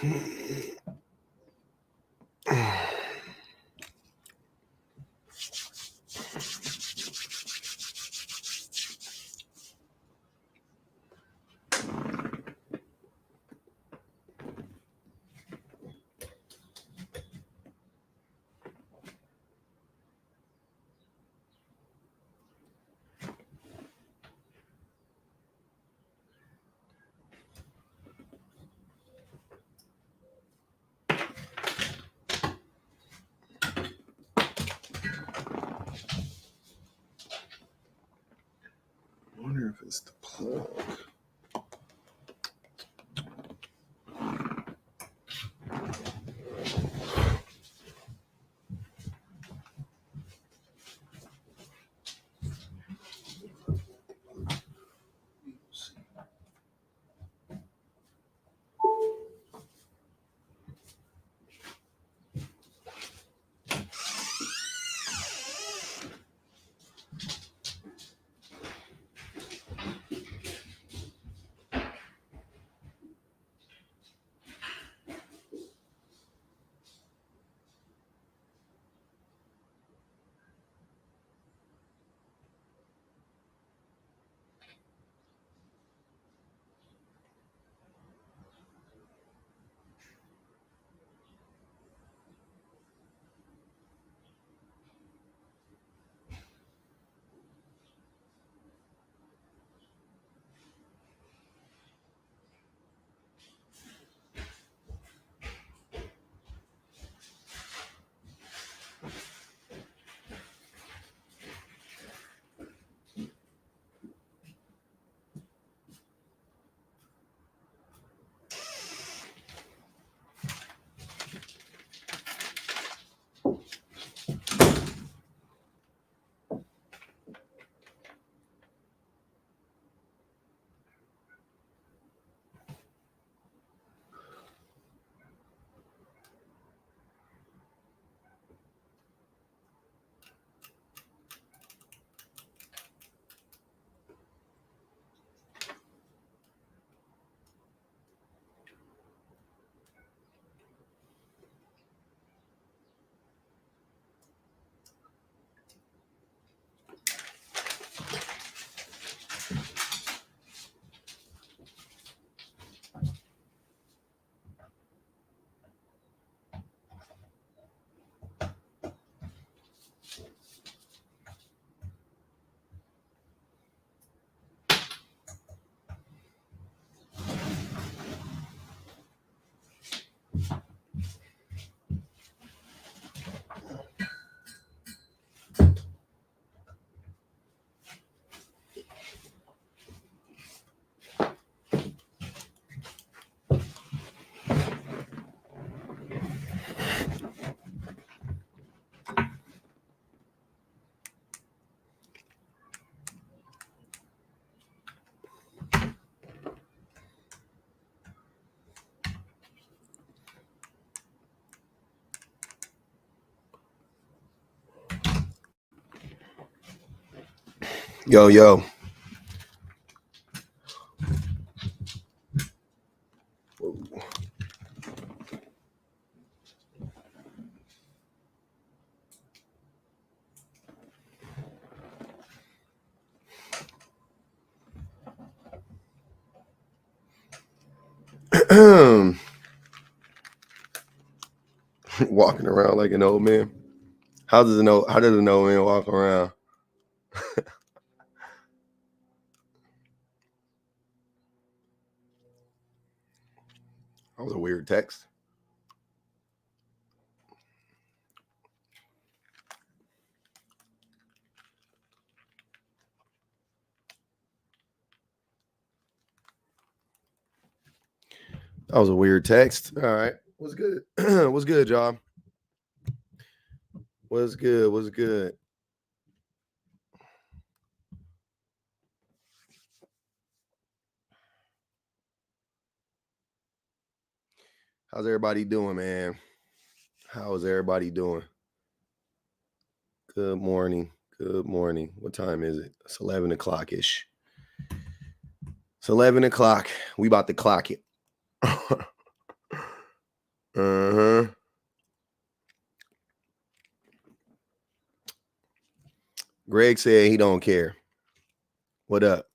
I wonder if it's the plug. Yo, yo. Walking around like an old man. How does an old man walk around? That was a weird text. That was a weird text. All right. What's good? What's good, y'all? What's good? What's good? How's everybody doing, man? How is everybody doing? Good morning. Good morning. What time is it? It's 11 o'clock-ish. It's 11 o'clock. We about to clock it. Uh-huh. Greg said he don't care. What up?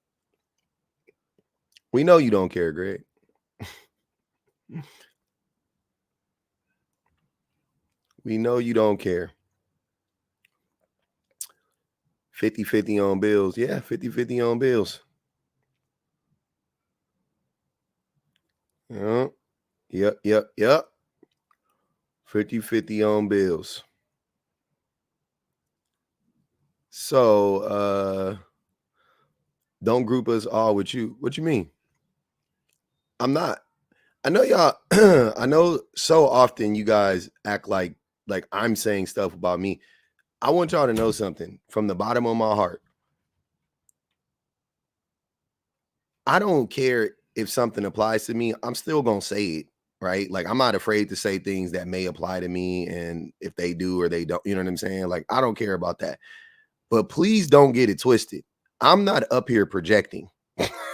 We know you don't care, Greg. We know you don't care. 50-50 on bills. Yeah, 50-50 on bills. Yep. Yep. 50-50 on bills. So don't group us all with you. What you mean? I'm not. I know y'all. I know so often you guys act like I'm saying stuff about me. I want y'all to know something from the bottom of my heart. I don't care if something applies to me. I'm still gonna say it, right? Like I'm not afraid to say things that may apply to me, and if they do or they don't, you know what I'm saying? Like I don't care about that. But please don't get it twisted. I'm not up here projecting.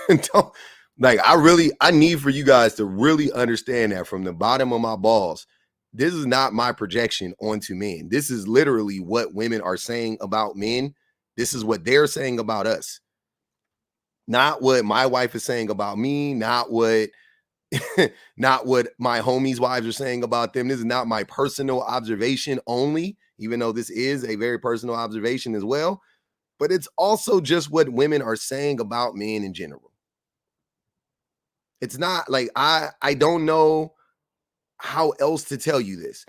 Don't, like I need for you guys to really understand that from the bottom of my balls. This is not my projection onto men. This is literally what women are saying about men. This is what they're saying about us. Not what my wife is saying about me, not what not what my homies' wives are saying about them. This is not my personal observation only, even though this is a very personal observation as well. But it's also just what women are saying about men in general. It's not like I don't know how else to tell you this.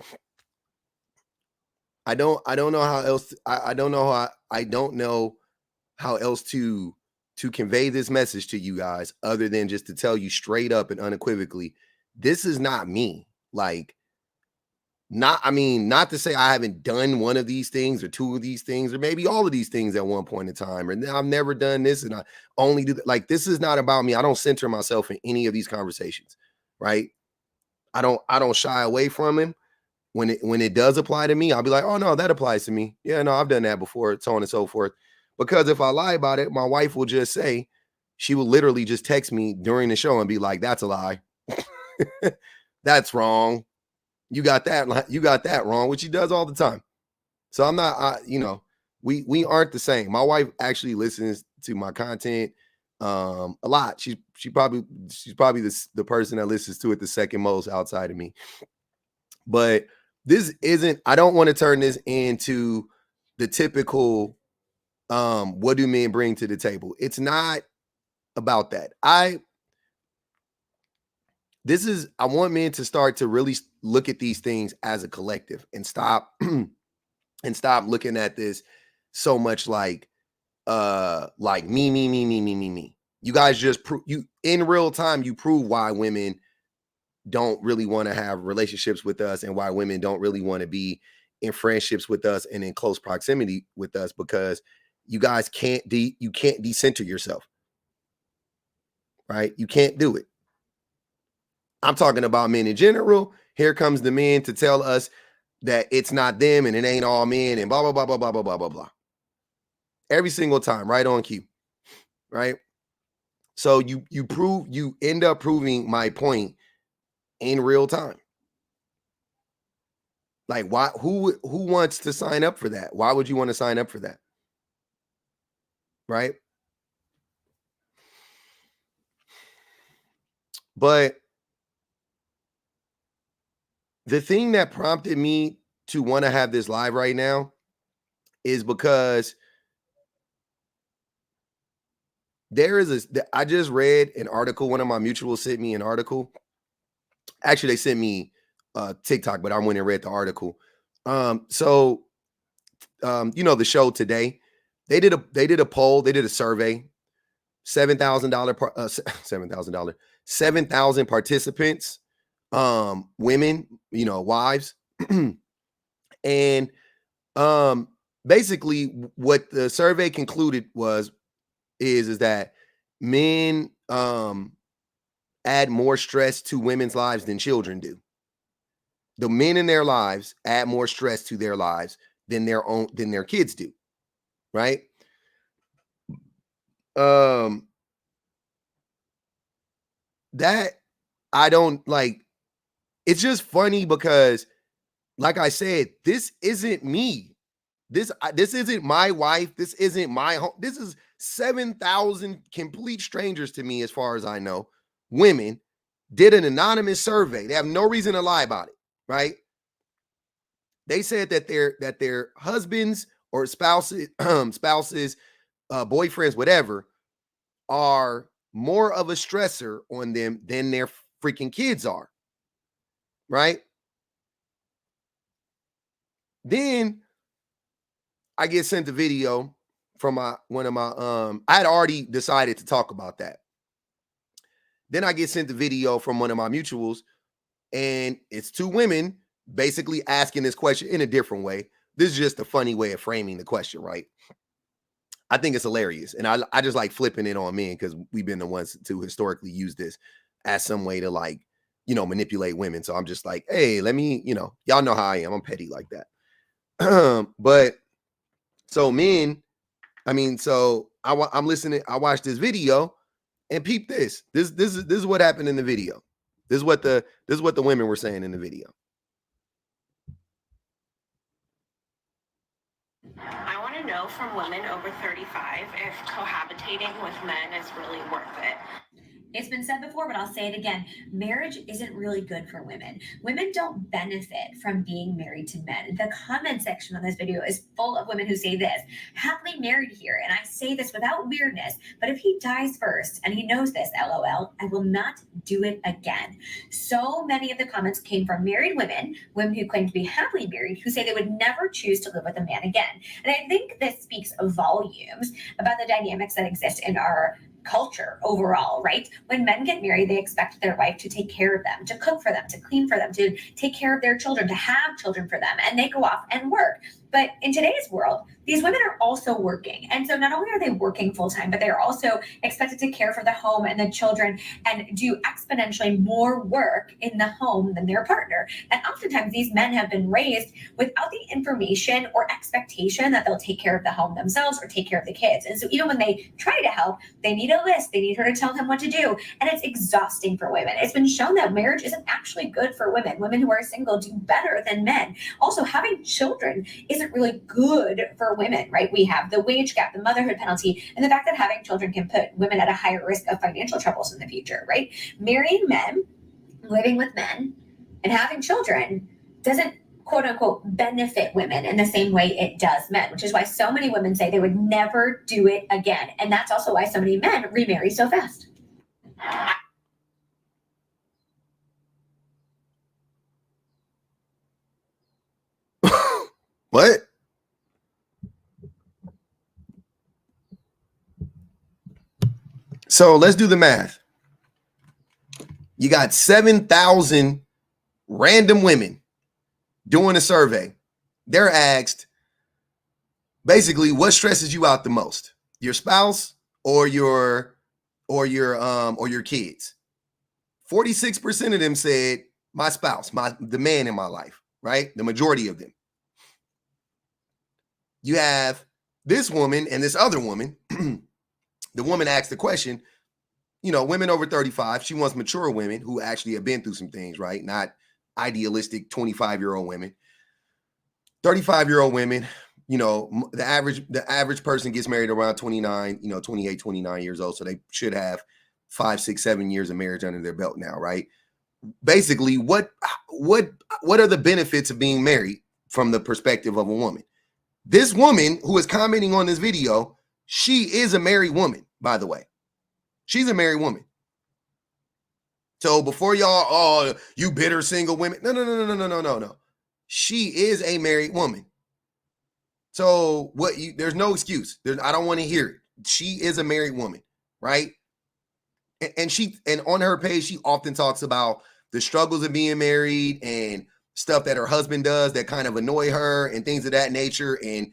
I don't know how else I don't know how I don't know how else to convey this message to you guys other than just to tell you straight up and unequivocally, this is not me. Like not to say I haven't done one of these things or two of these things or maybe all of these things at one point in time, or I've never done this and I only do like this is not about me. I don't center myself in any of these conversations, right? I don't shy away from him. When it does apply to me, I'll be like, oh no, that applies to me. Yeah, no, I've done that before, so on and so forth. Because if I lie about it, my wife will just say, she will literally just text me during the show and be like, that's a lie. That's wrong. You got that wrong, which she does all the time. So I'm not, we aren't the same. My wife actually listens to my content a lot. She's probably the person that listens to it the second most outside of me. But this isn't, I don't want to turn this into the typical what do men bring to the table? It's not about that. I want men to start to really look at these things as a collective and stop and stop looking at this so much like me. You guys just you in real time you prove why women don't really want to have relationships with us and why women don't really want to be in friendships with us and in close proximity with us, because you guys you can't decenter yourself, right? You can't do it. I'm talking about men in general. Here comes the men to tell us that it's not them and it ain't all men and blah blah blah blah blah blah blah blah blah. Every single time, right on cue, right? So you end up proving my point in real time. Like why who wants to sign up for that? Why would you want to sign up for that? Right? But the thing that prompted me to want to have this live right now is because I just read an article. One of my mutuals sent me an article. Actually, they sent me TikTok, but I went and read the article. The show Today, they did a poll, they did a survey, $7,000 7,000 participants, women, wives. And basically what the survey concluded is that men add more stress to women's lives than children do. The men in their lives add more stress to their lives than their kids do, right? That I don't like. it's just funny because, like I said, this isn't me. This isn't my wife. This isn't my home. This is 7,000 complete strangers to me, as far as I know. Women did an anonymous survey. They have no reason to lie about it, right? They said that their husbands or spouses, boyfriends, whatever, are more of a stressor on them than their freaking kids are, right? Then I get sent a video from one of my I had already decided to talk about that. Then I get sent the video from one of my mutuals, and it's two women basically asking this question in a different way. This is just a funny way of framing the question, right? I think it's hilarious. And I just like flipping it on men because we've been the ones to historically use this as some way to, like, manipulate women. So I'm just like, hey, let me, y'all know how I am. I'm petty like that. But so men, so I'm listening. I watched this video and peep this. This is what happened in the video. This is what the women were saying in the video. I want to know from women over 35 if cohabitating with men is really worth it. It's been said before, but I'll say it again. Marriage isn't really good for women. Women don't benefit from being married to men. The comment section on this video is full of women who say this: happily married here. And I say this without weirdness, but if he dies first, and he knows this, LOL, I will not do it again. So many of the comments came from married women who claim to be happily married, who say they would never choose to live with a man again. And I think this speaks volumes about the dynamics that exist in our culture overall, right? When men get married, they expect their wife to take care of them, to cook for them, to clean for them, to take care of their children, to have children for them, and they go off and work. But in today's world, these women are also working. And so not only are they working full time, but they're also expected to care for the home and the children and do exponentially more work in the home than their partner. And oftentimes these men have been raised without the information or expectation that they'll take care of the home themselves or take care of the kids. And so even when they try to help, they need a list. They need her to tell them what to do. And it's exhausting for women. It's been shown that marriage isn't actually good for women. Women who are single do better than men. Also, having children isn't really good for women, right? We have the wage gap, the motherhood penalty, and the fact that having children can put women at a higher risk of financial troubles in the future, right? Marrying men, living with men, and having children doesn't, quote unquote, benefit women in the same way it does men, which is why so many women say they would never do it again. And that's also why so many men remarry so fast. What? So let's do the math. You got 7,000 random women doing a survey. They're asked basically, what stresses you out the most? Your spouse or your kids? 46% of them said my spouse, the man in my life, right? The majority of them. You have this woman and this other woman. The woman asked the question, women over 35, she wants mature women who actually have been through some things, right? Not idealistic 25-year-old women. 35-year-old women, the average person gets married around 29, 28, 29 years old. So they should have 5, 6, 7 years of marriage under their belt now, right? Basically, what are the benefits of being married from the perspective of a woman? This woman who is commenting on this video, she is a married woman, by the way. She's a married woman. So before y'all, oh, you bitter single women. No. She is a married woman. So there's no excuse. I don't want to hear it. She is a married woman, right? And on her page, she often talks about the struggles of being married and stuff that her husband does that kind of annoy her and things of that nature. And,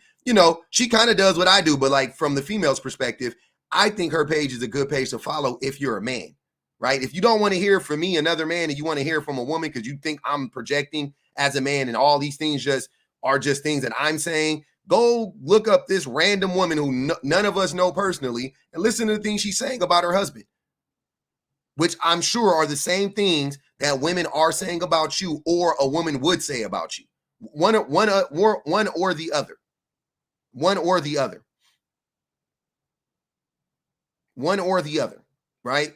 she kind of does what I do, but like from the female's perspective, I think her page is a good page to follow if you're a man, right? If you don't want to hear from me, another man, and you want to hear from a woman because you think I'm projecting as a man and all these things are just things that I'm saying, go look up this random woman who none of us know personally and listen to the things she's saying about her husband, which I'm sure are the same things that women are saying about you or a woman would say about you. One or the other. One or the other. One or the other, right?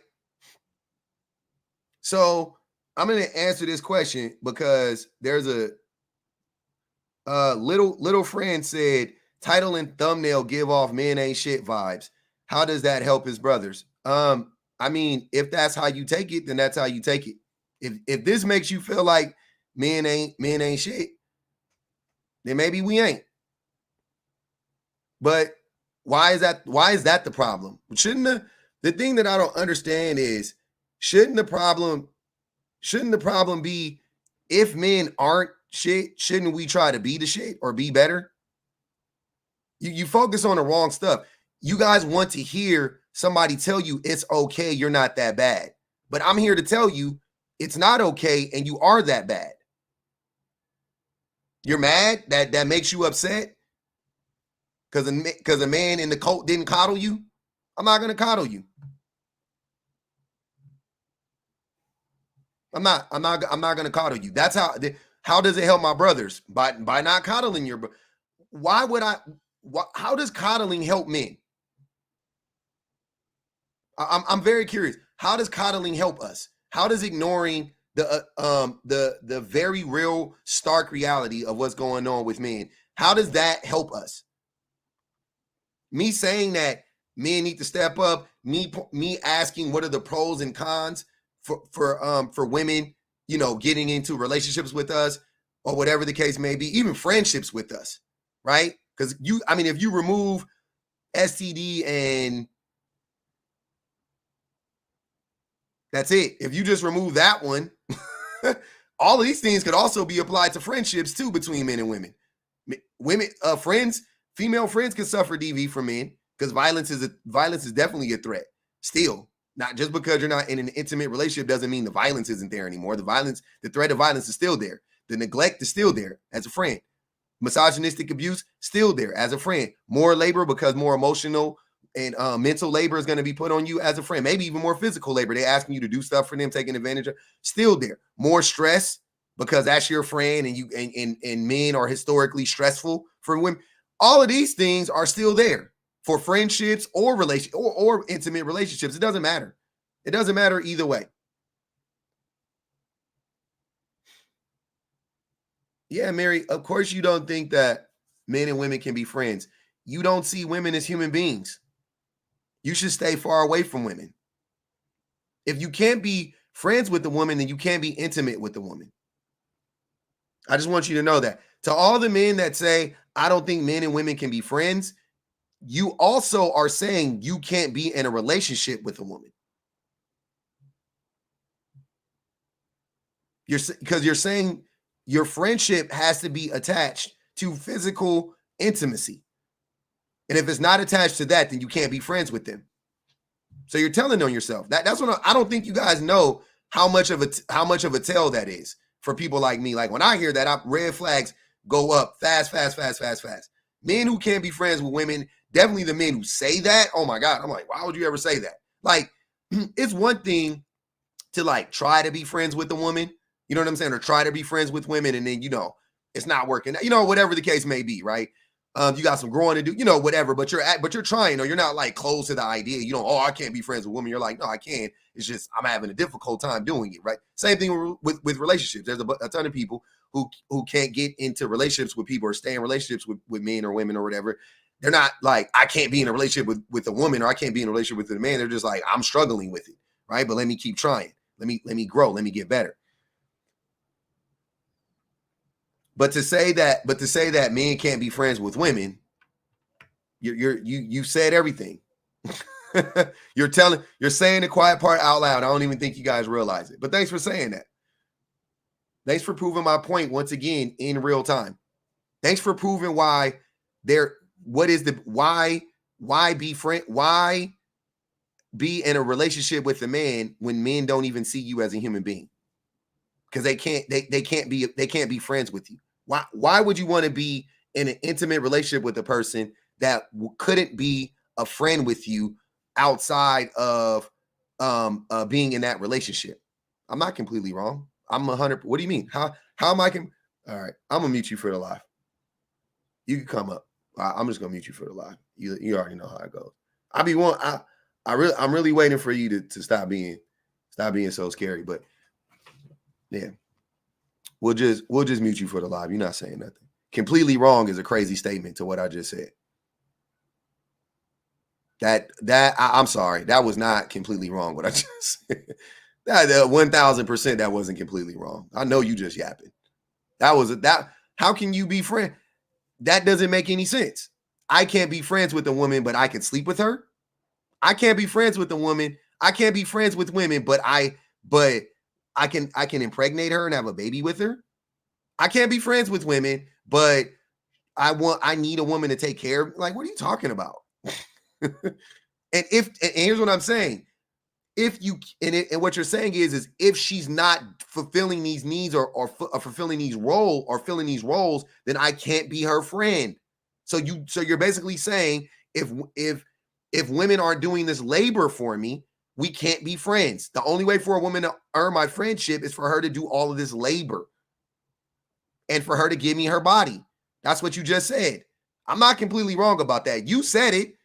So I'm going to answer this question because there's a little friend said, title and thumbnail give off men ain't shit vibes. How does that help his brothers? I mean, if that's how you take it, then that's how you take it. If this makes you feel like men ain't shit, then maybe we ain't. But why is that the problem? Shouldn't the thing that I don't understand is, shouldn't the problem be if men aren't shit, shouldn't we try to be the shit or be better? You focus on the wrong stuff. You guys want to hear somebody tell you it's okay, you're not that bad. But I'm here to tell you it's not okay and you are that bad. You're mad? That makes you upset? Because a man in the cult didn't coddle you? I'm not going to coddle you. I'm not going to coddle you. That's how does it help my brothers? By not coddling your brother. How does coddling help men? I'm very curious. How does coddling help us? How does ignoring the very real stark reality of what's going on with men, how does that help us? Me saying that men need to step up, me asking what are the pros and cons for women, getting into relationships with us or whatever the case may be, even friendships with us, right? Because if you remove STD and that's it. If you just remove that one, all of these things could also be applied to friendships too between men and women. Women, female friends can suffer DV from men because violence is definitely a threat. Still, not just because you're not in an intimate relationship doesn't mean the violence isn't there anymore. The threat of violence is still there. The neglect is still there as a friend. Misogynistic abuse still there as a friend. More labor because more emotional and mental labor is going to be put on you as a friend. Maybe even more physical labor. They're asking you to do stuff for them, taking advantage of. Still there. More stress because that's your friend, and you and men are historically stressful for women. All of these things are still there for friendships or or intimate relationships. It doesn't matter. It doesn't matter either way. Yeah, Mary, of course you don't think that men and women can be friends. You don't see women as human beings. You should stay far away from women. If you can't be friends with the woman, then you can't be intimate with the woman. I just want you to know that. To all the men that say, I don't think men and women can be friends, you also are saying you can't be in a relationship with a woman. Because you're saying your friendship has to be attached to physical intimacy. And if it's not attached to that, then you can't be friends with them. So you're telling on yourself. That's what I don't think you guys know how much of a tell that is for people like me. Like when I hear that, red flags go up fast. Men who can't be friends with women, definitely the men who say that. Oh my God. I'm like, why would you ever say that? Like, it's one thing to like try to be friends with a woman, you know what I'm saying? Or try to be friends with women and then, it's not working, whatever the case may be, right? You got some growing to do, whatever, but you're trying, or you're not like close to the idea, I can't be friends with women. You're like, no, I can. It's just, I'm having a difficult time doing it. Right. Same thing with relationships. There's a ton of people who can't get into relationships with people or stay in relationships with men or women or whatever. They're not like, I can't be in a relationship with a woman, or I can't be in a relationship with a man. They're just like, I'm struggling with it. Right. But let me keep trying. Let me grow. Let me get better. But to say that men can't be friends with women, you said everything. You're saying the quiet part out loud. I don't even think you guys realize it. But thanks for saying that. Thanks for proving my point once again in real time. Thanks for proving why be in a relationship with a man when men don't even see you as a human being. Because they can't be friends with you. Why would you want to be in an intimate relationship with a person that couldn't be a friend with you outside of being in that relationship? I'm not completely wrong. I'm 100. What do you mean? How am I all right, I'm gonna mute you for the live. You can come up. I'm just gonna mute you for the live. You already know how it goes. I'm really waiting for you to stop being so scary. But yeah, we'll just mute you for the live. You're not saying nothing. Completely wrong is a crazy statement to what I just said. I'm sorry. That was not completely wrong. What I just said. That 1000% that wasn't completely wrong. I know you just yapping. How can you be friend? That doesn't make any sense. I can't be friends with a woman, but I can sleep with her. I can't be friends with a woman. I can't be friends with women, but I can impregnate her and have a baby with her. I can't be friends with women, but I need a woman to take care of. Like, what are you talking about? And here's what I'm saying. If you and what you're saying is if she's not fulfilling these needs or fulfilling these roles or filling these roles, then I can't be her friend. So you're basically saying if women aren't doing this labor for me, we can't be friends. The only way for a woman to earn my friendship is for her to do all of this labor and for her to give me her body. That's what you just said. I'm not completely wrong about that. You said it.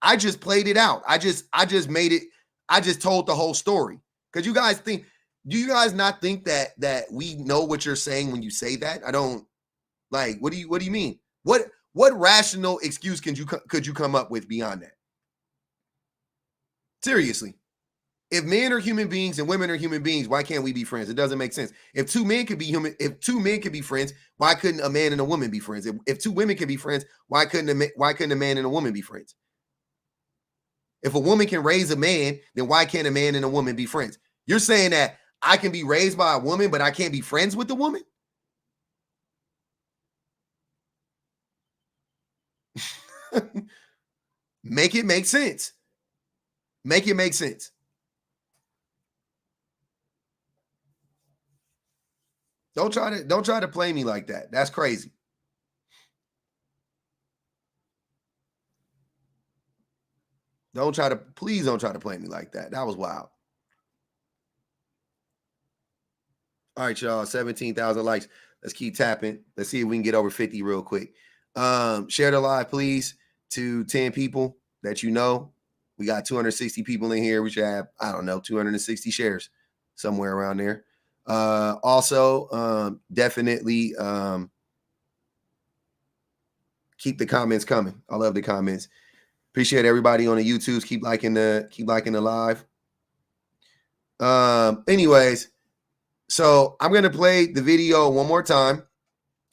I just played it out. I just made it. I just told the whole story. Because do you guys not think that we know what you're saying when you say that? I don't like, what do you mean? What rational excuse could you come up with beyond that? Seriously. If men are human beings and women are human beings, why can't we be friends? It doesn't make sense. If two men could be friends, why couldn't a man and a woman be friends? If two women could be friends, why couldn't a man and a woman be friends? If a woman can raise a man, then why can't a man and a woman be friends? You're saying that I can be raised by a woman, but I can't be friends with the woman? Make it make sense. Make it make sense. Don't try to play me like that. That's crazy. Please don't try to play me like that. That was wild. All right, y'all, 17,000 likes. Let's keep tapping. Let's see if we can get over 50 real quick. Share the live, please, to 10 people that you know. We got 260 people in here. We should have, 260 shares somewhere around there. Also, definitely keep the comments coming. I love the comments. Appreciate everybody on the YouTubes. Keep liking the live. Anyways, so I'm gonna play the video one more time.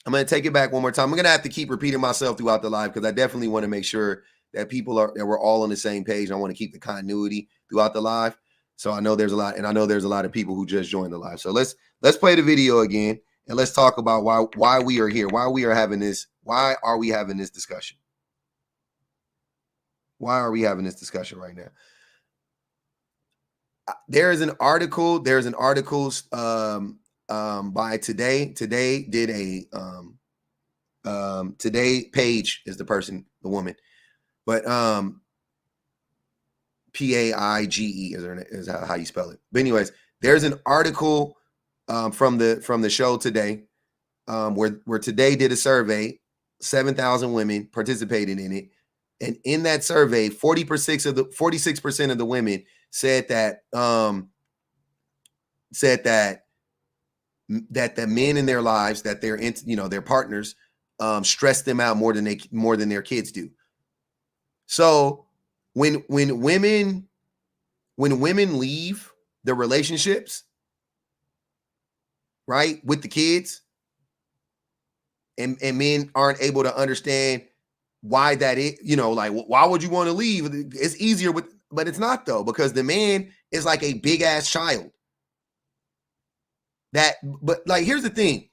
I'm gonna take it back one more time. I'm gonna have to keep repeating myself throughout the live because I definitely want to make sure that that we're all on the same page. I want to keep the continuity throughout the live. So I know there's a lot, and I know there's a lot of people who just joined the live. So let's play the video again and let's talk about why we are here, why are we having this discussion? Why are we having this discussion right now? There's an article by Today. Today did a Today Page is the woman, but Paige is how you spell it. But anyways, there's an article from the show Today where Today did a survey. 7,000 women participated in it, and in that survey, 46% of the women said that the men in their lives, that their partners stress them out more than their kids do. So when women leave the relationships, right, with the kids, and men aren't able to understand why that is, like, why would you want to leave? It's easier but it's not, though, because the man is like a big ass child. But like, here's the thing.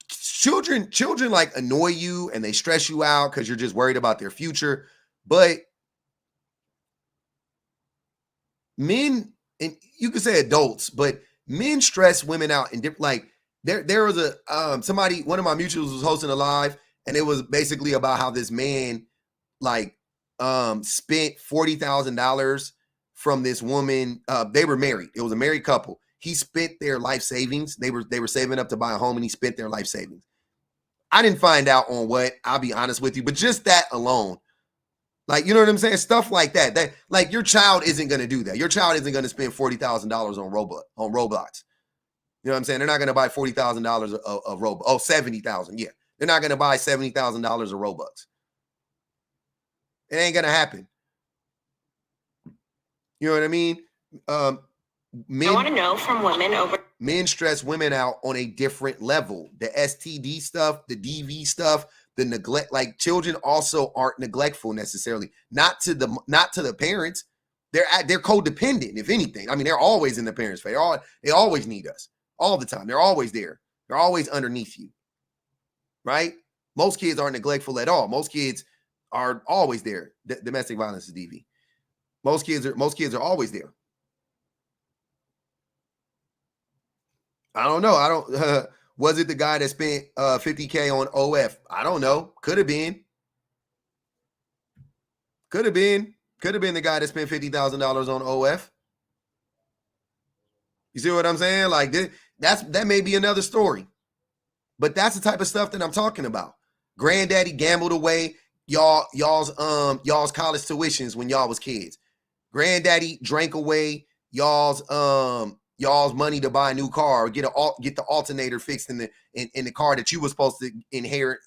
Children like annoy you and they stress you out because you're just worried about their future. But men, and you could say adults, but men stress women out in different, like, there was one of my mutuals was hosting a live, and it was basically about how this man like spent $40,000 from this woman. They were married. It was a married couple. He spent their life savings. They were saving up to buy a home, and he spent their life savings. I didn't find out on what, I'll be honest with you, but just that alone, like, you know what I'm saying? Stuff like that, like your child isn't going to do that. Your child isn't going to spend $40,000 on Roblox. You know what I'm saying? They're not going to buy $40,000 of Robux. Oh, 70,000. Yeah. They're not going to buy $70,000 of Robux. It ain't going to happen. You know what I mean? Men, I want to know from women over. Men stress women out on a different level. The STD stuff, the DV stuff, the neglect, like children also aren't neglectful necessarily. Not to the parents. They're codependent, if anything. I mean, they're always in the parents' face. They always need us all the time. They're always there. They're always underneath you, right? Most kids aren't neglectful at all. Most kids are always there. Domestic violence is DV. Most kids are always there. I don't know. Was it the guy that spent $50K on OF? I don't know. Could have been. Could have been the guy that spent $50,000 on OF. You see what I'm saying? Like that may be another story. But that's the type of stuff that I'm talking about. Granddaddy gambled away y'all's college tuitions when y'all was kids. Granddaddy drank away y'all's money to buy a new car or get the alternator fixed in the car that you were supposed to inherit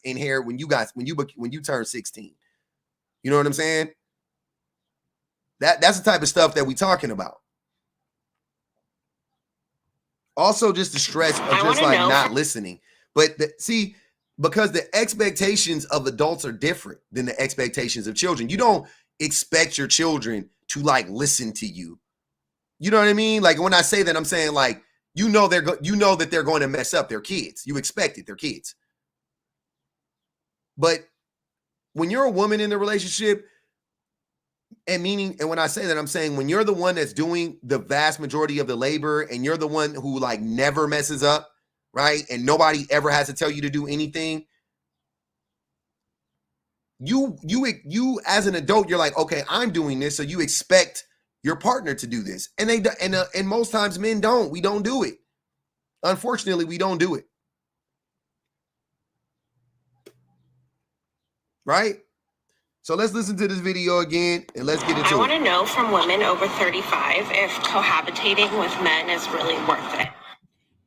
when you turned 16. You know what I'm saying? That's the type of stuff that we talking about. Also, just the stress of just like not listening. But because the expectations of adults are different than the expectations of children. You don't expect your children to like listen to you. You know what I mean? Like when I say that, I'm saying like, you know that they're going to mess up. Their kids. You expect it. They're kids. But when you're a woman in the relationship, and when I say that, I'm saying when you're the one that's doing the vast majority of the labor and you're the one who like never messes up, right? And nobody ever has to tell you to do anything. You as an adult, you're like, okay, I'm doing this. So you expect your partner to do this. And most times men don't. We don't do it. Unfortunately, we don't do it. Right? So let's listen to this video again and let's get into it. I want to know from women over 35 if cohabitating with men is really worth it.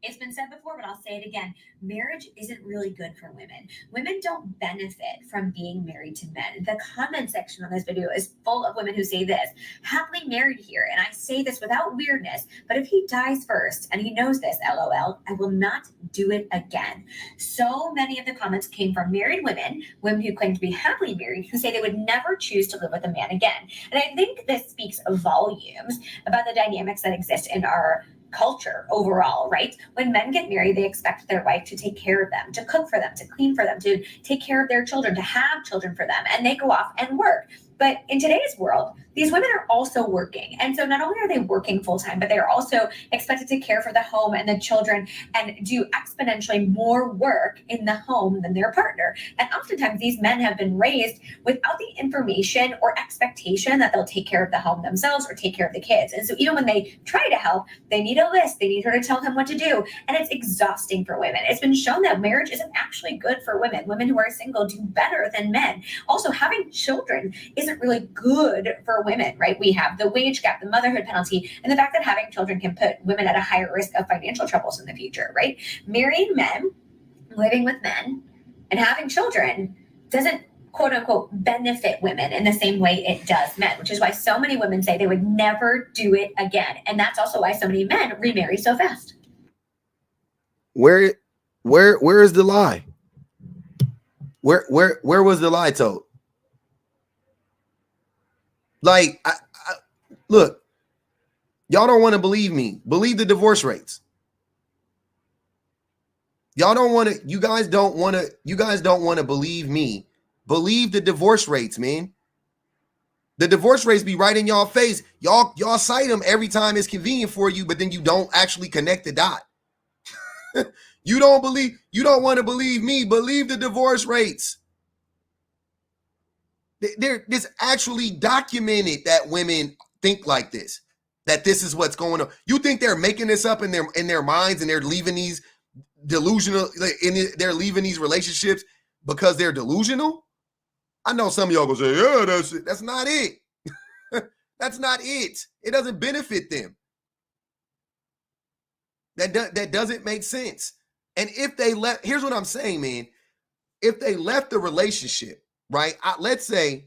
It's been said before, but I'll say it again. Marriage isn't really good for women. Women don't benefit from being married to men. The comment section on this video is full of women who say this, happily married here. And I say this without weirdness, but if he dies first, and he knows this, LOL, I will not do it again. So many of the comments came from married women who claim to be happily married, who say they would never choose to live with a man again. And I think this speaks volumes about the dynamics that exist in our culture overall, right? When men get married, they expect their wife to take care of them, to cook for them, to clean for them, to take care of their children, to have children for them, and they go off and work. But in today's world, these women are also working. And so not only are they working full-time, but they are also expected to care for the home and the children and do exponentially more work in the home than their partner. And oftentimes these men have been raised without the information or expectation that they'll take care of the home themselves or take care of the kids. And so even when they try to help, they need a list. They need her to tell them what to do. And it's exhausting for women. It's been shown that marriage isn't actually good for women. Women who are single do better than men. Also, having children isn't really good for women, right? We have the wage gap, the motherhood penalty, and the fact that having children can put women at a higher risk of financial troubles in the future, right? Marrying men, living with men, and having children doesn't quote unquote benefit women in the same way it does men, which is why so many women say they would never do it again. And that's also why so many men remarry so fast. Where is the lie? Where was the lie told? Like, look, y'all don't want to believe me. Believe the divorce rates. Y'all don't want to, you guys don't want to believe me. Believe the divorce rates, man. The divorce rates be right in y'all face. Y'all cite them every time it's convenient for you, but then you don't actually connect the dot. You don't want to believe me. Believe the divorce rates. It's actually documented that women think like this, that this is what's going on. You think they're making this up in their minds and they're leaving these delusional, they're leaving these relationships because they're delusional? I know some of y'all gonna say, yeah, that's not it. That's not it. It doesn't benefit them. That doesn't make sense. And if they left, here's what I'm saying, man. If they left the relationship, right? Let's say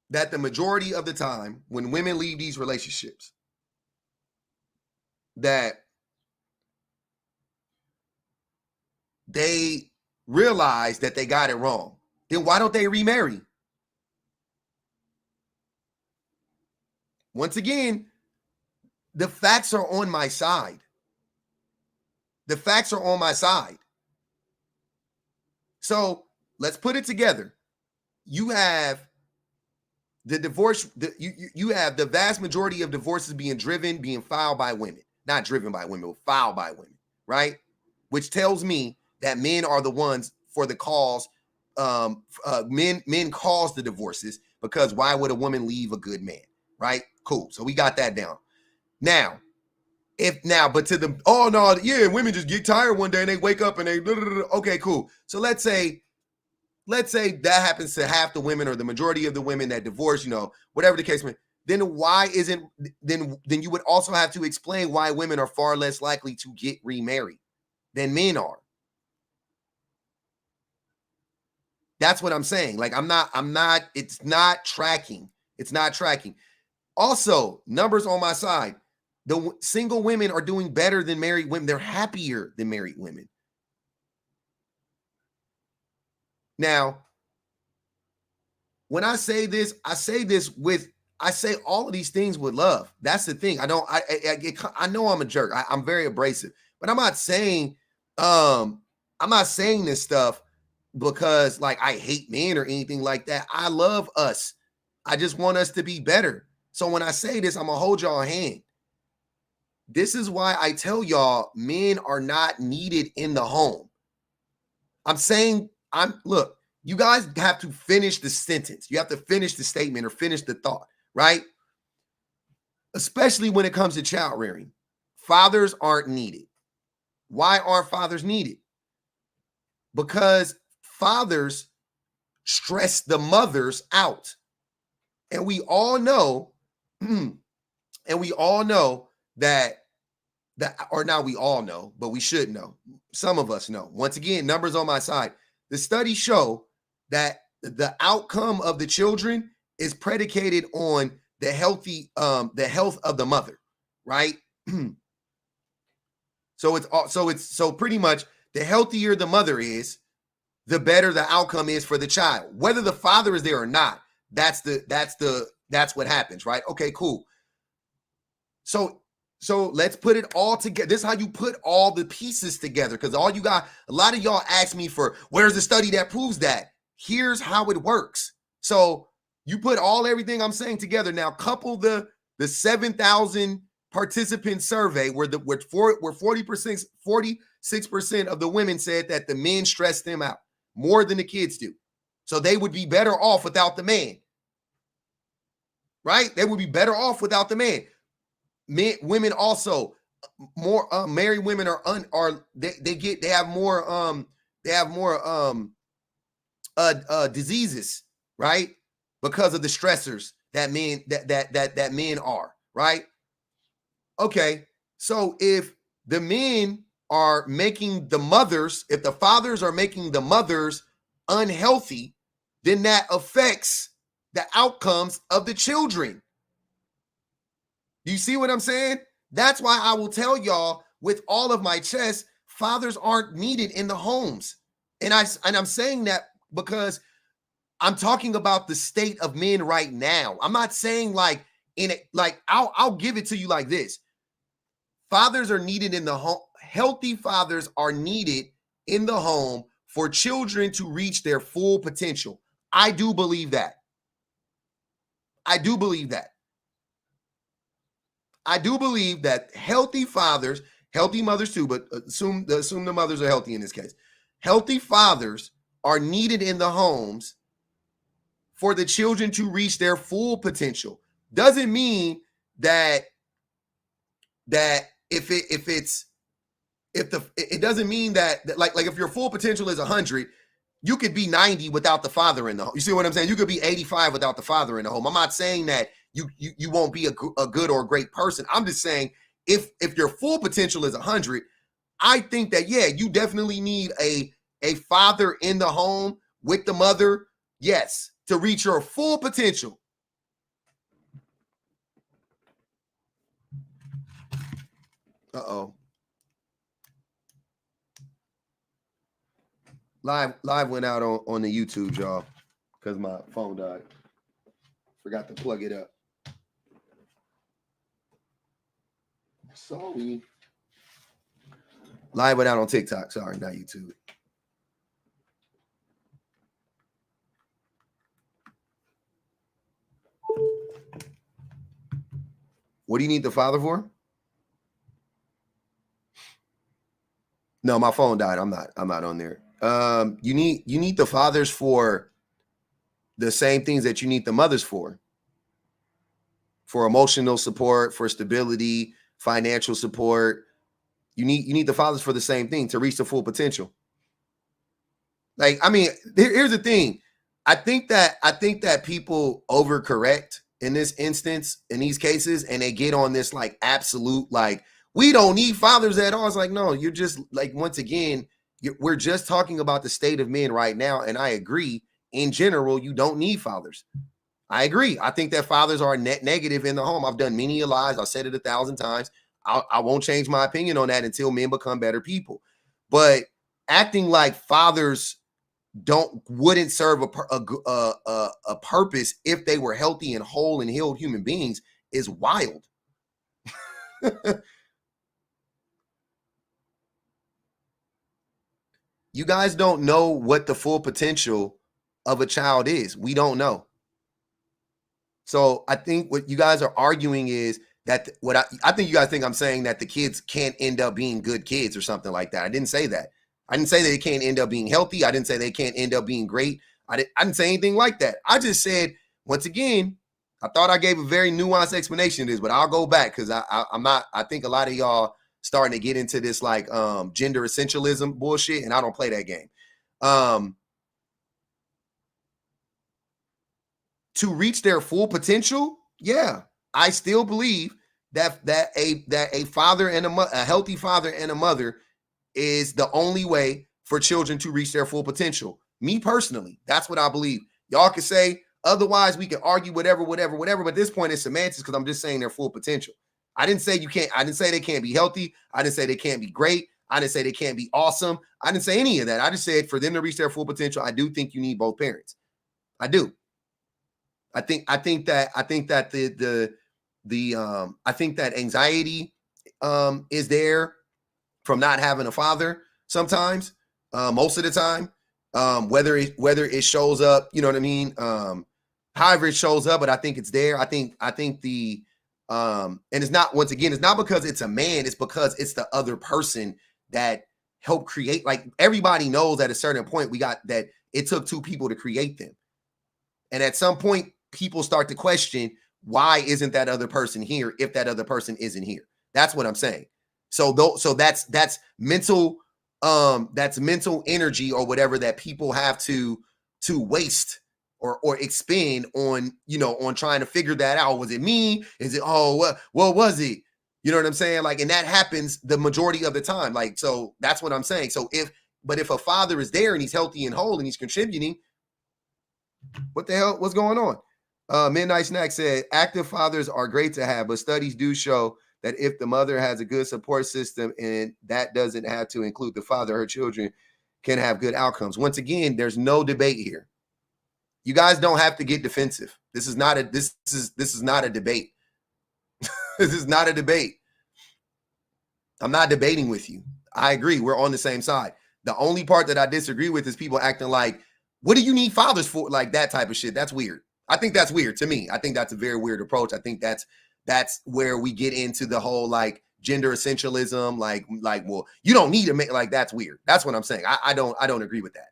that the majority of the time when women leave these relationships, that they realize that they got it wrong, then why don't they remarry? Once again, the facts are on my side. The facts are on my side. So let's put it together. You have the divorce, you have the vast majority of divorces being filed by women. Not driven by women, but filed by women, right? Which tells me that men are the ones for the cause. Men cause the divorces, because why would a woman leave a good man, right? Cool. So we got that down. Now, but to the, oh no, yeah, women just get tired one day and they wake up and they, okay, cool. So let's say that happens to half the women or the majority of the women that divorce, whatever the case may be. Then why isn't, then you would also have to explain why women are far less likely to get remarried than men are. That's what I'm saying. Like, it's not tracking. It's not tracking. Also, numbers on my side. The single women are doing better than married women. They're happier than married women. Now, when I say this, I say all of these things with love. That's the thing. I know I'm a jerk. I'm very abrasive, but I'm not saying this stuff because like I hate men or anything like that. I love us. I just want us to be better. So when I say this, I'm gonna hold y'all hand. This is why I tell y'all men are not needed in the home. Look, you guys have to finish the sentence. You have to finish the statement or finish the thought, right? Especially when it comes to child rearing. Fathers aren't needed. Why aren't fathers needed? Because fathers stress the mothers out. And we all know, but we should know. Some of us know. Once again, numbers on my side. The studies show that the outcome of the children is predicated on the health of the mother, right? So pretty much the healthier the mother is, the better the outcome is for the child. Whether the father is there or not, that's what happens, right? Okay, cool. So let's put it all together. This is how you put all the pieces together. Because a lot of y'all ask me for, where's the study that proves that? Here's how it works. So you put everything I'm saying together. Now couple the 7,000 participant survey where 46% of the women said that the men stress them out more than the kids do. So they would be better off without the man. Right? They would be better off without the man. Women also, more married women they have more diseases, right? Because of the stressors that men are, right? Okay, so if the men are making if the fathers are making the mothers unhealthy, then that affects the outcomes of the children. Do you see what I'm saying? That's why I will tell y'all with all of my chest, fathers aren't needed in the homes. And I'm saying that because I'm talking about the state of men right now. I'm not saying I'll give it to you like this. Fathers are needed in the home. Healthy fathers are needed in the home for children to reach their full potential. I do believe that. I do believe that healthy fathers, healthy mothers too, but assume the mothers are healthy in this case. Healthy fathers are needed in the homes for the children to reach their full potential. Doesn't mean that it doesn't mean that like if your full potential is 100, you could be 90 without the father in the home. You see what I'm saying? You could be 85 without the father in the home. I'm not saying that you won't be a good or a great person. I'm just saying if your full potential is 100, I think that, yeah, you definitely need a father in the home with the mother, yes, to reach your full potential. Uh-oh. Live went out on the YouTube, y'all, because my phone died. Forgot to plug it up. Sorry. Live went out on TikTok. Sorry, not YouTube. What do you need the father for? No, my phone died. I'm not on there. You need the fathers for the same things that you need the mothers for emotional support, for stability, financial support. You need the fathers for the same thing to reach the full potential. Like, I mean, here's the thing. I think that people overcorrect in this instance, in these cases, and they get on this like absolute, like, we don't need fathers at all. It's like, no, you're just like, once again, we're just talking about the state of men right now. And I agree, in general, you don't need fathers. I agree. I think that fathers are net negative in the home. I've done many lies. I've said it 1,000 times. I won't change my opinion on that until men become better people. But acting like fathers wouldn't serve a purpose if they were healthy and whole and healed human beings is wild. You guys don't know what the full potential of a child is. We don't know. So I think what you guys are arguing is that I think you guys think I'm saying that the kids can't end up being good kids or something like that. I didn't say that. I didn't say that they can't end up being healthy. I didn't say they can't end up being great. I didn't say anything like that. I just said, once again, I thought I gave a very nuanced explanation of this, but I'll go back because I think a lot of y'all starting to get into this like gender essentialism bullshit, and I don't play that game. To reach their full potential, yeah, I still believe that a father and a healthy father and a mother is the only way for children to reach their full potential. Me personally, that's what I believe. Y'all can say otherwise, we can argue whatever, but at this point it's semantics because I'm just saying their full potential. I didn't say you can't, I didn't say they can't be healthy. I didn't say they can't be great. I didn't say they can't be awesome. I didn't say any of that. I just said for them to reach their full potential, I do think you need both parents. I do. I think that anxiety is there from not having a father sometimes, most of the time, whether it shows up, you know what I mean? However it shows up, but I think it's there. I think and it's not, once again, it's not because it's a man, it's because it's the other person that helped create. Like, everybody knows at a certain point that it took two people to create them. And at some point, people start to question, why isn't that other person here if that other person isn't here? That's what I'm saying. So that's mental energy or whatever that people have to waste or expend on, on trying to figure that out. Was it me? Is it, what was it? You know what I'm saying? Like, and that happens the majority of the time. Like, so that's what I'm saying. So if a father is there and he's healthy and whole and he's contributing, what the hell? What's going on? Midnight Snack said, active fathers are great to have, but studies do show that if the mother has a good support system, and that doesn't have to include the father, her children can have good outcomes. Once again, there's no debate here. You guys don't have to get defensive. This is not a debate. This is not a debate. I'm not debating with you. I agree. We're on the same side. The only part that I disagree with is people acting like, what do you need fathers for? Like, that type of shit. That's weird. I think that's weird to me. I think that's a very weird approach. I think that's where we get into the whole like gender essentialism. Like, well, you don't need to make, like, that's weird. That's what I'm saying. I don't agree with that.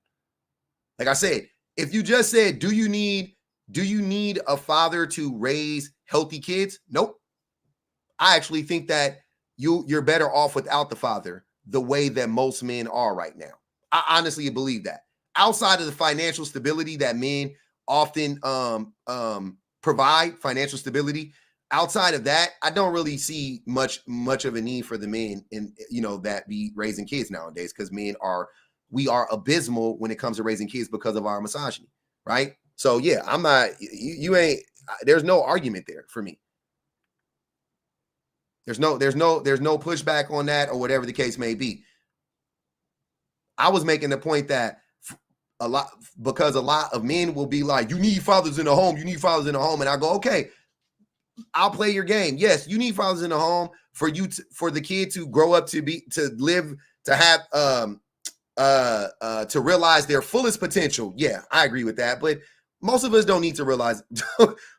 Like I said, if you just said, do you need Do you need a father to raise healthy kids? Nope. I actually think that you're better off without the father, the way that most men are right now. I honestly believe that. Outside of the financial stability that men often provide, financial stability, outside of that, I don't really see much of a need for the men in, that be raising kids nowadays, because we are abysmal when it comes to raising kids because of our misogyny, right? So yeah, I'm not, you ain't, there's no argument there for me. There's no pushback on that, or whatever the case may be. I was making the point that a lot because a lot of men will be like, you need fathers in the home, you need fathers in the home. And I go, okay, I'll play your game. Yes, you need fathers in the home for the kid to grow up to live, to have to realize their fullest potential. Yeah, I agree with that. But most of us don't need to realize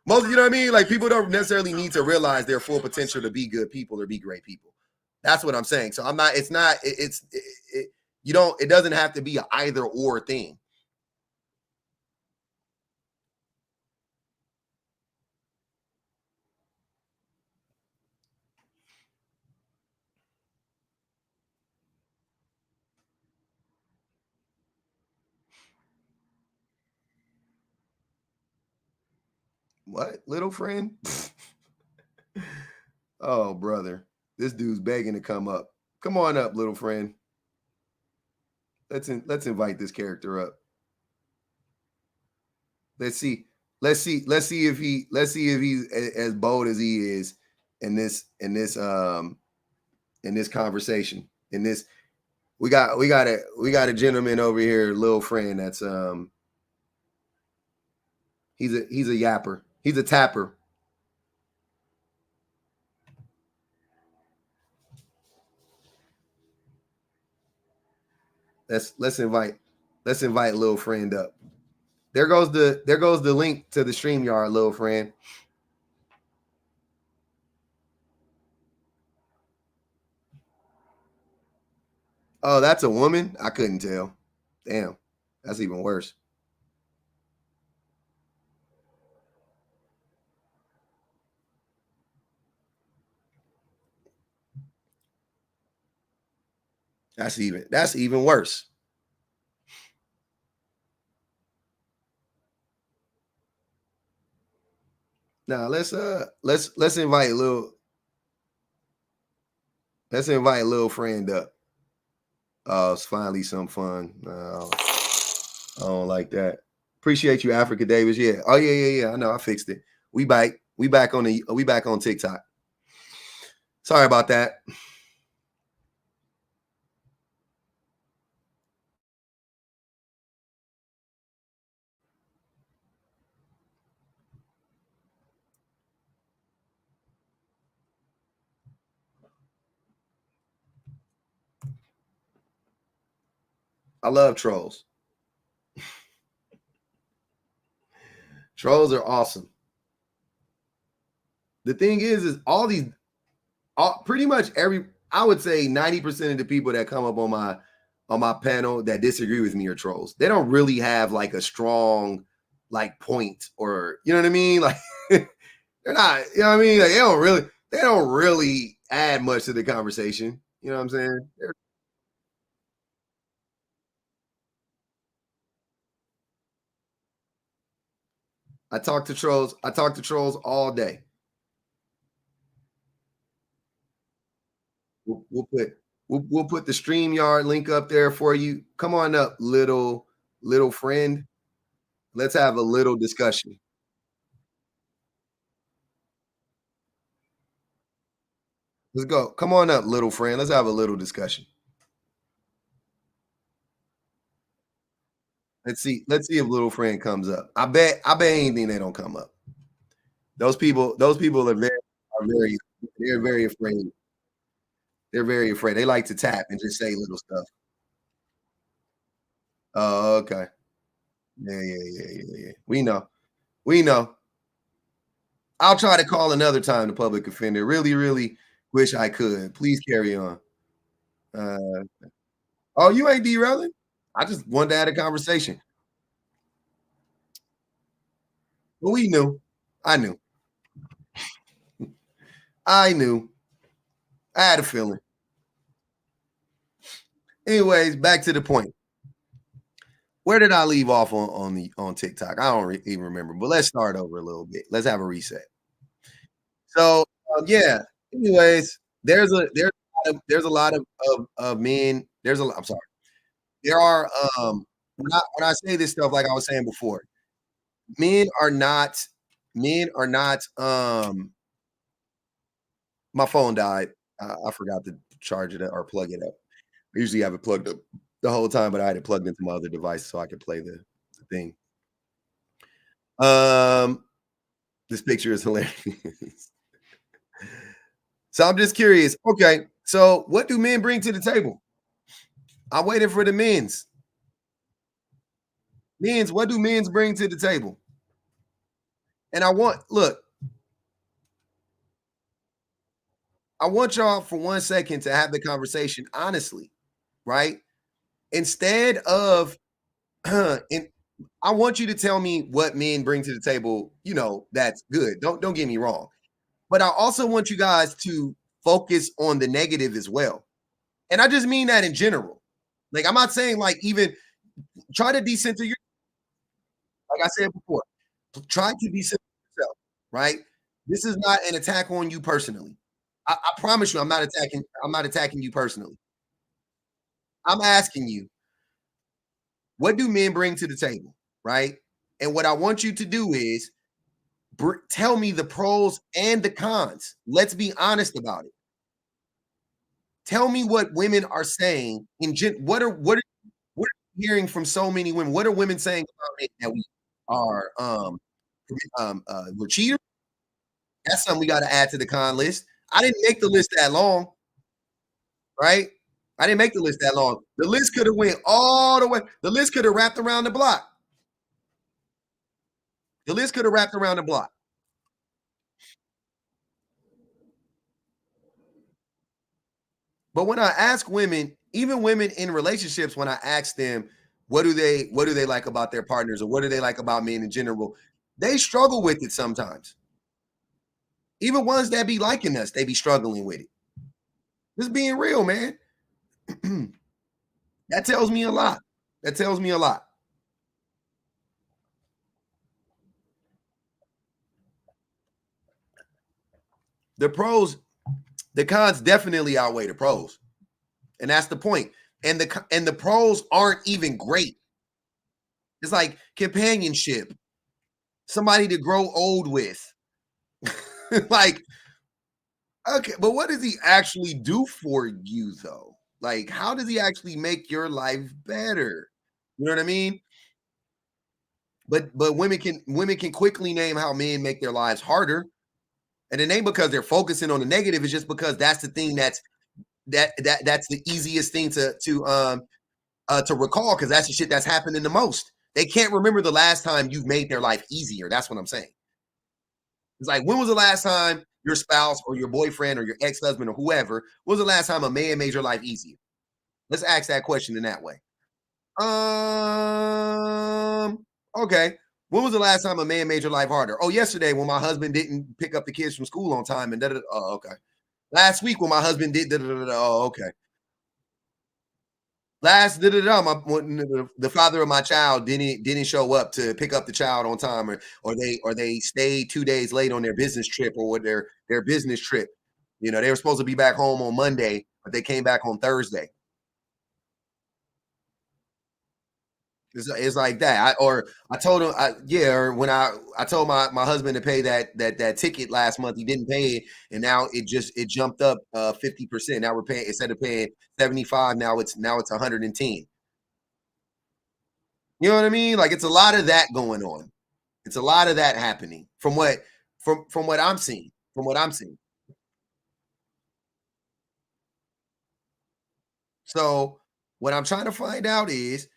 most, you know what I mean? Like, people don't necessarily need to realize their full potential to be good people or be great people. That's what I'm saying. So I'm not, it's not, you don't, it doesn't have to be an either or thing. What, little friend? Oh, brother. This dude's begging to come up. Come on up, little friend. Let's invite this character up. Let's see. Let's see if he's as bold as he is in this conversation. In this, we got a gentleman over here, little friend, that's he's a yapper. He's a tapper. Let's invite little friend up. There goes the link to the StreamYard, little friend. Oh, that's a woman? I couldn't tell. Damn. That's even worse. That's even worse. Now let's invite little friend up. Oh, it's finally some fun. I don't like that. Appreciate you, Africa Davis. Yeah. Oh yeah. I know. I fixed it. We back. We back on TikTok. Sorry about that. I love trolls. Trolls are awesome. The thing is pretty much I would say 90% of the people that come up on my panel that disagree with me are trolls. They don't really have like a strong like point, or you know what I mean? Like they're not, you know what I mean? Like they don't really add much to the conversation. You know what I'm saying? I talk to trolls all day. We'll put the StreamYard link up there for you. Come on up, little friend. Let's have a little discussion. Let's go. Come on up, little friend. Let's have a little discussion. Let's see if little friend comes up. I bet anything they don't come up. Those people they're very afraid. They're very afraid. They like to tap and just say little stuff. Oh, okay. Yeah. We know. We know. I'll try to call another time the public offender. Really, really wish I could. Please carry on. Uh, oh, you ain't derailing. I just wanted to have a conversation. But we knew. I knew. I knew. I had a feeling. Anyways, back to the point. Where did I leave off on TikTok? I don't even remember. But let's start over a little bit. Let's have a reset. So yeah. Anyways, there's a lot of men. I'm sorry. There are when I say this stuff, like I was saying before, men are not men are not my phone died. I forgot to charge it or plug it up. I usually have it plugged up the whole time, but I had it plugged into my other device so I could play the thing. Um, this picture is hilarious. So I'm just curious. Okay, so what do men bring to the table? I'm waiting for the men's. Men's, what do men's bring to the table? And I want y'all for 1 second to have the conversation honestly, right? Instead of and I want you to tell me what men bring to the table, that's good. Don't get me wrong. But I also want you guys to focus on the negative as well. And I just mean that in general. Like I'm not saying like even try to decenter your like I said before, try to decenter yourself, right? This is not an attack on you personally. I promise you I'm not attacking you personally. I'm asking you, what do men bring to the table, right? And what I want you to do is tell me the pros and the cons. Let's be honest about it. Tell me what women are saying in what are you hearing from so many women? What are women saying about it that we are we're cheaters? That's something we got to add to the con list. I didn't make the list that long, right? I didn't make the list that long. The list could have went all the way. The list could have wrapped around the block. The list could have wrapped around the block. But when I ask women, even women in relationships, when I ask them, what do they like about their partners or what do they like about men in general, they struggle with it sometimes. Even ones that be liking us, they be struggling with it. Just being real, man. That tells me a lot. That tells me a lot. The pros, the cons definitely outweigh the pros. And that's the point. And the pros aren't even great. It's like companionship, somebody to grow old with. Like, okay, but what does he actually do for you though? Like, how does he actually make your life better? You know what I mean? But women can quickly name how men make their lives harder. And it ain't because they're focusing on the negative, it's just because that's the thing that's the easiest thing to recall because that's the shit that's happening the most. They can't remember the last time you've made their life easier. That's what I'm saying. It's like, when was the last time your spouse or your boyfriend or your ex-husband or whoever, when was the last time a man made your life easier? Let's ask that question in that way. Okay. When was the last time a man made your life harder? Oh, yesterday when my husband didn't pick up the kids from school on time and da da. Oh, okay. Last week when my husband did da da da. Oh, okay. Last da da da. When the father of my child didn't show up to pick up the child on time, or they stayed 2 days late on their business trip or what their business trip. They were supposed to be back home on Monday, but they came back on Thursday. It's like that. I told him, or when I told my husband to pay that ticket last month, he didn't pay it, and now it jumped up 50%. Now we're paying, instead of paying 75, now it's 110. You know what I mean? Like, it's a lot of that going on. It's a lot of that happening from what I'm seeing. From what I'm seeing. So what I'm trying to find out is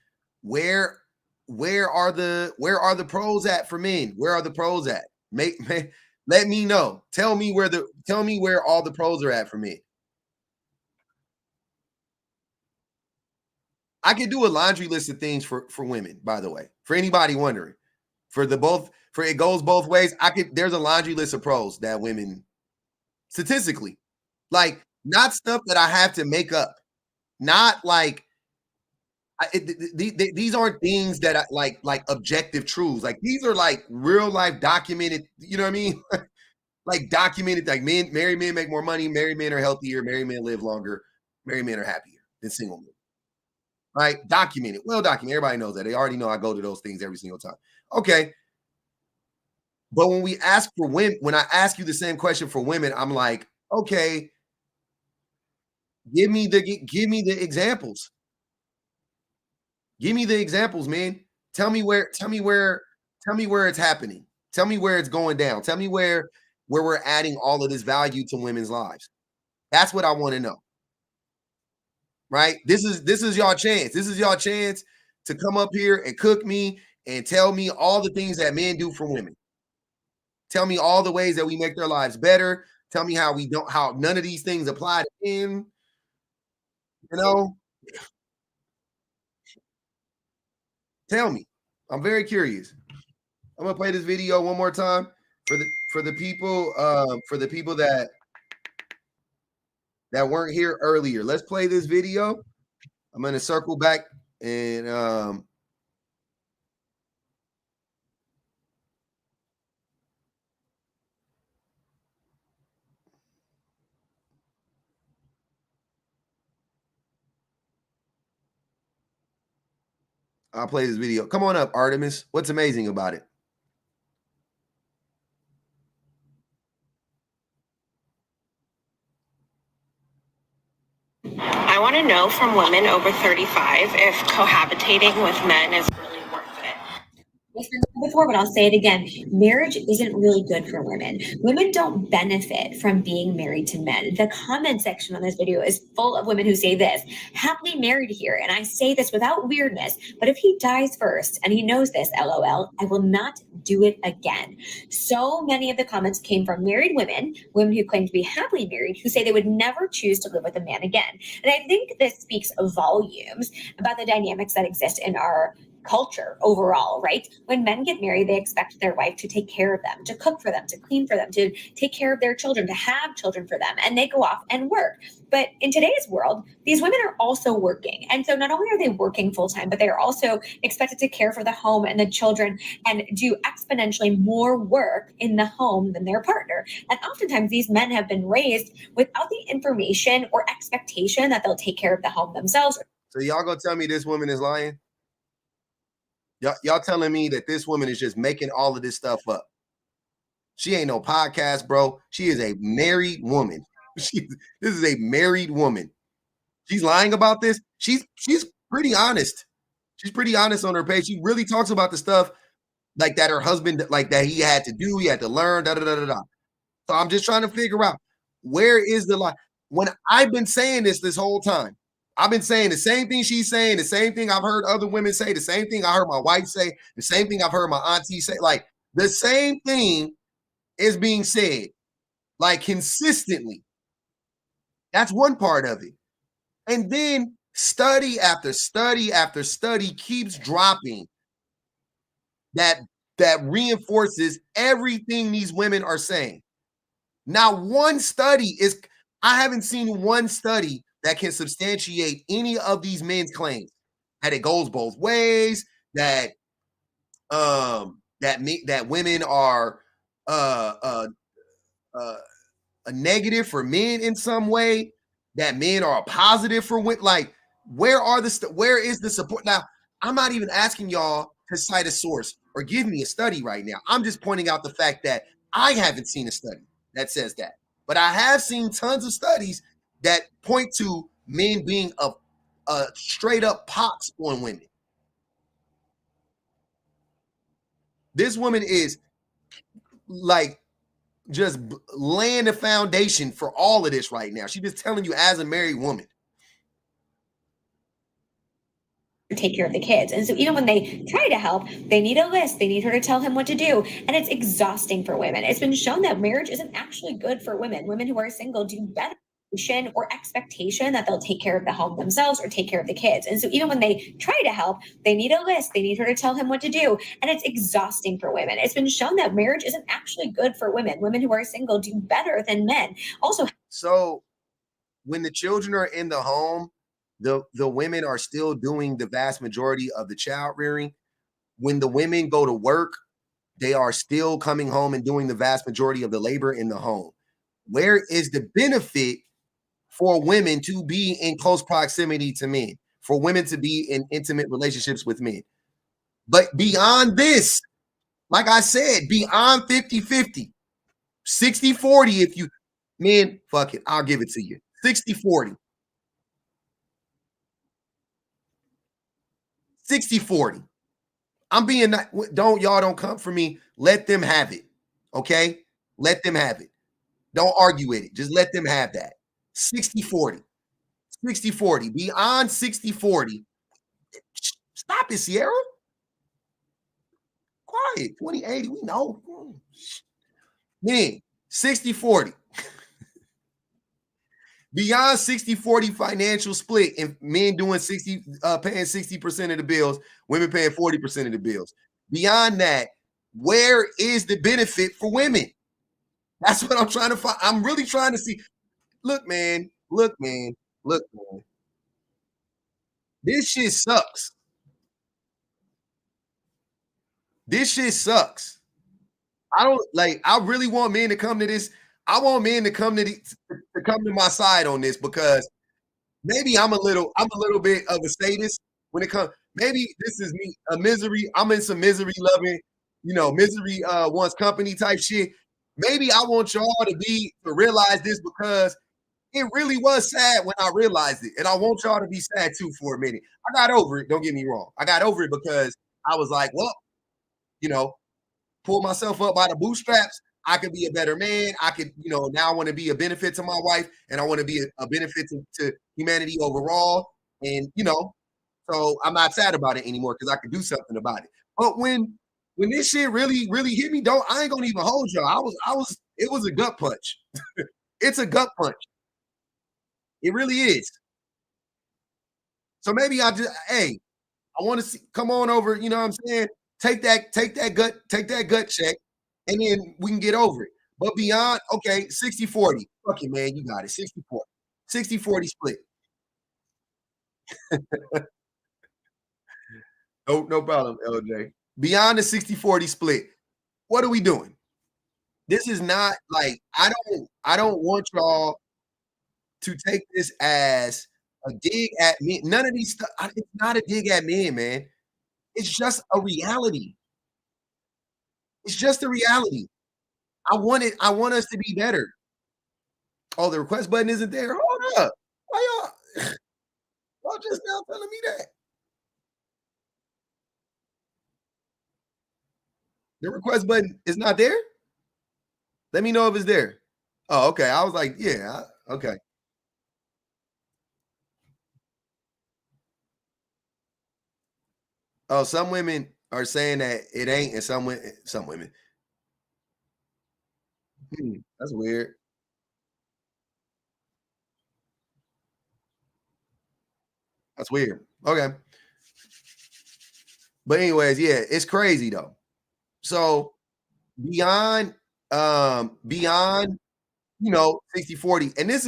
where where are the pros at for men? Where are the pros at? Let me know. Tell me where all the pros are at for me. I could do a laundry list of things for women, by the way. For anybody wondering. For for it goes both ways. There's a laundry list of pros that women statistically, like, not stuff that I have to make up, not like these aren't things that I like objective truths. Like, these are like real life documented, you know what I mean? Like, documented, like, married men make more money, married men are healthier, married men live longer, married men are happier than single men. Right? Documented, well documented. Everybody knows that. They already know I go to those things every single time. Okay. But when we ask for women, when I ask you the same question for women, I'm like, okay, give me the examples. Give me the examples, man. Tell me where it's happening. Tell me where it's going down. Tell me where we're adding all of this value to women's lives. That's what I want to know. Right? This is y'all chance. This is y'all chance to come up here and cook me and tell me all the things that men do for women. Tell me all the ways that we make their lives better. Tell me how none of these things apply to men. You know, tell me. I'm very curious. I'm gonna play this video one more time for the people that weren't here earlier. Let's play this video. I'm gonna circle back and I'll play this video. Come on up, Artemis. What's amazing about it? I want to know from women over 35 if cohabitating with men is really worth it. I've said it before, but I'll say it again. Marriage isn't really good for women. Women don't benefit from being married to men. The comment section on this video is full of women who say this, happily married here. And I say this without weirdness, but if he dies first, and he knows this, LOL, I will not do it again. So many of the comments came from married women who claim to be happily married, who say they would never choose to live with a man again. And I think this speaks volumes about the dynamics that exist in our culture overall, right? When men get married, they expect their wife to take care of them, to cook for them, to clean for them, to take care of their children, to have children for them, and they go off and work. But in today's world, these women are also working. And so not only are they working full time, but they are also expected to care for the home and the children and do exponentially more work in the home than their partner. And oftentimes these men have been raised without the information or expectation that they'll take care of the home themselves. So y'all gonna tell me this woman is lying? Y'all telling me that this woman is just making all of this stuff up? She ain't no podcast, bro. She is a married woman. This is a married woman. She's lying about this. She's pretty honest. She's pretty honest on her page. She really talks about the stuff like that her husband, like that he had to do, he had to learn, da da da da da. So I'm just trying to figure out, where is the lie? When I've been saying this whole time, I've been saying the same thing she's saying, the same thing I've heard other women say, the same thing I heard my wife say, the same thing I've heard my auntie say. Like, the same thing is being said, like, consistently. That's one part of it. And then study after study after study keeps dropping that reinforces everything these women are saying. Now, I haven't seen one study that can substantiate any of these men's claims, that it goes both ways, that women are a negative for men in some way, that men are a positive for women. Like, where is the support? Now, I'm not even asking y'all to cite a source or give me a study right now. I'm just pointing out the fact that I haven't seen a study that says that, but I have seen tons of studies that point to men being a straight up pox on women. This woman is like just laying the foundation for all of this right now. She's just telling you as a married woman. Take care of the kids. And so even when they try to help, they need a list. They need her to tell him what to do. And it's exhausting for women. It's been shown that marriage isn't actually good for women. Women who are single do better. or expectation that they'll take care of the home themselves or take care of the kids. And so even when they try to help, they need a list, they need her to tell him what to do. And it's exhausting for women. It's been shown that marriage isn't actually good for women. Women who are single do better than men. Also, So when the children are in the home, the women are still doing the vast majority of the child rearing. When the women go to work, they are still coming home and doing the vast majority of the labor in the home. Where is the benefit for women to be in close proximity to men, for women to be in intimate relationships with men? But beyond this, like I said, beyond 50-50, 60-40, if you, men, fuck it, I'll give it to you. 60-40, 60-40. I'm being not, don't come for me. Let them have it. Okay? Let them have it. Don't argue with it. Just let them have that. 60-40. 60-40. Beyond 60-40. Stop it, Sierra. Quiet. 20-80. We know. Man, 60-40. Beyond 60-40 financial split, and men doing 60, paying 60% of the bills, women paying 40% of the bills. Beyond that, where is the benefit for women? That's what I'm trying to find. I'm really trying to see. Look, man. Look, man. Look, man. This shit sucks. This shit sucks. I don't like. I really want men to come to this. I want men to come to my side on this, because maybe I'm a little bit of a sadist when it comes. Maybe this is me, a misery. I'm in some misery loving, misery wants company type shit. Maybe I want y'all to realize this, because it really was sad when I realized it. And I want y'all to be sad too for a minute. I got over it. Don't get me wrong. I got over it because I was like, well, you know, pull myself up by the bootstraps. I could be a better man. I could, now I want to be a benefit to my wife, and I want to be a benefit to humanity overall. And, so I'm not sad about it anymore, because I could do something about it. But when this shit really, really hit me, I ain't gonna even hold y'all. It was a gut punch. It's a gut punch. It really is. So maybe hey, I want to see, come on over, you know what I'm saying? Take that gut check, and then we can get over it. But beyond, okay, 60-40. Fuck it, man. You got it. 60-40. 60-40 split. No problem, LJ. Beyond the 60-40 split, what are we doing? This is not like, I don't want y'all to take this as a dig at me. None of these stuff, it's not a dig at men, man. It's just a reality. It's just a reality. I want us to be better. Oh, the request button isn't there. Hold up. Why y'all just now telling me that? The request button is not there? Let me know if it's there. Oh, okay. I was like, yeah, okay. Oh, some women are saying that it ain't, and some women. That's weird. That's weird. Okay. But anyways, yeah, it's crazy though. So beyond beyond 60-40, and this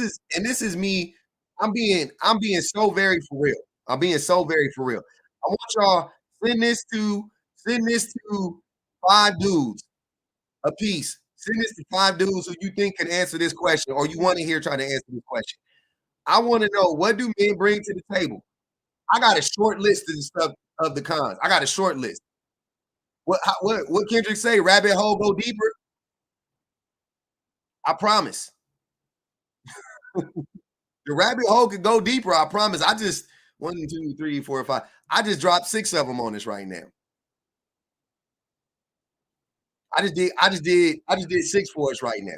is me. I'm being so very for real. I'm being so very for real. I want y'all send this to 5 dudes a piece. Send this to 5 dudes who you think can answer this question, or you want to hear trying to answer this question. I want to know, what do men bring to the table? I got a short list of the stuff, of the cons. I got a short list. What Kendrick say? Rabbit hole go deeper. I promise. The rabbit hole could go deeper. I promise. I just 1, 2, 3, 4, 5. I just dropped 6 of them on this right now. I just did 6 for us right now.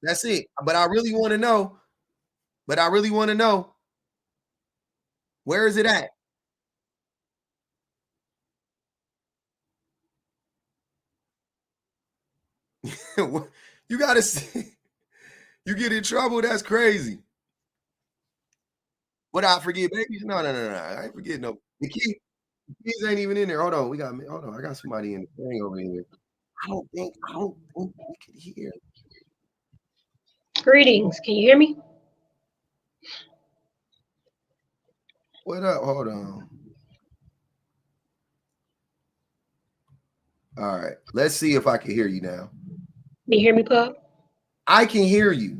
That's it. But I really want to know. Where is it at? You gotta see. You get in trouble. That's crazy. What I forget, babies? No. I ain't forget no. The kids ain't even in there. Hold on. Hold on. I got somebody in the thing over here. I don't think we can hear. Greetings. Can you hear me? What up? Hold on. All right. Let's see if I can hear you now. Can you hear me, Pub? I can hear you.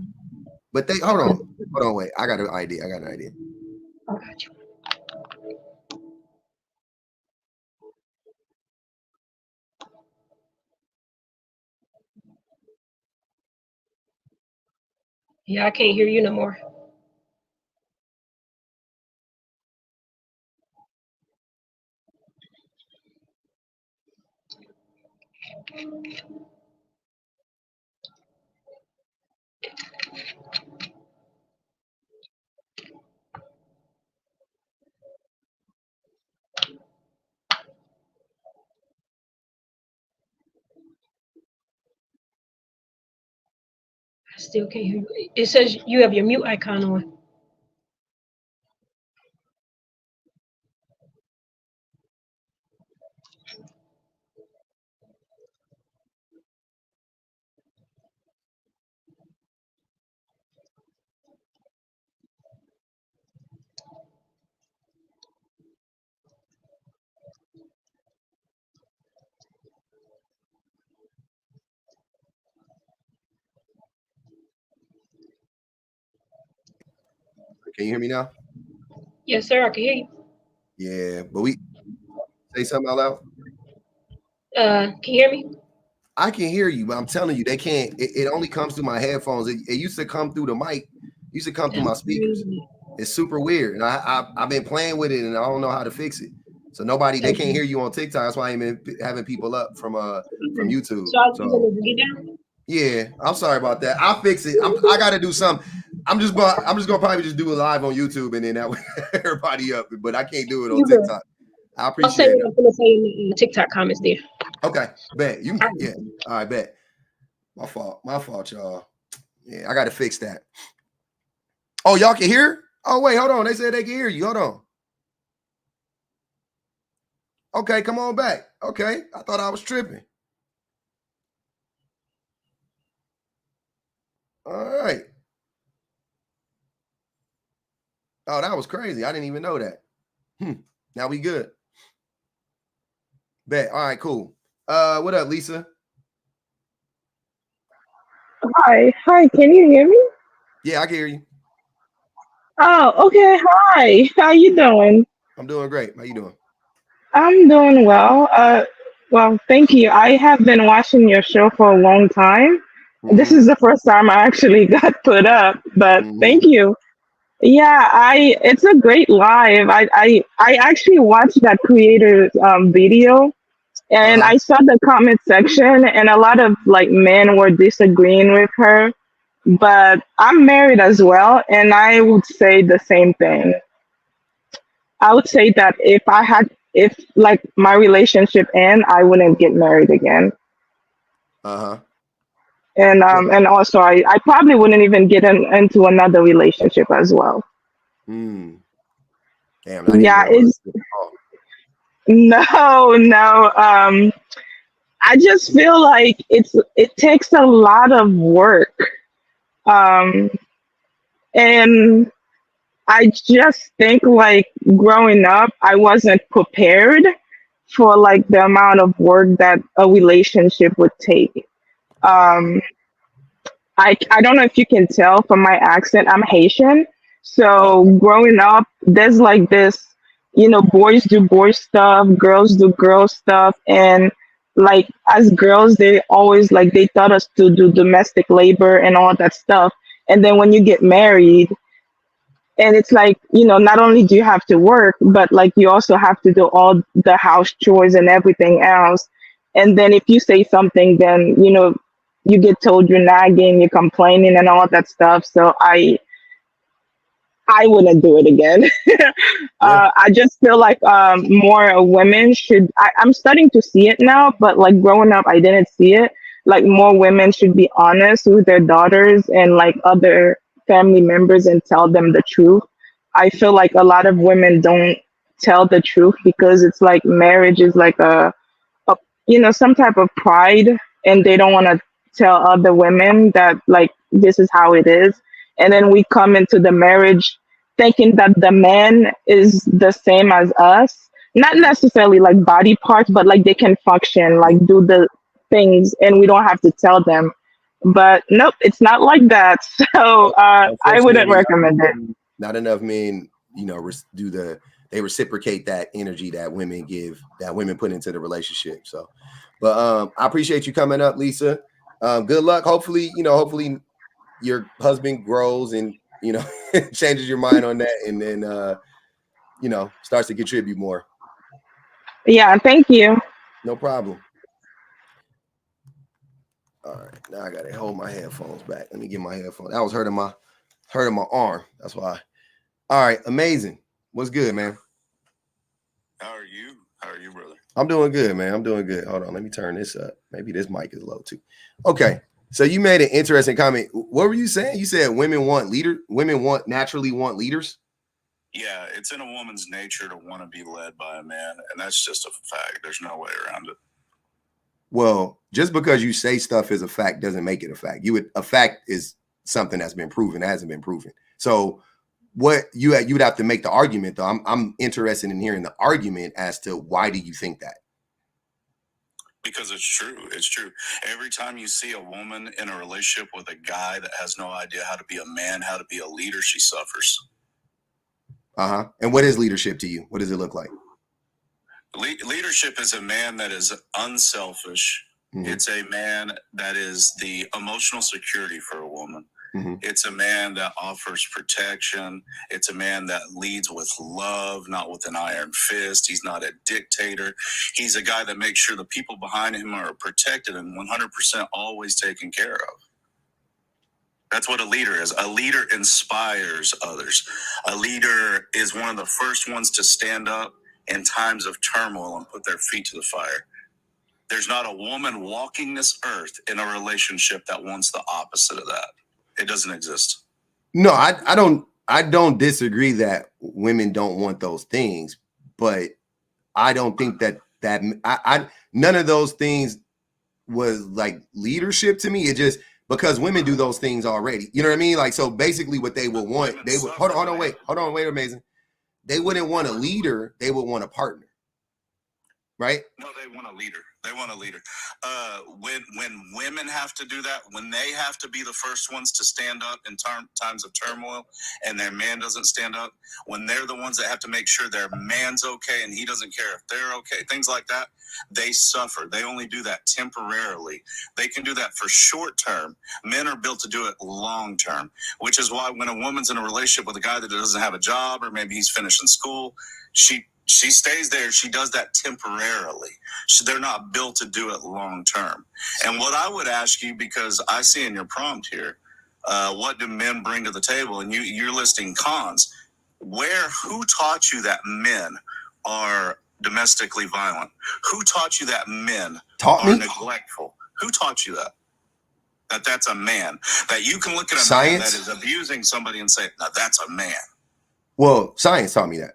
But they hold on, wait. I got an idea. I got you. Yeah, I can't hear you no more. I still can't hear you. It says you have your mute icon on. Can you hear me now? Yes, sir. I can hear you. Yeah, but we say something out loud. Can you hear me? I can hear you, but I'm telling you, they can't. It only comes through my headphones. It used to come through the mic. It used to come through my speakers. It's super weird, and I've been playing with it, and I don't know how to fix it. So they can't hear you on TikTok. That's why I'm having people up from YouTube. So yeah, I'm sorry about that. I'll fix it. I got to do something. I'm just gonna probably just do it live on YouTube, and then that way everybody up. But I can't do it on TikTok. I appreciate it. I'm gonna say in the TikTok comments there. Okay, bet you. Yeah, all right, bet. My fault, y'all. Yeah, I got to fix that. Oh, y'all can hear? Oh, wait, hold on. They said they can hear you. Hold on. Okay, come on back. Okay, I thought I was tripping. All right. Oh, that was crazy. I didn't even know that. Now we good. Bet. All right, cool. What up, Lisa? Hi, can you hear me? Yeah, I can hear you. Oh, okay. Hi, how you doing? I'm doing great. How you doing? I'm doing well. Well, thank you. I have been watching your show for a long time. This is the first time I actually got put up, but thank you. Yeah, it's a great live. I actually watched that creator's video, and I saw the comment section, and a lot of like men were disagreeing with her. But I'm married as well, and I would say the same thing. I would say that if like my relationship end, I wouldn't get married again. And also I probably wouldn't even get into another relationship as well. Damn, yeah, it's no. I just feel like it takes a lot of work. And I just think like growing up, I wasn't prepared for like the amount of work that a relationship would take. I don't know if you can tell from my accent, I'm Haitian. So growing up, there's like this, boys do boy stuff, girls do girl stuff. And like as girls, they always like they taught us to do domestic labor and all that stuff. And then when you get married, and it's like, not only do you have to work, but like you also have to do all the house chores and everything else. And then if you say something, then, you get told you're nagging, you're complaining and all that stuff. So I wouldn't do it again. I just feel like more women should, I'm starting to see it now, but like growing up, I didn't see it. like more women should be honest with their daughters and like other family members and tell them the truth. I feel like a lot of women don't tell the truth because it's like marriage is like a some type of pride, and they don't want to tell other women that like this is how it is. And then we come into the marriage thinking that the man is the same as us, not necessarily like body parts, but like they can function, like do the things, and we don't have to tell them. But nope, it's not like that. So I wouldn't Unfortunately, recommend it. not enough men, they reciprocate that energy that women give, that women put into the relationship. So, but I appreciate you coming up, Lisa. Good luck. Hopefully your husband grows and changes your mind on that, and then starts to contribute more. Yeah, thank you. No problem. All right, now I gotta hold my headphones back. Let me get my headphones. That was hurting my arm. That's why. All right, amazing. What's good, man? How are you? How are you, brother? I'm doing good, man. I'm doing good. Hold on, let me turn this up. Maybe this mic is low too. Okay, so you made an interesting comment. What were you saying? You said women naturally want leaders. Yeah, it's in a woman's nature to want to be led by a man, and that's just a fact. There's no way around it. Well, just because you say stuff is a fact doesn't make it a fact. A fact is something that's been proven, that hasn't been proven. So what you would have to make the argument, though. I'm interested in hearing the argument as to why do you think that? Because it's true. It's true. Every time you see a woman in a relationship with a guy that has no idea how to be a man, how to be a leader, she suffers. And what is leadership to you? What does it look like? Leadership is a man that is unselfish. Mm-hmm. It's a man that is the emotional security for a woman. Mm-hmm. It's a man that offers protection. It's a man that leads with love, not with an iron fist. He's not a dictator. He's a guy that makes sure the people behind him are protected and 100% always taken care of. That's what a leader is. A leader inspires others. A leader is one of the first ones to stand up in times of turmoil and put their feet to the fire. There's not a woman walking this earth in a relationship that wants the opposite of that. It doesn't exist. No, I don't disagree that women don't want those things, but I don't think that none of those things was like leadership to me. It just because women do those things already. You know what I mean? Like, so basically what they would want, they would hold on, wait, amazing. They wouldn't want a leader, they would want a partner. Right? No, they want a leader. They want a leader. When women have to do that, when they have to be the first ones to stand up in times of turmoil and their man doesn't stand up, when they're the ones that have to make sure their man's okay and he doesn't care if they're okay, things like that, they suffer. They only do that temporarily. They can do that for short term. Men are built to do it long term, which is why when a woman's in a relationship with a guy that doesn't have a job or maybe he's finishing school, she stays there. She does that temporarily. They're not built to do it long term. And what I would ask you, because I see in your prompt here, what do men bring to the table? And you're listing cons. Who taught you that men are domestically violent? Who taught you that men are neglectful? Who taught you that? That's a man. That you can look at a man that is abusing somebody and say, now that's a man. Well, science taught me that.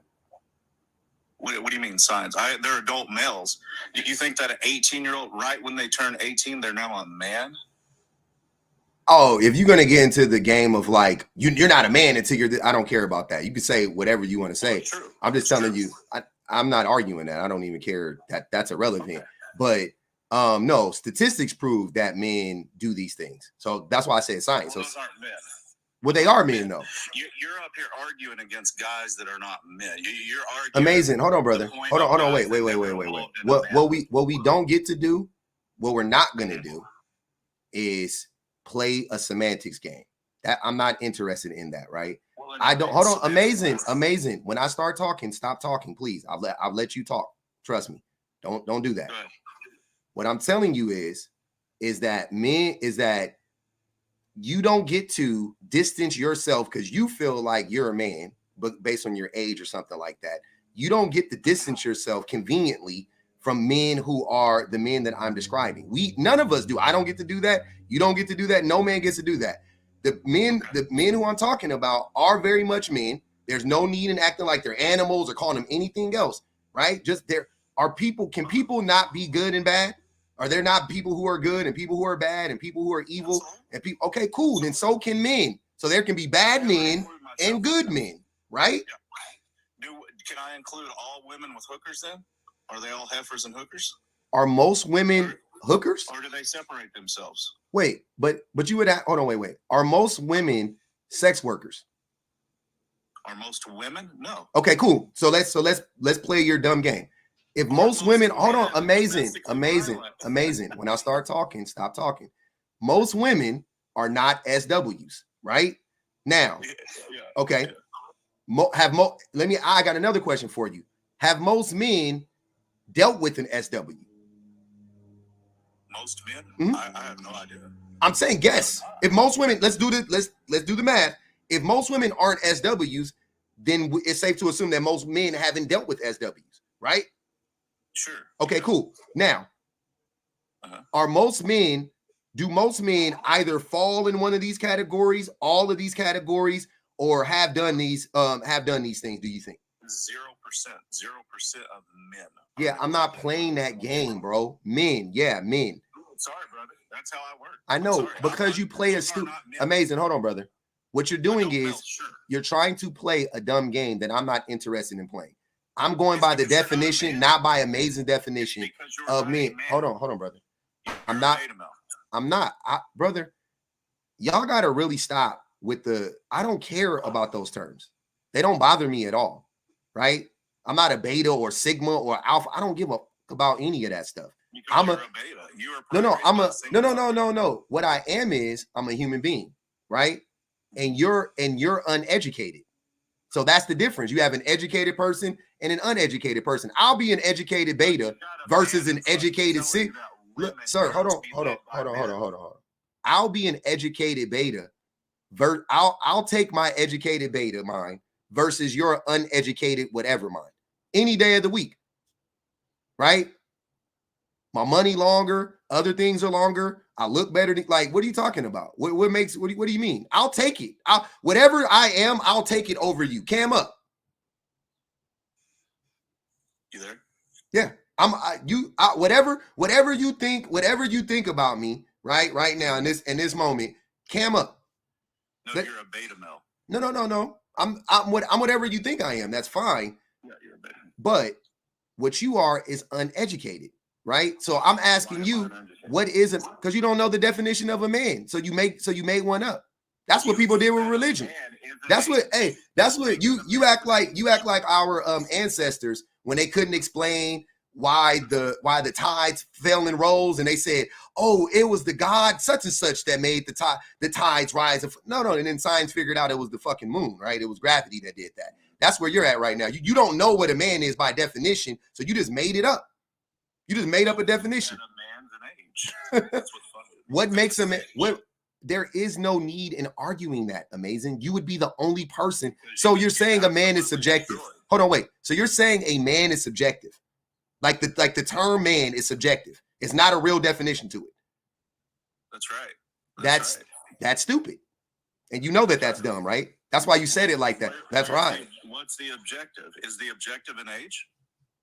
What do you mean science? They're adult males. Do you think that an 18-year-old, right when they turn 18, they're now a man? Oh, if you're going to get into the game of like, you're not a man until I don't care about that. You can say whatever you want to say. True. I'm just telling you, I'm not arguing that. I don't even care that's irrelevant. Okay. But no, statistics prove that men do these things. So that's why I say science. Those aren't men. Well, they are men, though. You're up here arguing against guys that are not men. You're arguing. Amazing. Hold on, brother. Hold on. Wait. What we don't get to do, what we're not going to do is play a semantics game. That I'm not interested in that, right? Well, I don't. Hold on. Amazing. When I start talking, stop talking, please. I'll let you talk. Trust me. Don't do that. What I'm telling you is that you don't get to distance yourself because you feel like you're a man, but based on your age or something like that, you don't get to distance yourself conveniently from men who are the men that I'm describing. None of us do. I don't get to do that. You don't get to do that. No man gets to do that. The men who I'm talking about are very much men. There's no need in acting like they're animals or calling them anything else, right? Just there are people. Can people not be good and bad? Are there not people who are good and people who are bad and people who are evil and people? Okay, cool. Then so can men. So there can be bad men and good men, right? Can I include all women with hookers then? Are they all heifers and hookers? Are most women hookers? Or do they separate themselves? Wait, but you would hold on, wait. Are most women sex workers? Are most women? No. Okay, cool. So let's play your dumb game. If most women, hold on, amazing. When I start talking, stop talking. Most women are not SWs, right? Now, okay. I got another question for you. Have most men dealt with an SW? Most men? Mm-hmm. I have no idea. I'm saying guess. If most women, let's do the math. If most women aren't SWs, then it's safe to assume that most men haven't dealt with SWs, right? Sure. Okay, cool. Now, do most men either fall in one of these categories, all of these categories, or have done these things, do you think? 0%. 0% of men. Yeah, I'm not playing that game, bro. Men, yeah, men. Sorry, brother. That's how I work. I know, because you play a stupid. Amazing. Hold on, brother. What you're doing is you're trying to play a dumb game that I'm not interested in playing. I'm going by the definition, not by amazing definition of men. Hold on, brother. I'm not, brother. Y'all got to really stop with I don't care about those terms. They don't bother me at all, right? I'm not a beta or sigma or alpha. I don't give a fuck about any of that stuff. I'm a beta. No. What I am is I'm a human being, right? And you're uneducated. So that's the difference. You have an educated person and an uneducated person. I'll be an educated beta versus an educated sigma. Look, sir, hold on. I'll be an educated beta. I'll take my educated beta mind versus your uneducated whatever mind any day of the week, right? My money longer, other things are longer. I look better. Like, what are you talking about? What do you mean? I'll take it. Whatever I am, I'll take it over you. Cam up. You there? Yeah. Whatever you think about me, right now in this moment, cam up. No, you're a beta male. No. I'm whatever you think I am. That's fine. Yeah, you're a beta. But what you are is uneducated, right? So I'm asking you, what is it? Because you don't know the definition of a man. So you made one up. That's what people did with religion. That's what you act like our ancestors when they couldn't explain why the tides fell in rows, and they said, oh, it was the god such and such that made the tides rise. No, and then science figured out it was the fucking moon, right? It was gravity that did that. That's where you're at right now. You don't know what a man is by definition, so you just made it up. You just made up a definition. A man's an age. That's what's funny. What makes a man? There is no need in arguing that. Amazing. You would be the only person. So you're saying a man is subjective. Hold on, wait. So you're saying a man is subjective. Like the term man is subjective. It's not a real definition to it. That's right. That's stupid. And you know that's dumb, right? That's why you said it like that. That's right. What's the objective? Is the objective an age?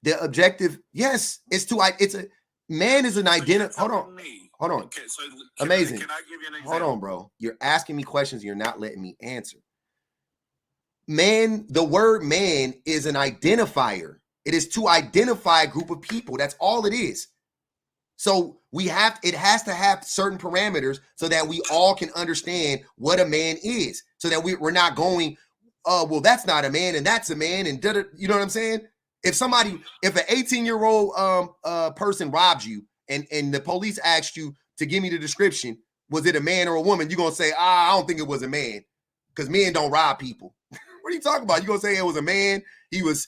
The objective, yes, it's a man is an identity. Hold on. Okay, so amazing. Can I give you an example? Hold on, bro. You're asking me questions. You're not letting me answer. Man, the word man is an identifier. It is to identify a group of people. That's all it is. So it has to have certain parameters so that we all can understand what a man is, so that we're not going, well, that's not a man and that's a man and you know what I'm saying? If an 18-year-old person robbed you and the police asked you to give me the description, was it a man or a woman? You're gonna say, I don't think it was a man, because men don't rob people. What are you talking about? You're gonna say it was a man. He was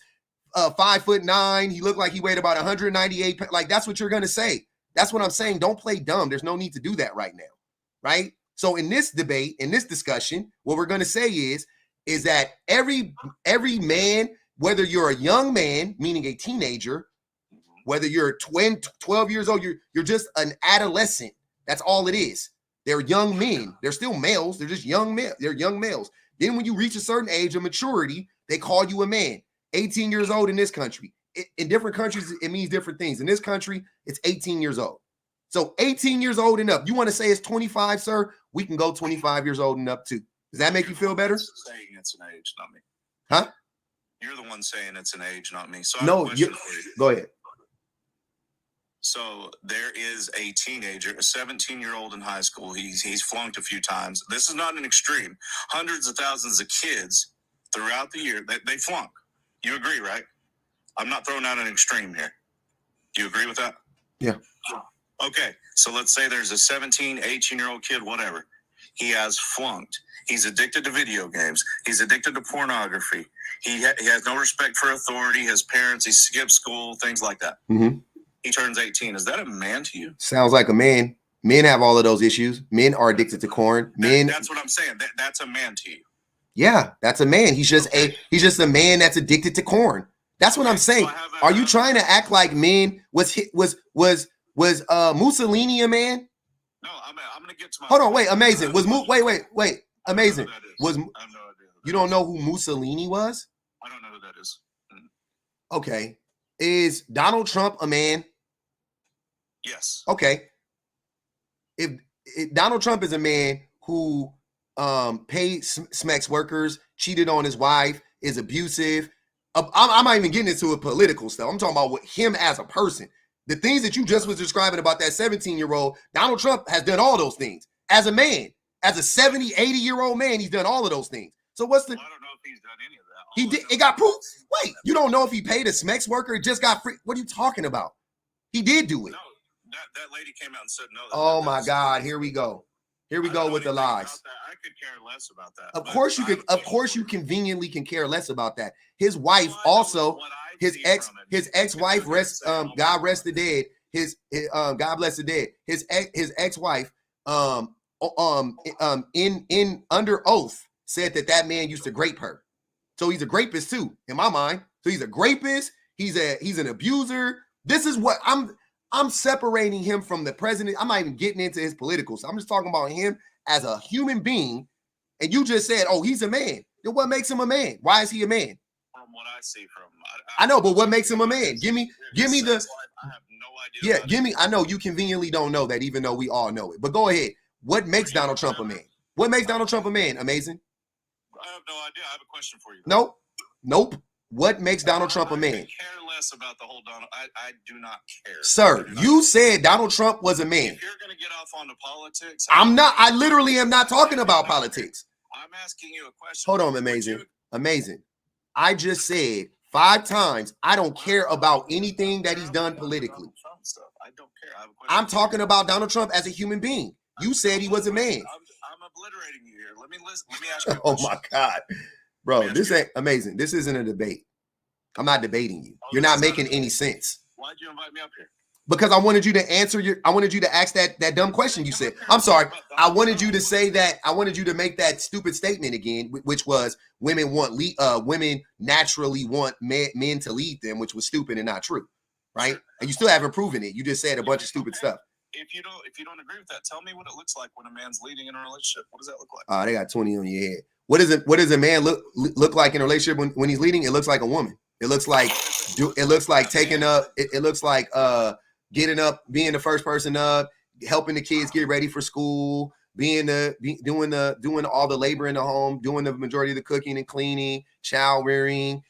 5'9". He looked like he weighed about 198. Like, that's what you're gonna say. That's what I'm saying. Don't play dumb. There's no need to do that right now, right? So in this debate, in this discussion, what we're gonna say is that every man, whether you're a young man, meaning a teenager, Whether you're 12 years old, you're just an adolescent. That's all it is. They're young men. They're still males. They're just young men. They're young males. Then when you reach a certain age of maturity, they call you a man. 18 years old in this country. In different countries, it means different things. In this country, it's 18 years old. So 18 years old and up. You want to say it's 25, sir? We can go 25 years old and up too. Does that make you feel better? Saying it's an age, not me. Huh? You're the one saying it's an age, not me. So I have a No, question for you. go ahead. So there is a teenager, a 17-year-old in high school. He's flunked a few times. This is not an extreme. Hundreds of thousands of kids throughout the year, they flunk. You agree, right? I'm not throwing out an extreme here. Do you agree with that? Yeah. Okay, so let's say there's a 17, 18-year-old kid, whatever. He has flunked. He's addicted to video games. He's addicted to pornography. He has no respect for authority, his parents. He skips school, things like that. Mm-hmm. He turns 18. Is that a man to you? Sounds like a man. Men have all of those issues. Men are addicted to corn. That's what I'm saying. That's a man to you. Yeah, that's a man. He's just a man that's addicted to corn. That's what I'm saying. Are you trying to act like men was Mussolini a man? No, I'm gonna get to my. Hold on, wait, amazing. Wait, amazing. Was I have no idea. You don't know who Mussolini was? I don't know who that is. Okay. Is Donald Trump a man? Yes. Okay. If Donald Trump is a man who paid smacks workers, cheated on his wife, is abusive. I'm not even getting into a political stuff. I'm talking about with him as a person. The things that you just was describing about that 17-year-old, Donald Trump has done all those things. As a man, as a 70, 80-year-old man, he's done all of those things. So what's the... Well, I don't know if he's done any of that. He did. It got proof. Wait, you don't know if he paid a Smex worker? It just got free. What are you talking about? He did do it. No, that lady came out and said no. Oh my God! Here we go. Here we go with the lies. I could care less about that. Of course you could. Of course you conveniently can care less about that. His wife also. His ex-wife rest. God rest the dead. God bless the dead. His ex-wife. In under oath said that man used to grape her. So he's a rapist too, in my mind. So he's a rapist. He's an abuser. This is what I'm separating him from the president. I'm not even getting into his political stuff. I'm just talking about him as a human being. And you just said, oh, he's a man. Then what makes him a man? Why is he a man? From what I see from him. I know, but what makes him a man? Give me the. I have no idea. Yeah, give me. I know you conveniently don't know that, even though we all know it. But go ahead. What makes Donald Trump a man? What makes Donald Trump a man? Amazing. I have no idea. I have a question for you. Nope. What makes Donald Trump a man? I care less about the whole Donald. I do not care. Sir, you said Donald Trump was a man. If you're going to get off onto politics. I'm not. I literally am not talking about politics. I'm asking you a question. Hold on, amazing. I just said 5 times I don't care about anything that he's done politically. I don't care. I have a question. I'm talking about Donald Trump as a human being. You said he was a man. I'm obliterating you here. Let me ask you a Oh question. my God. Bro, this ain't amazing. This isn't a debate. I'm not debating you. You're not making any sense. Why'd you invite me up here? Because I wanted you to ask that dumb question you said. I'm sorry. I wanted you to say that. I wanted you to make that stupid statement again, which was women naturally want men to lead them, which was stupid and not true. Right? And you still haven't proven it. You just said a bunch of stupid stuff. If you don't agree with that, tell me what it looks like when a man's leading in a relationship. What does that look like? They got 20 on your head. What does a man look like in a relationship when he's leading? It looks like a woman. It looks like taking up. It looks like getting up, being the first person up, helping the kids get ready for school, doing all the labor in the home, doing the majority of the cooking and cleaning, showering,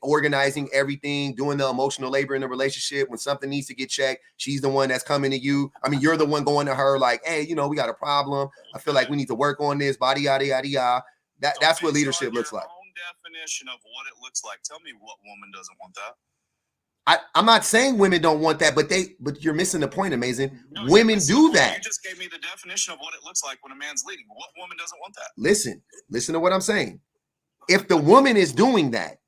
organizing everything, doing the emotional labor in the relationship. When something needs to get checked, she's the one that's coming to you. I mean, you're the one going to her like, hey, we got a problem. I feel like we need to work on this, body, yada, yada, yada. That's what leadership looks like. Own definition of what it looks like. Tell me what woman doesn't want that. I'm not saying women don't want that, but you're missing the point, amazing. No, women do that. You just gave me the definition of what it looks like when a man's leading. What woman doesn't want that? Listen to what I'm saying. If the woman is doing that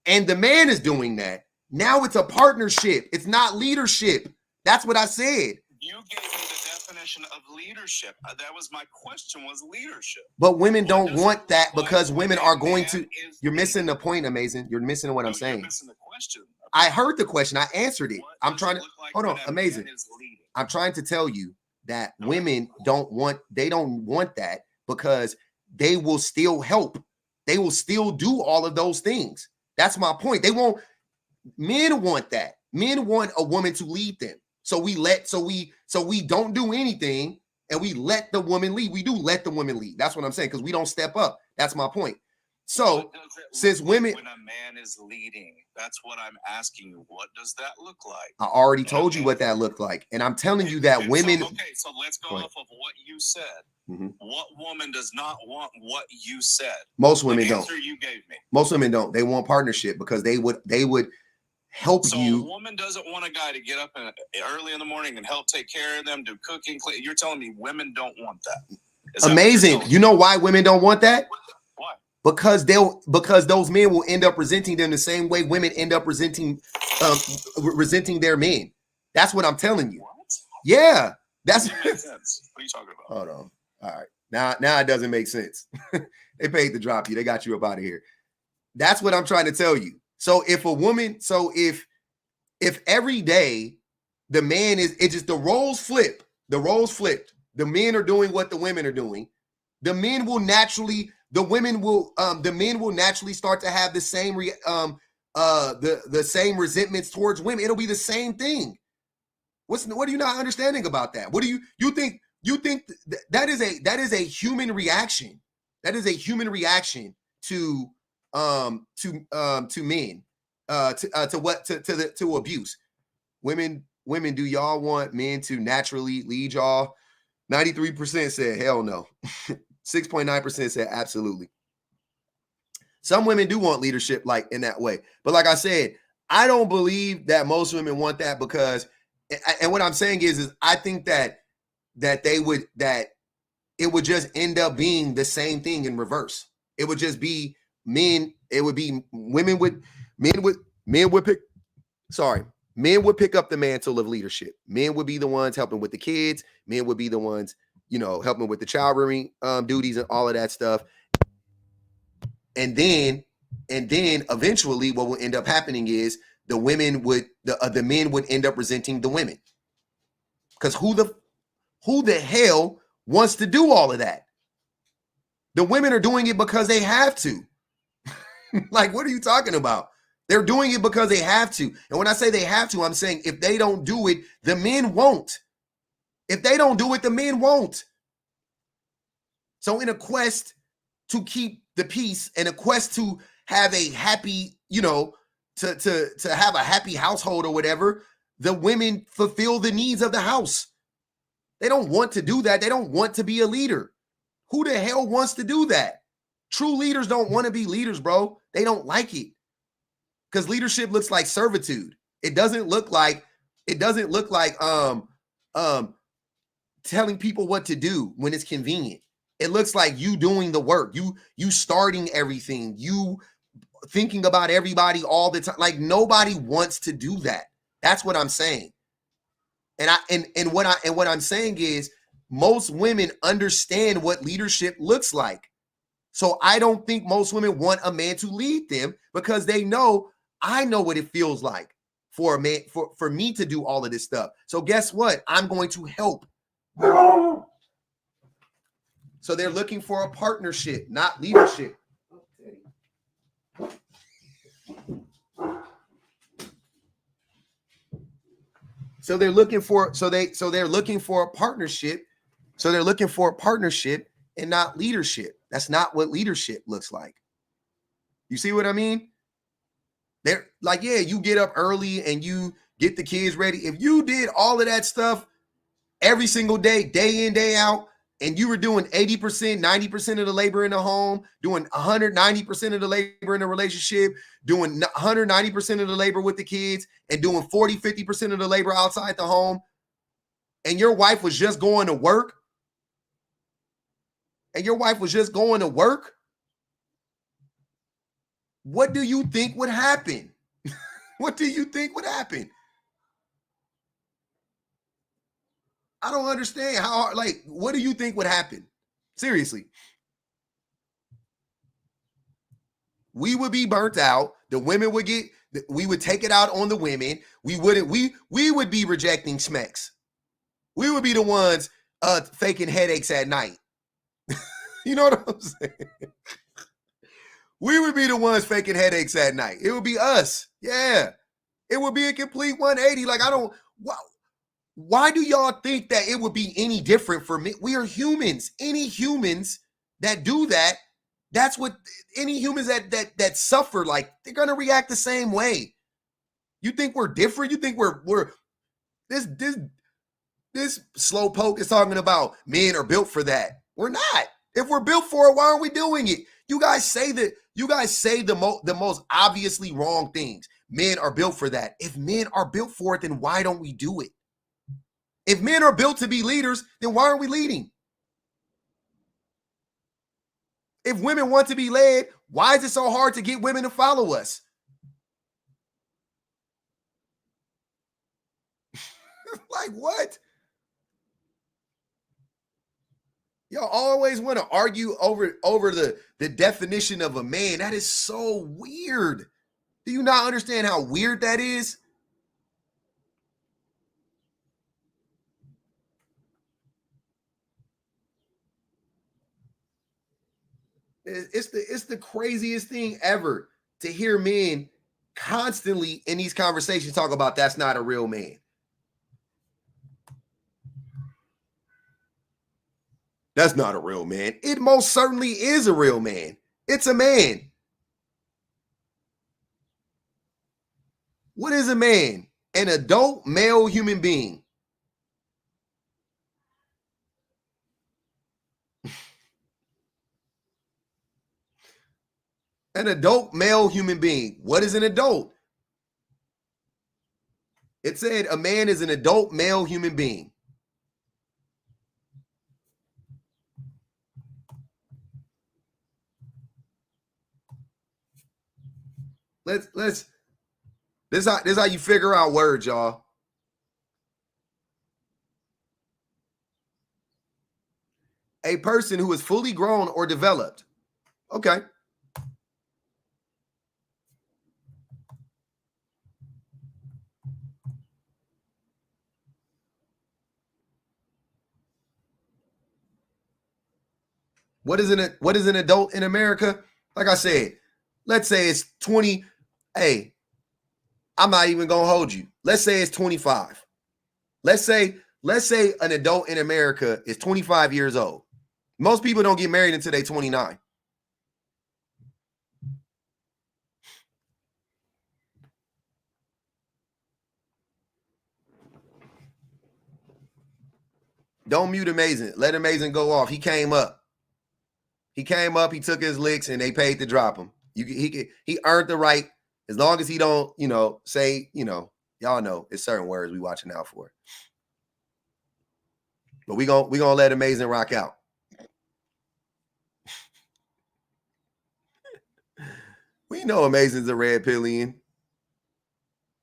and the man is doing that, now it's a partnership. It's not leadership. That's what I said. You gave me the definition of leadership. That was my question, was leadership. But women don't want that because women are going to. You're missing the point, amazing. You're missing what I'm saying. You're missing the question. I heard the question. I answered it. What I'm does trying it to look like hold on. when a Amazing. man is leading? I'm trying to tell you that Okay. women don't want that because they will still help. They will still do all of those things. That's my point. Men want that. Men want a woman to lead them. So we don't do anything and we let the woman lead. We do let the women lead. That's what I'm saying, because we don't step up. That's my point. So since women, when a man is leading, that's what I'm asking you. What does that look like? I already told you what that looked like. And I'm telling you that women. So let's go off of what you said. Mm-hmm. What woman does not want what you said? Most women don't. The answer you gave me. Most women don't. They want partnership because they would help you. So a woman doesn't want a guy to get up early in the morning and help take care of them, do cooking. You're telling me women don't want that? Amazing. You know why women don't want that? Why? Because those men will end up resenting them the same way women end up resenting their men. That's what I'm telling you. What? Yeah, that's makes sense. What are you talking about? Hold on. All right. Now it doesn't make sense. They paid to drop you. They got you up out of here. That's what I'm trying to tell you. So if every day the man it's just the roles flip. The roles flipped. The men are doing what the women are doing. The men will naturally the men will naturally start to have the same the same resentments towards women. It'll be the same thing. What are you not understanding about that? What do you think that is a human reaction? That is a human reaction to men, to abuse. Women, do y'all want men to naturally lead y'all? 93% said hell no. 6.9% said absolutely. Some women do want leadership like in that way. But like I said, I don't believe that most women want that, because, and what I'm saying is I think that it would just end up being the same thing in reverse. It would just be men. It would be men would pick up the mantle of leadership. Men would be the ones helping with the kids. Men would be the ones, helping with the child rearing duties and all of that stuff. And then eventually what will end up happening is the men would end up resenting the women. Because who the hell wants to do all of that? The women are doing it because they have to. Like, what are you talking about? They're doing it because they have to. And when I say they have to, I'm saying if they don't do it, the men won't. If they don't do it, the men won't. So in a quest to keep the peace and a quest to have a happy, to have a happy household or whatever, the women fulfill the needs of the house. They don't want to do that. They don't want to be a leader. Who the hell wants to do that? True leaders don't want to be leaders, bro. They don't like it. Because leadership looks like servitude. It doesn't look like telling people what to do when it's convenient. It looks like you doing the work, you starting everything, you thinking about everybody all the time. Like, nobody wants to do that. That's what I'm saying. And what I'm saying is most women understand what leadership looks like. So I don't think most women want a man to lead them, because they know, I know what it feels like for a man, for me to do all of this stuff. So guess what? I'm going to help. So they're looking for a partnership, not leadership. So they're looking for a partnership. So they're looking for a partnership and not leadership. That's not what leadership looks like. You see what I mean? They're like, yeah, you get up early and you get the kids ready. If you did all of that stuff every single day, day in, day out, and you were doing 80%, 90% of the labor in the home, doing 190% of the labor in the relationship, doing 190% of the labor with the kids, and doing 40, 50% of the labor outside the home, and your wife was just going to work, what do you think would happen? What do you think would happen? I don't understand how, what do you think would happen? Seriously. We would be burnt out. The women would get We would take it out on the women. We would be rejecting smecks. We would be the ones faking headaches at night. You know what I'm saying? We would be the ones faking headaches at night. It would be us. Yeah. It would be a complete 180. Like, why do y'all think that it would be any different for me? We are humans. Any humans that do that, that's what any humans that suffer, like, they're gonna react the same way. You think we're different? You think we're this slow poke is talking about men are built for that. We're not. If we're built for it, why aren't we doing it? You guys say the most obviously wrong things. Men are built for that. If men are built for it, then why don't we do it? If men are built to be leaders, then why aren't we leading? If women want to be led, why is it so hard to get women to follow us? Like, what? Y'all always want to argue over the definition of a man. That is so weird. Do you not understand how weird that is? It's the craziest thing ever to hear men constantly in these conversations talk about that's not a real man. That's not a real man. It most certainly is a real man. It's a man. What is a man? An adult male human being. An adult male human being. What is an adult? It said a man is an adult male human being. This is how you figure out words, y'all. A person who is fully grown or developed. Okay. What is an adult in America? Like I said, let's say it's 20. Hey, I'm not even gonna hold you. Let's say it's 25. Let's say an adult in America is 25 years old. Most people don't get married until they're 29. Don't mute Amazing. Let Amazing go off. He came up. He took his licks, and they paid to drop him. He earned the right, as long as he don't, say, y'all know it's certain words we watching out for. But we gonna let Amazing rock out. We know Amazing's a red pillion.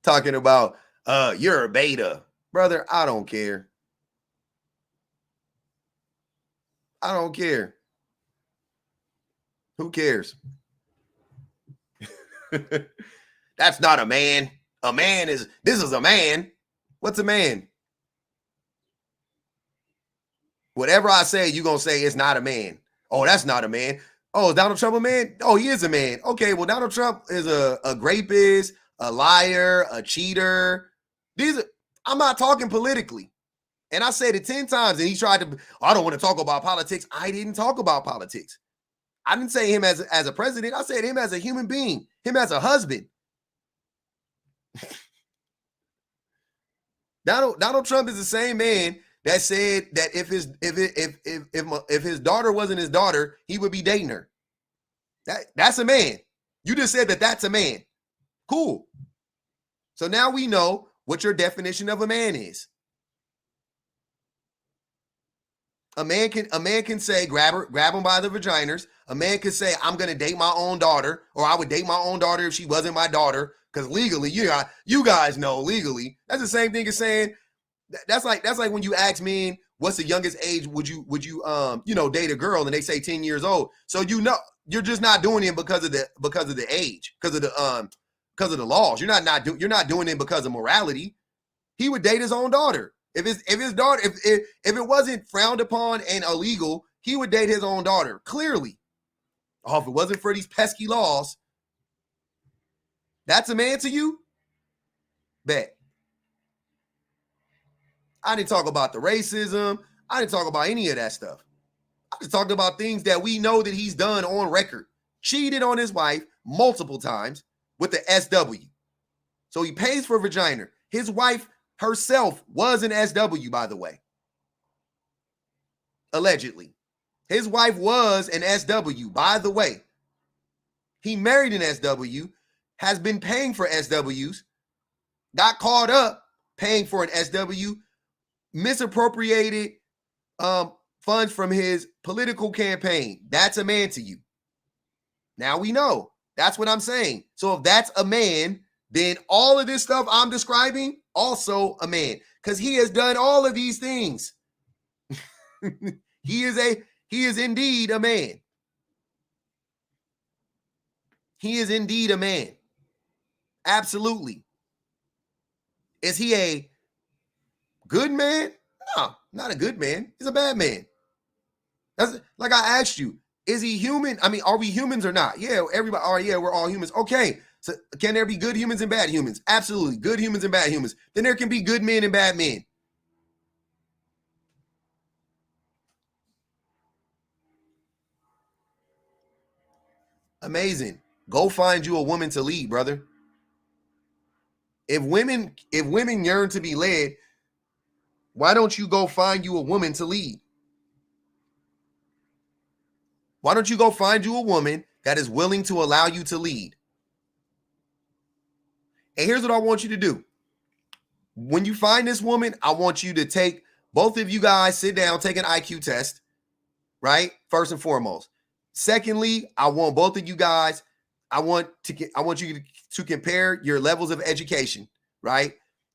Talking about you're a beta. Brother, I don't care. I don't care. Who cares? That's not a man. This is a man. What's a man? Whatever I say, you're going to say it's not a man. Oh, that's not a man. Oh, is Donald Trump a man? Oh, he is a man. Okay, well, Donald Trump is a rapist, a liar, a cheater. I'm not talking politically. And I said it 10 times, and he tried to, I don't want to talk about politics. I didn't talk about politics. I didn't say him as a president. I said him as a human being, him as a husband. Donald Trump is the same man that said that if his daughter wasn't his daughter, he would be dating her. That's a man. You just said that's a man. Cool. So now we know what your definition of a man is. A man can say grab him by the vaginas. A man can say I'm gonna date my own daughter, or I would date my own daughter if she wasn't my daughter, because legally, you guys know legally. That's the same thing as saying that's like when you ask men what's the youngest age would you date a girl, and they say 10 years old. So you're just not doing it because of the age, because because of the laws. You're not doing it because of morality. He would date his own daughter. If his daughter, if it wasn't frowned upon and illegal, he would date his own daughter. Clearly. Oh, if it wasn't for these pesky laws, that's a man to you? Bet. I didn't talk about the racism. I didn't talk about any of that stuff. I just talked about things that we know that he's done on record. Cheated on his wife multiple times with the SW. So he pays for vagina. His wife herself was an SW, by the way. Allegedly. His wife was an SW, by the way. He married an SW, has been paying for SWs, got caught up paying for an SW, misappropriated funds from his political campaign. That's a man to you. Now we know. That's what I'm saying. So if that's a man, then all of this stuff I'm describing, also a man, because he has done all of these things. He is indeed a man. He is indeed a man. Absolutely. Is he a good man? No, not a good man. He's a bad man. That's like I asked you, is he human? I mean, are we humans or not? Yeah, everybody, oh yeah, we're all humans. Okay, so can there be good humans and bad humans? Absolutely, good humans and bad humans. Then there can be good men and bad men. Amazing. Go find you a woman to lead, brother. If women yearn to be led, why don't you go find you a woman to lead? Why don't you go find you a woman that is willing to allow you to lead? And here's what I want you to do. When you find this woman, I want you to take, both of you guys sit down, take an IQ test, right? First and foremost. Secondly, I want both of you guys, I want you to compare your levels of education, right?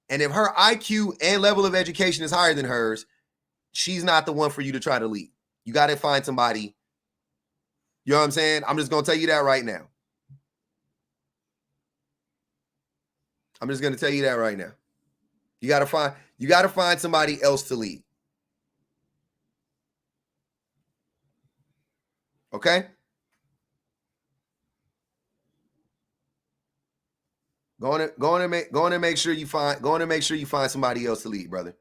And if her IQ and level of education is higher than hers, she's not the one for you to try to lead. You got to find somebody. You know what I'm saying? I'm just going to tell you that right now. I'm just going to tell you that right now. You got to find somebody else to lead. Okay? Go on and make sure you find somebody else to lead, brother.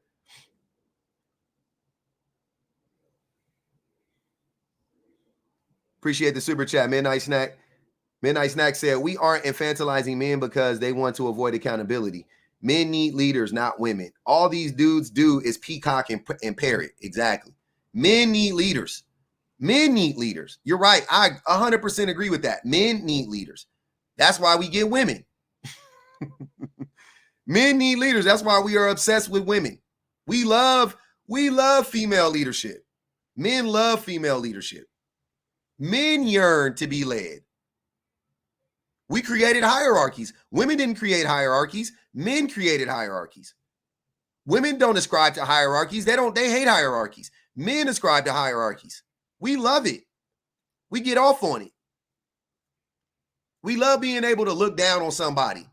Appreciate the super chat. Midnight Snack. Midnight Snack said, we aren't infantilizing men because they want to avoid accountability. Men need leaders, not women. All these dudes do is peacock and parrot. Exactly. Men need leaders. Men need leaders. You're right. I 100% agree with that. Men need leaders. That's why we get women. Men need leaders. That's why we are obsessed with women. We love female leadership. Men love female leadership. Men yearn to be led. We created hierarchies. Women didn't create hierarchies. Men created hierarchies. Women don't ascribe to hierarchies. They hate hierarchies. Men ascribe to hierarchies. We love it. We get off on it. We love being able to look down on somebody.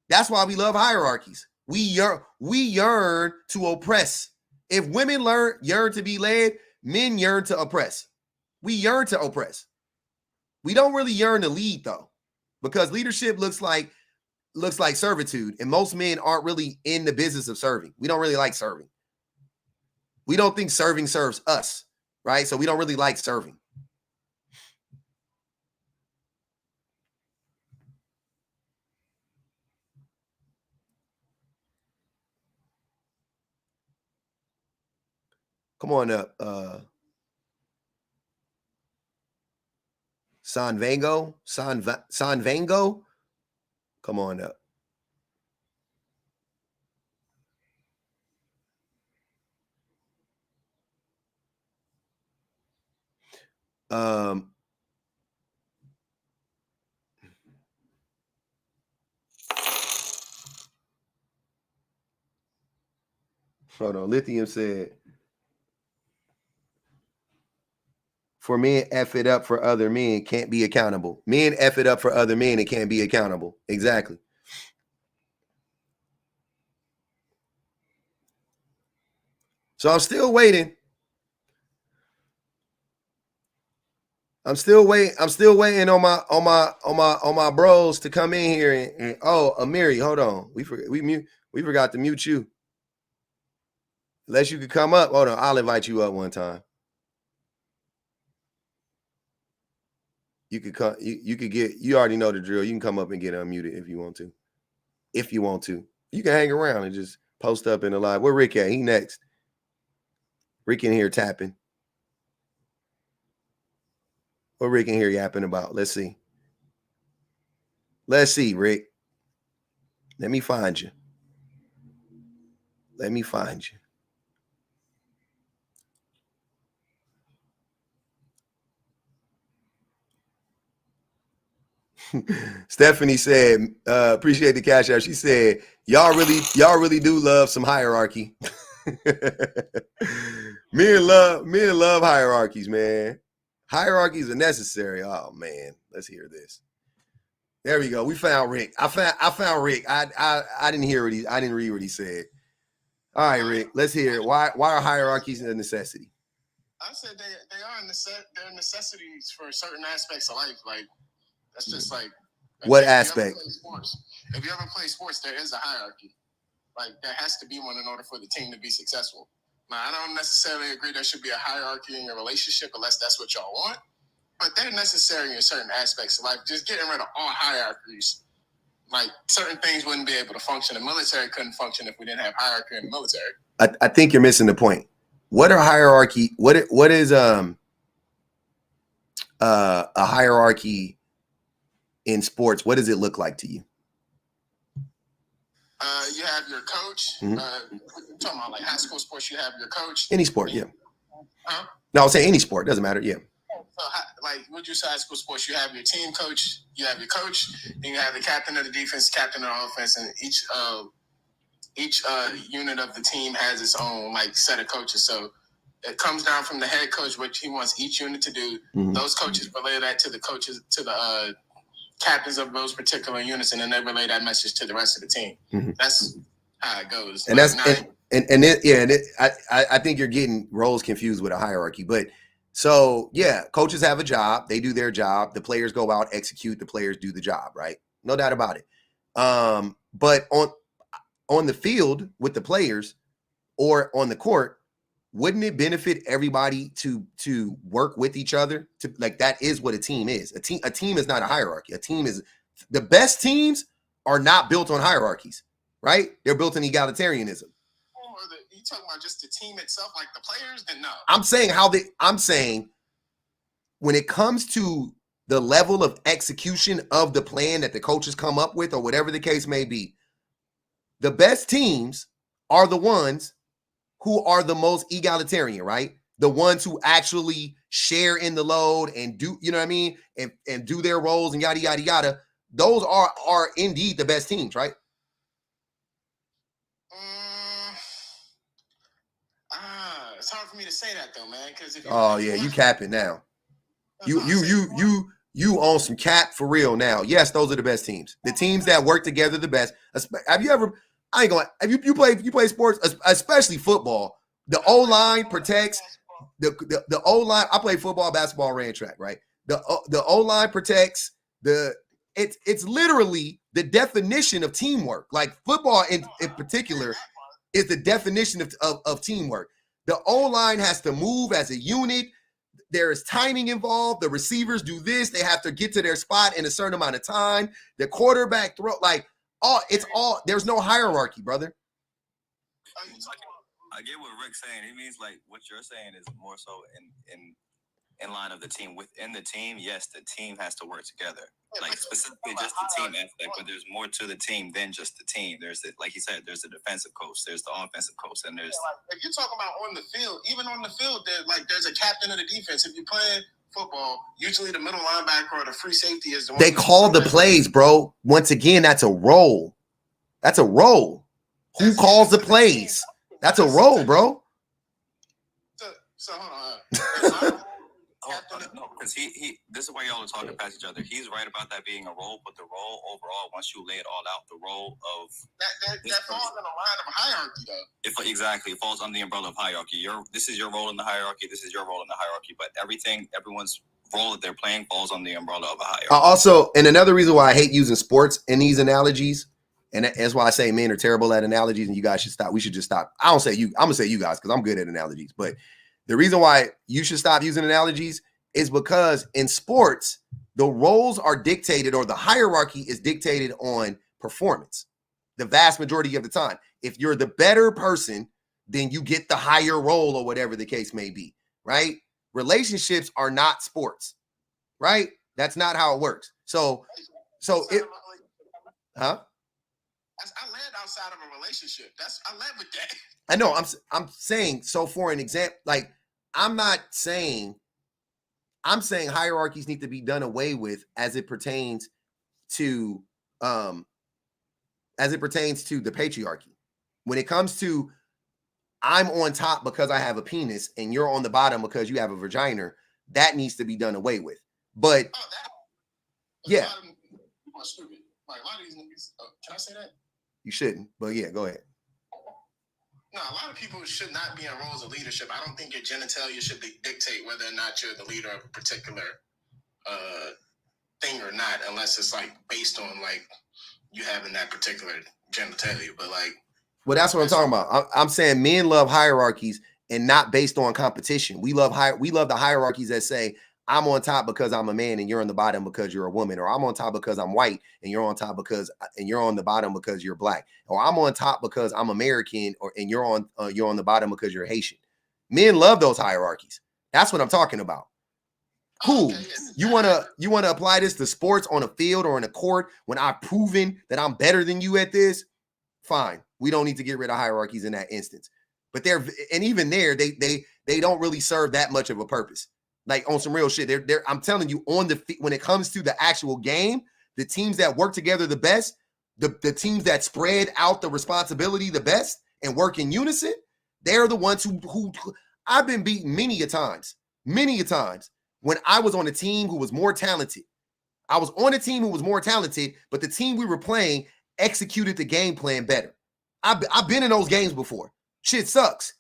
That's why we love hierarchies. We yearn to oppress. If women yearn to be led, men yearn to oppress. We yearn to oppress. We don't really yearn to lead though, because leadership looks like servitude, and most men aren't really in the business of serving. We don't really like serving. We don't think serving serves us, right? So we don't really like serving. Come on up. Sanvango. Come on up. Hold on. Lithium said, for men F it up for other men can't be accountable. Men F it up for other men and can't be accountable. Exactly. So I'm still waiting. I'm still waiting on my bros to come in here and oh, Amiri, hold on. We forgot to mute you. Unless you could come up. Hold on, I'll invite you up one time. You could come, you could get, you already know the drill. You can come up and get unmuted if you want to. If you want to. You can hang around and just post up in the live. Where Rick at? He next. Rick in here tapping. What Rick in here yapping about? Let's see. Let's see, Rick. Let me find you. Let me find you. Stephanie said, appreciate the cash out. She said, y'all really do love some hierarchy. Men love hierarchies, man. Hierarchies are necessary. Oh man, let's hear this. There we go. We found Rick. I found Rick. I didn't hear what I didn't read what he said. All right, Rick. Let's hear it. Why are hierarchies a necessity? I said they're necessities for certain aspects of life. Like that's just like what aspect? If you ever play sports, there is a hierarchy. Like there has to be one in order for the team to be successful. Now, I don't necessarily agree there should be a hierarchy in your relationship unless that's what y'all want, but they're necessary in certain aspects of life. Just getting rid of all hierarchies, like certain things wouldn't be able to function. The military couldn't function if we didn't have hierarchy in the military. I think you're missing the point. What are hierarchy? What is a hierarchy in sports? What does it look like to you? You have your coach. Mm-hmm. Talking about like high school sports, you have your coach. Any sport, yeah. Huh? No, I'll say any sport. Doesn't matter, yeah. So, like, would you say high school sports? You have your team coach, you have your coach, and you have the captain of the defense, captain of the offense, and each unit of the team has its own like set of coaches. So it comes down from the head coach what he wants each unit to do. Mm-hmm. Those coaches relay that to the coaches, to the captains of those particular units, and then they relay that message to the rest of the team. Mm-hmm. That's how it goes. And I think you're getting roles confused with a hierarchy. But so yeah, coaches have a job, they do their job, the players go out, execute, the players do the job, right? No doubt about it. But on the field with the players or on the court, wouldn't it benefit everybody to work with each other? To like, that is what a team is. A team is not a hierarchy. A team is, the best teams are not built on hierarchies, right? They're built on egalitarianism. You talking about just the team itself, like the players? Then no. I'm saying when it comes to the level of execution of the plan that the coaches come up with, or whatever the case may be, the best teams are the ones who are the most egalitarian, right? The ones who actually share in the load and do, you know what I mean? And do their roles and yada, yada, yada. Those are indeed the best teams, right? It's hard for me to say that though, man. Because you capping now. You on some cap for real now. Yes, those are the best teams. The teams that work together the best. Have you ever? I ain't going. Have you play sports, especially football? The O-line protects the O-line. I play football, basketball, ran track, right? The O-line protects it's literally the definition of teamwork. Like football in particular is the definition of teamwork. The O-line has to move as a unit. There is timing involved. The receivers do this. They have to get to their spot in a certain amount of time. The quarterback throw, like, there's no hierarchy, brother. I get what Rick's saying. He means like what you're saying is more so in line of the team. Within the team, yes, the team has to work together. Like specifically just the team aspect, but there's more to the team than just the team. There's like he said, there's the defensive coach, there's the offensive coach, and there's if you're talking about on the field, even on the field, there's a captain of the defense. If you're playing football, usually the middle linebacker or the free safety is the one. They call the plays, bro. Once again, that's a role. That's a role. Who calls the plays? That's a role, bro. So hold on. No, because he. This is why y'all are talking past each other. He's right about that being a role, but the role overall, once you lay it all out, the role of that falls in the line of hierarchy, though. Exactly, it falls under the umbrella of hierarchy. This is your role in the hierarchy. This is your role in the hierarchy. But everyone's role that they're playing falls on the umbrella of a hierarchy. Also, and another reason why I hate using sports in these analogies, and that's why I say men are terrible at analogies, and you guys should stop. We should just stop. I don't say you. I'm gonna say you guys because I'm good at analogies. But the reason why you should stop using analogies is because in sports, the roles are dictated, or the hierarchy is dictated on performance. The vast majority of the time, if you're the better person, then you get the higher role, or whatever the case may be. Right? Relationships are not sports. Right? That's not how it works. So it, huh? I led outside of a relationship. I led with that. I know. I'm saying, so for an example, like I'm saying hierarchies need to be done away with as it pertains to the patriarchy. When it comes to I'm on top because I have a penis and you're on the bottom because you have a vagina, that needs to be done away with. But yeah, stupid. Like a lot of these niggas. Can I say that? You shouldn't, but yeah, go ahead. No, a lot of people should not be in roles of leadership. I don't think your genitalia should dictate whether or not you're the leader of a particular thing or not, unless it's like based on like you having that particular genitalia. But like, well, that's what I'm talking about. I'm saying men love hierarchies and not based on competition. We love the hierarchies that say I'm on top because I'm a man and you're on the bottom because you're a woman, or I'm on top because I'm white and you're on top and you're on the bottom because you're black, or I'm on top because I'm American, and you're on the bottom because you're Haitian. Men love those hierarchies. That's what I'm talking about. Cool. You wanna apply this to sports on a field or in a court when I've proven that I'm better than you at this? Fine. We don't need to get rid of hierarchies in that instance. But even there, they don't really serve that much of a purpose. Like on some real shit, I'm telling you, when it comes to the actual game, the teams that work together the best, the teams that spread out the responsibility the best and work in unison, they're the ones who I've been beaten many a times when I was on a team who was more talented. I was on a team who was more talented, but the team we were playing executed the game plan better. I've been in those games before. Shit sucks.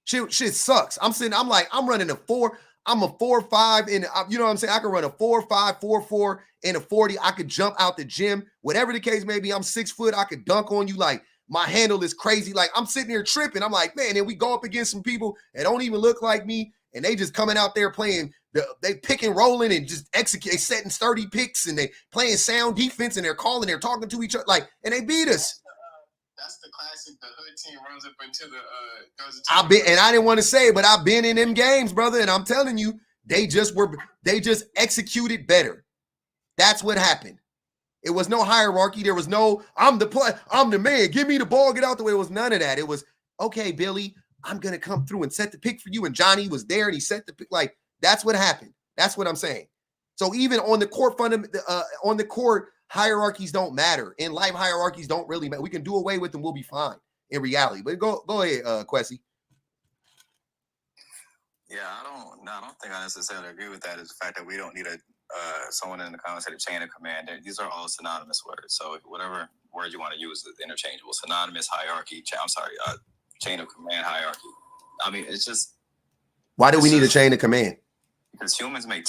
Shit sucks. I'm running a 4. I'm a 4.5 and you know what I'm saying? I can run a 4.5, 4.4 in a 40. I could jump out the gym. Whatever the case may be, I'm 6 foot. I could dunk on you. Like my handle is crazy. Like I'm sitting here tripping. I'm like, man, and we go up against some people that don't even look like me. And they just coming out there playing, they pick and rolling and just execute, they setting sturdy picks and they playing sound defense and they're talking to each other. Like, and they beat us. That's the classic. The hood team runs up into the I didn't want to say it, but I've been in them games, brother, and I'm telling you, they just executed better. That's what happened. It was no hierarchy. There was no I'm the man. Give me the ball. Get out the way. It was none of that. It was okay, Billy. I'm gonna come through and set the pick for you. And Johnny was there and he set the pick. Like that's what happened. That's what I'm saying. So even on the court, hierarchies don't matter. In life, hierarchies don't really matter. We can do away with them. We'll be fine in reality. But go ahead, Quessy. Yeah, I don't think I necessarily agree with that. Is the fact that we don't need someone in the comments said a chain of command. These are all synonymous words. So whatever word you want to use is interchangeable. Synonymous, hierarchy. Chain of command, hierarchy. I mean, it's just. Why do we need a chain of command? Because humans make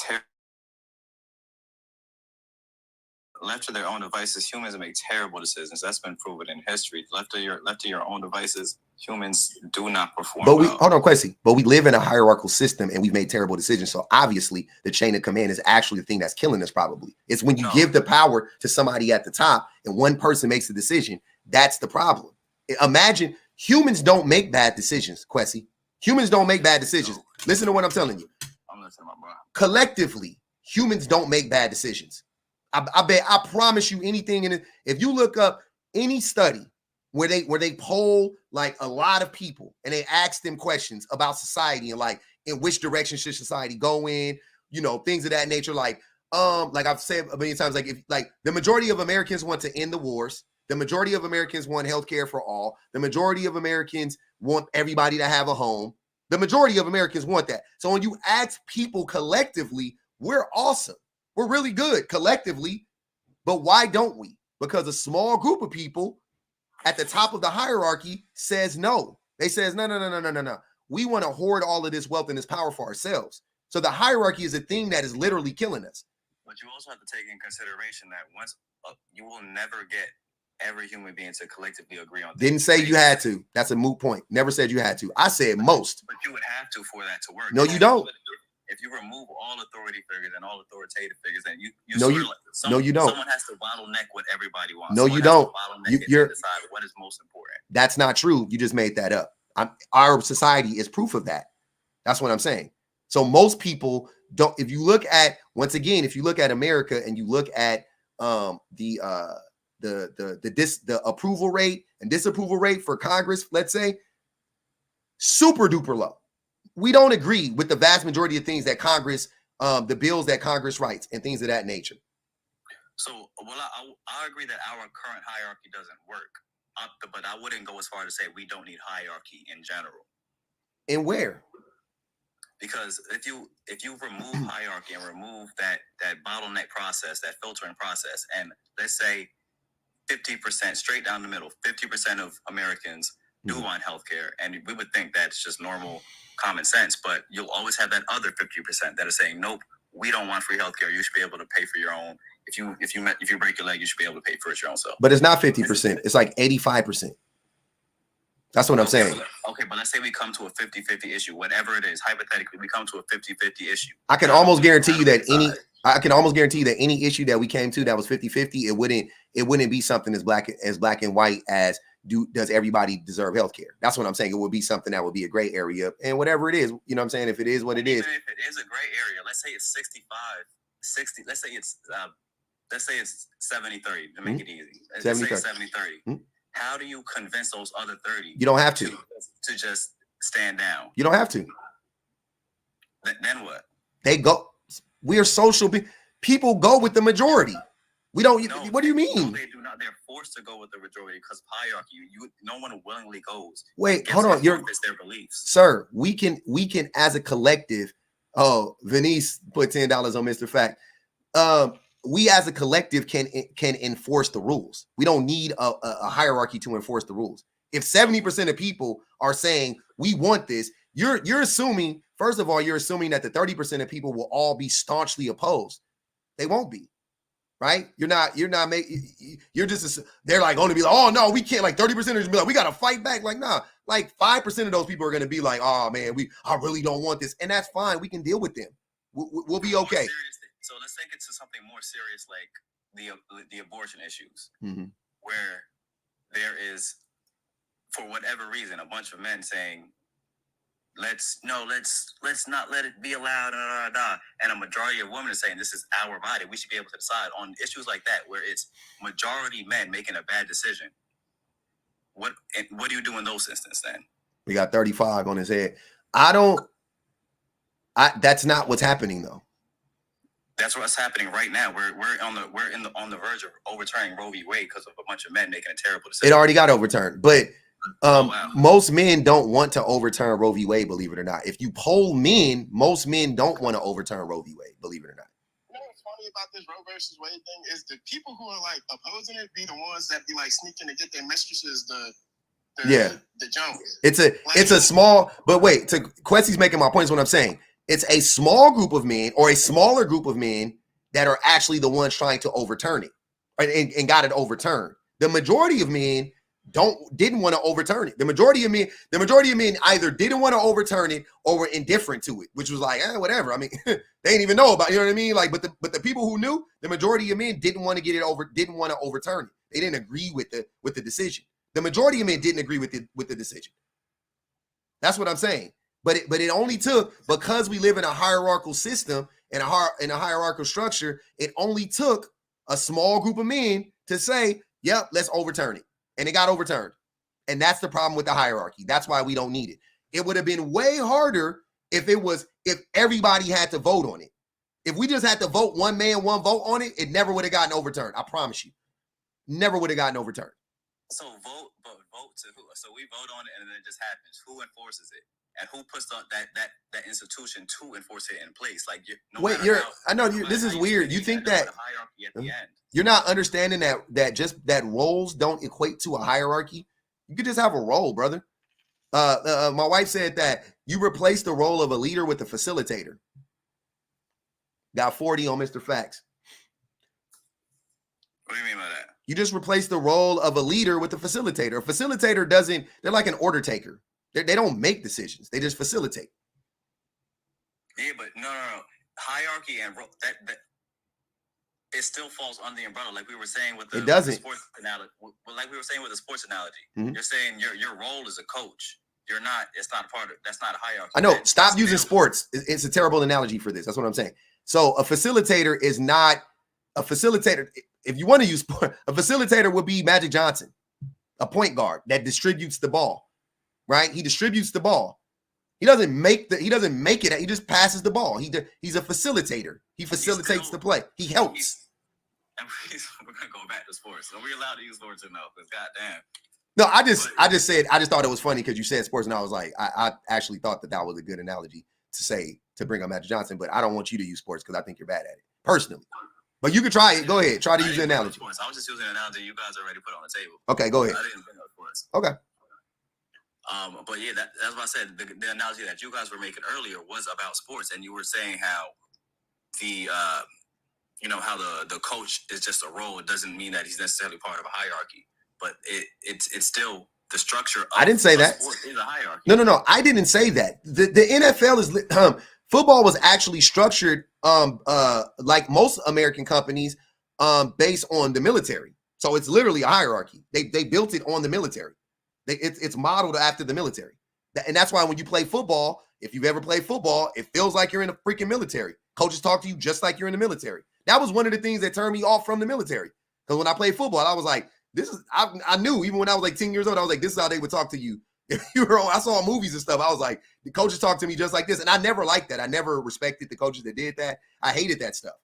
left to their own devices, humans make terrible decisions. That's been proven in history. Left to your own devices, humans do not perform. But hold on, Quessy. But we live in a hierarchical system and we've made terrible decisions. So obviously the chain of command is actually the thing that's killing us probably. It's when you give the power to somebody at the top and one person makes a decision. That's the problem. Imagine humans don't make bad decisions, Quessy. Humans don't make bad decisions. Listen to what I'm telling you. I'm listening, my bro. Collectively, humans don't make bad decisions. I promise you anything. And if you look up any study where they poll like a lot of people and they ask them questions about society and like in which direction should society go in, things of that nature. Like I've said a million times, if the majority of Americans want to end the wars, the majority of Americans want healthcare for all, the majority of Americans want everybody to have a home. The majority of Americans want that. So when you ask people collectively, we're awesome. We're really good collectively. But why don't we? Because a small group of people at the top of the hierarchy says no. They says, no. We want to hoard all of this wealth and this power for ourselves. So the hierarchy is a thing that is literally killing us. But you also have to take in consideration that once you will never get every human being to collectively agree on. Didn't say you had to. That's a moot point. Never said you had to. I said most. But you would have to for that to work. No, you don't. If you remove all authority figures and all authoritative figures, then you don't. Someone has to bottleneck what everybody wants. No, you don't. You're decide what is most important. That's not true. You just made that up. Our society is proof of that. That's what I'm saying. So most people don't. If you look at, once again, if you look at America and you look at the approval rate and disapproval rate for Congress, let's say, super duper low. We don't agree with the vast majority of things that Congress, the bills that Congress writes and things of that nature. So, well, I agree that our current hierarchy doesn't work, but I wouldn't go as far to say we don't need hierarchy in general. And where? Because if you remove hierarchy and remove that bottleneck process, that filtering process, and let's say 50% straight down the middle, 50% of Americans do want healthcare, and we would think that's just normal common sense, but you'll always have that other 50% that are saying, nope, we don't want free healthcare. You should be able to pay for your own. If you break your leg, you should be able to pay for it your own self. But it's not 50%. It's like 85%. That's what I'm saying. Okay, but let's say we come to a 50-50 issue, whatever it is, hypothetically, we come to a 50-50 issue. I can almost guarantee you that any issue that we came to that was 50-50, it wouldn't be something as black and white as does everybody deserve health care? That's what I'm saying. It would be something that would be a gray area, and whatever it is, you know what I'm saying? If it is what it is. If it is a gray area, let's say it's 60, let's say it's 70-30 to make it easy. Let's say 70-30. How do you convince those other 30? You don't have to just stand down. You don't have to. Then what? They go. We are social people go with the majority. We don't. No, what do you mean? No, they do not. They're forced to go with the majority because of hierarchy. No one willingly goes. Wait, hold on. It's their beliefs, sir. We can as a collective. Oh, Venice put $10 on Mr. Fact. We as a collective can enforce the rules. We don't need a hierarchy to enforce the rules. If 70% of people are saying we want this, you're assuming, first of all, you're assuming that the 30% of people will all be staunchly opposed. They won't be, right? You're just, they're like going to be like, oh no, we can't. Like 30% are just be like, we got to fight back. Like, nah, like 5% of those people are going to be like, oh man, I really don't want this. And that's fine. We can deal with them. We'll be okay. So let's take it to something more serious, like the abortion issues, where there is, for whatever reason, a bunch of men saying, let's not let it be allowed, and a majority of women are saying this is our body. We should be able to decide on issues like that, where it's majority men making a bad decision. What do you do in those instances then? We got 35 on his head. That's not what's happening though. That's what's happening right now. We're on the verge of overturning Roe v. Wade because of a bunch of men making a terrible decision. It already got overturned, but most men don't want to overturn Roe v. Wade, believe it or not. If you poll men, most men don't want to overturn Roe v. Wade, believe it or not. You know what's funny about this Roe versus Wade thing is the people who are like opposing it be the ones that be like sneaking to get their mistresses the Jones. It's a small, but wait, Quessie's making my points. What I'm saying, it's a small group of men or a smaller group of men that are actually the ones trying to overturn it, right? And got it overturned. The majority of men didn't want to overturn it. The majority of men either didn't want to overturn it or were indifferent to it, which was like, whatever. I mean, they didn't even know about it, you know what I mean? Like, but the people who knew, the majority of men didn't want to didn't want to overturn it. They didn't agree with the decision. The majority of men didn't agree with the decision. That's what I'm saying. But it only took, because we live in a hierarchical system and in a hierarchical structure, it only took a small group of men to say, yep, let's overturn it. And it got overturned. And that's the problem with the hierarchy. That's why we don't need it. It would have been way harder if everybody had to vote on it. If we just had to vote one man, one vote on it, it never would have gotten overturned. I promise you. Never would have gotten overturned. So vote to who? So we vote on it and then it just happens. Who enforces it? and who puts that institution to enforce it in place. Like, This is weird. You think that hierarchy at the end. You're not understanding that just that roles don't equate to a hierarchy. You could just have a role, brother. My wife said that you replace the role of a leader with a facilitator. Got 40 on Mr. Facts. What do you mean by that? You just replace the role of a leader with a facilitator. A facilitator doesn't, they're like an order taker. They don't make decisions. They just facilitate. Yeah, but no. Hierarchy and that it still falls under the umbrella, like we were saying with the sports analogy. Like we were saying with the sports analogy, you're saying your role as a coach. You're not. It's not part of. That's not a hierarchy. I know. Stop using sports. It's a terrible analogy for this. That's what I'm saying. So a facilitator is not a facilitator. If you want to use sport, a facilitator would be Magic Johnson, a point guard that distributes the ball. Right? He distributes the ball. He doesn't make it. He just passes the ball. He's a facilitator. He facilitates the play. He helps. We're gonna go back to sports. Are we allowed to use sports or no? Because goddamn. No, I just thought it was funny because you said sports, and I was like, I actually thought that was a good analogy to bring up Magic Johnson, but I don't want you to use sports because I think you're bad at it personally. But you can try it. Go ahead, try to use the analogy. I was just using an analogy you guys already put on the table. Okay, go ahead. I didn't bring up sports. Okay. But yeah, that's what I said. The analogy that you guys were making earlier was about sports, and you were saying how how the coach is just a role. It doesn't mean that he's necessarily part of a hierarchy, but it's still the structure of I didn't say that. Sport is a hierarchy. No. I didn't say that. The NFL is football was actually structured like most American companies based on the military. So it's literally a hierarchy. They built it on the military. It's modeled after the military. And that's why when you play football, if you've ever played football, it feels like you're in the freaking military. Coaches talk to you just like you're in the military. That was one of the things that turned me off from the military. Because when I played football, I was like, I knew even when I was like 10 years old, I was like, this is how they would talk to you. I saw movies and stuff. I was like, the coaches talk to me just like this. And I never liked that. I never respected the coaches that did that. I hated that stuff.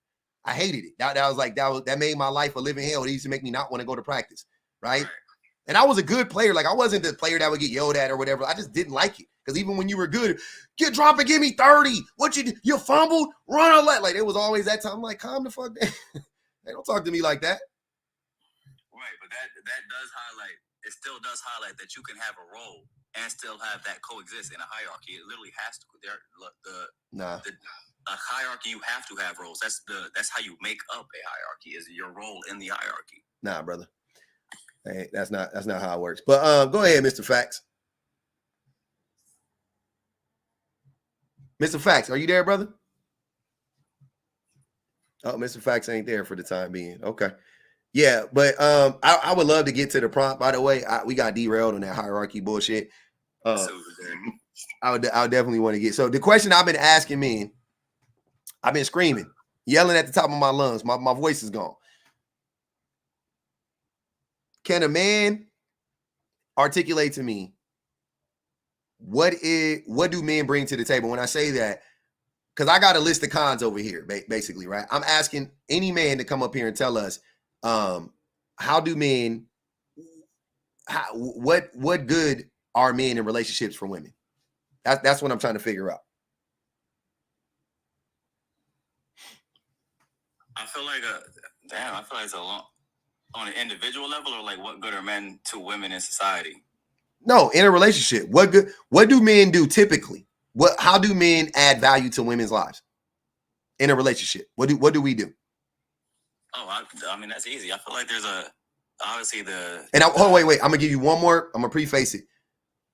I hated it. That made my life a living hell. It used to make me not want to go to practice. Right. And I was a good player. Like I wasn't the player that would get yelled at or whatever. I just didn't like it. Because even when you were good, drop and give me 30. What you fumbled, run a let. Like it was always that time. I'm like, calm the fuck down. They don't talk to me like that. Right, but that does highlight. It still does highlight that you can have a role and still have that coexist in a hierarchy. It literally has to. A hierarchy, you have to have roles. That's how you make up a hierarchy. Is your role in the hierarchy? Nah, brother. Hey, that's not how it works. But go ahead, Mr. Facts. Mr. Facts, are you there, brother? Oh, Mr. Facts ain't there for the time being. Okay. Yeah, but I would love to get to the prompt. By the way, we got derailed on that hierarchy bullshit. I would definitely want to get. So the question I've been asking men, I've been screaming, yelling at the top of my lungs. My voice is gone. Can a man articulate to me what do men bring to the table? When I say that, because I got a list of cons over here, basically, right? I'm asking any man to come up here and tell us how do men, what good are men in relationships for women? That's what I'm trying to figure out. I feel like it's a long, on an individual level, or like what good are men to women in society? No, in a relationship. What do men do typically? How do men add value to women's lives in a relationship? What do we do? Oh, I mean, that's easy. I feel like there's obviously wait. I'm gonna give you one more. I'm gonna preface it.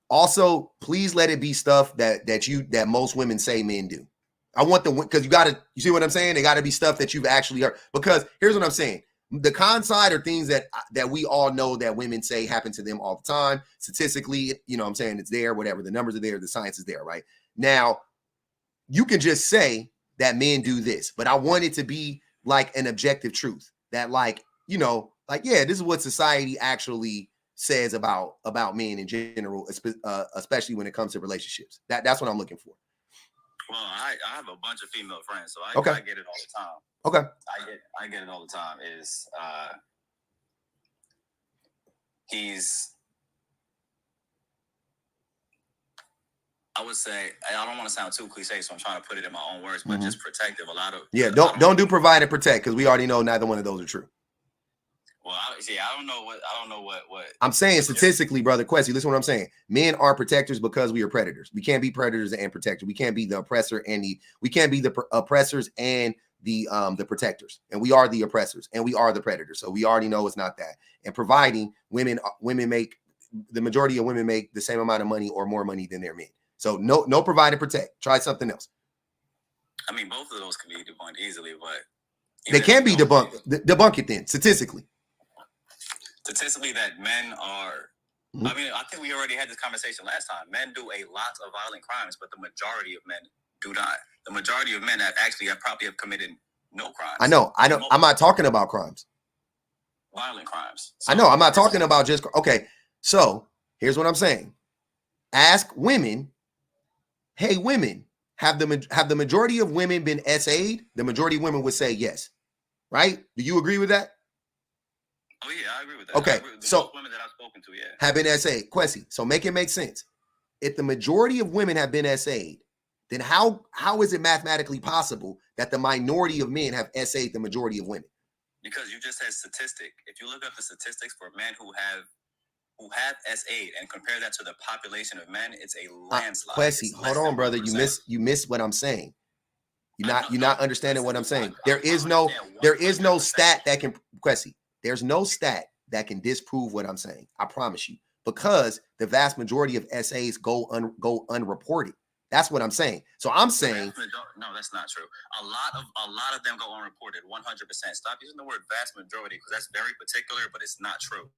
Also, please let it be stuff that most women say men do. I want because you see what I'm saying? They gotta be stuff that you've actually heard. Because here's what I'm saying. The con side are things that we all know that women say happen to them all the time. Statistically, you know what I'm saying? It's there, whatever. The numbers are there. The science is there, right? Now, you can just say that men do this, but I want it to be like an objective truth that yeah, this is what society actually says about men in general, especially when it comes to relationships. That's what I'm looking for. Well, I have a bunch of female friends, so I get it all the time. Okay. I get it all the time. Is he's I would say, I don't want to sound too cliche, so I'm trying to put it in my own words, but just protective. A lot of don't do provide and protect, because we already know neither one of those are true. Well, I don't know what I'm saying statistically, brother Quessy, listen to what I'm saying. Men are protectors because we are predators. We can't be predators and protectors. We can't be the oppressor and we can't be the oppressors and the protectors. And we are the oppressors and we are the predators. So we already know it's not that. And providing, women make, the majority of women make the same amount of money or more money than their men. So no provide and protect. Try something else. I mean, both of those can be debunked easily, but they can be debunked. Debunk it then, statistically. Statistically, that men are, I mean, I think we already had this conversation last time. Men do a lot of violent crimes, but the majority of men do not. The majority of men probably have committed no crimes. I know. I'm not talking about crimes. Violent crimes. So, I know. I'm not talking about just, okay. So here's what I'm saying. Ask women, hey, women, have the majority of women been SA'd? The majority of women would say yes. Right? Do you agree with that? Oh yeah, I agree with that. Okay, so women that I've spoken to, yeah, have been SA'd. Quessy, so make it make sense. If the majority of women have been SA'd, then how is it mathematically possible that the minority of men have SA'd the majority of women? Because you just said statistic. If you look up the statistics for men who have SA'd and compare that to the population of men, it's a landslide. Quessy, hold on, brother. You miss what I'm saying. You're not understanding what I'm saying. There is no stat that can, Quessy. There's no stat that can disprove what I'm saying. I promise you, because the vast majority of SAs go unreported. That's what I'm saying. So I'm saying, no, that's not true. A lot of them go unreported. 100%. Stop using the word vast majority, because that's very particular, but it's not true.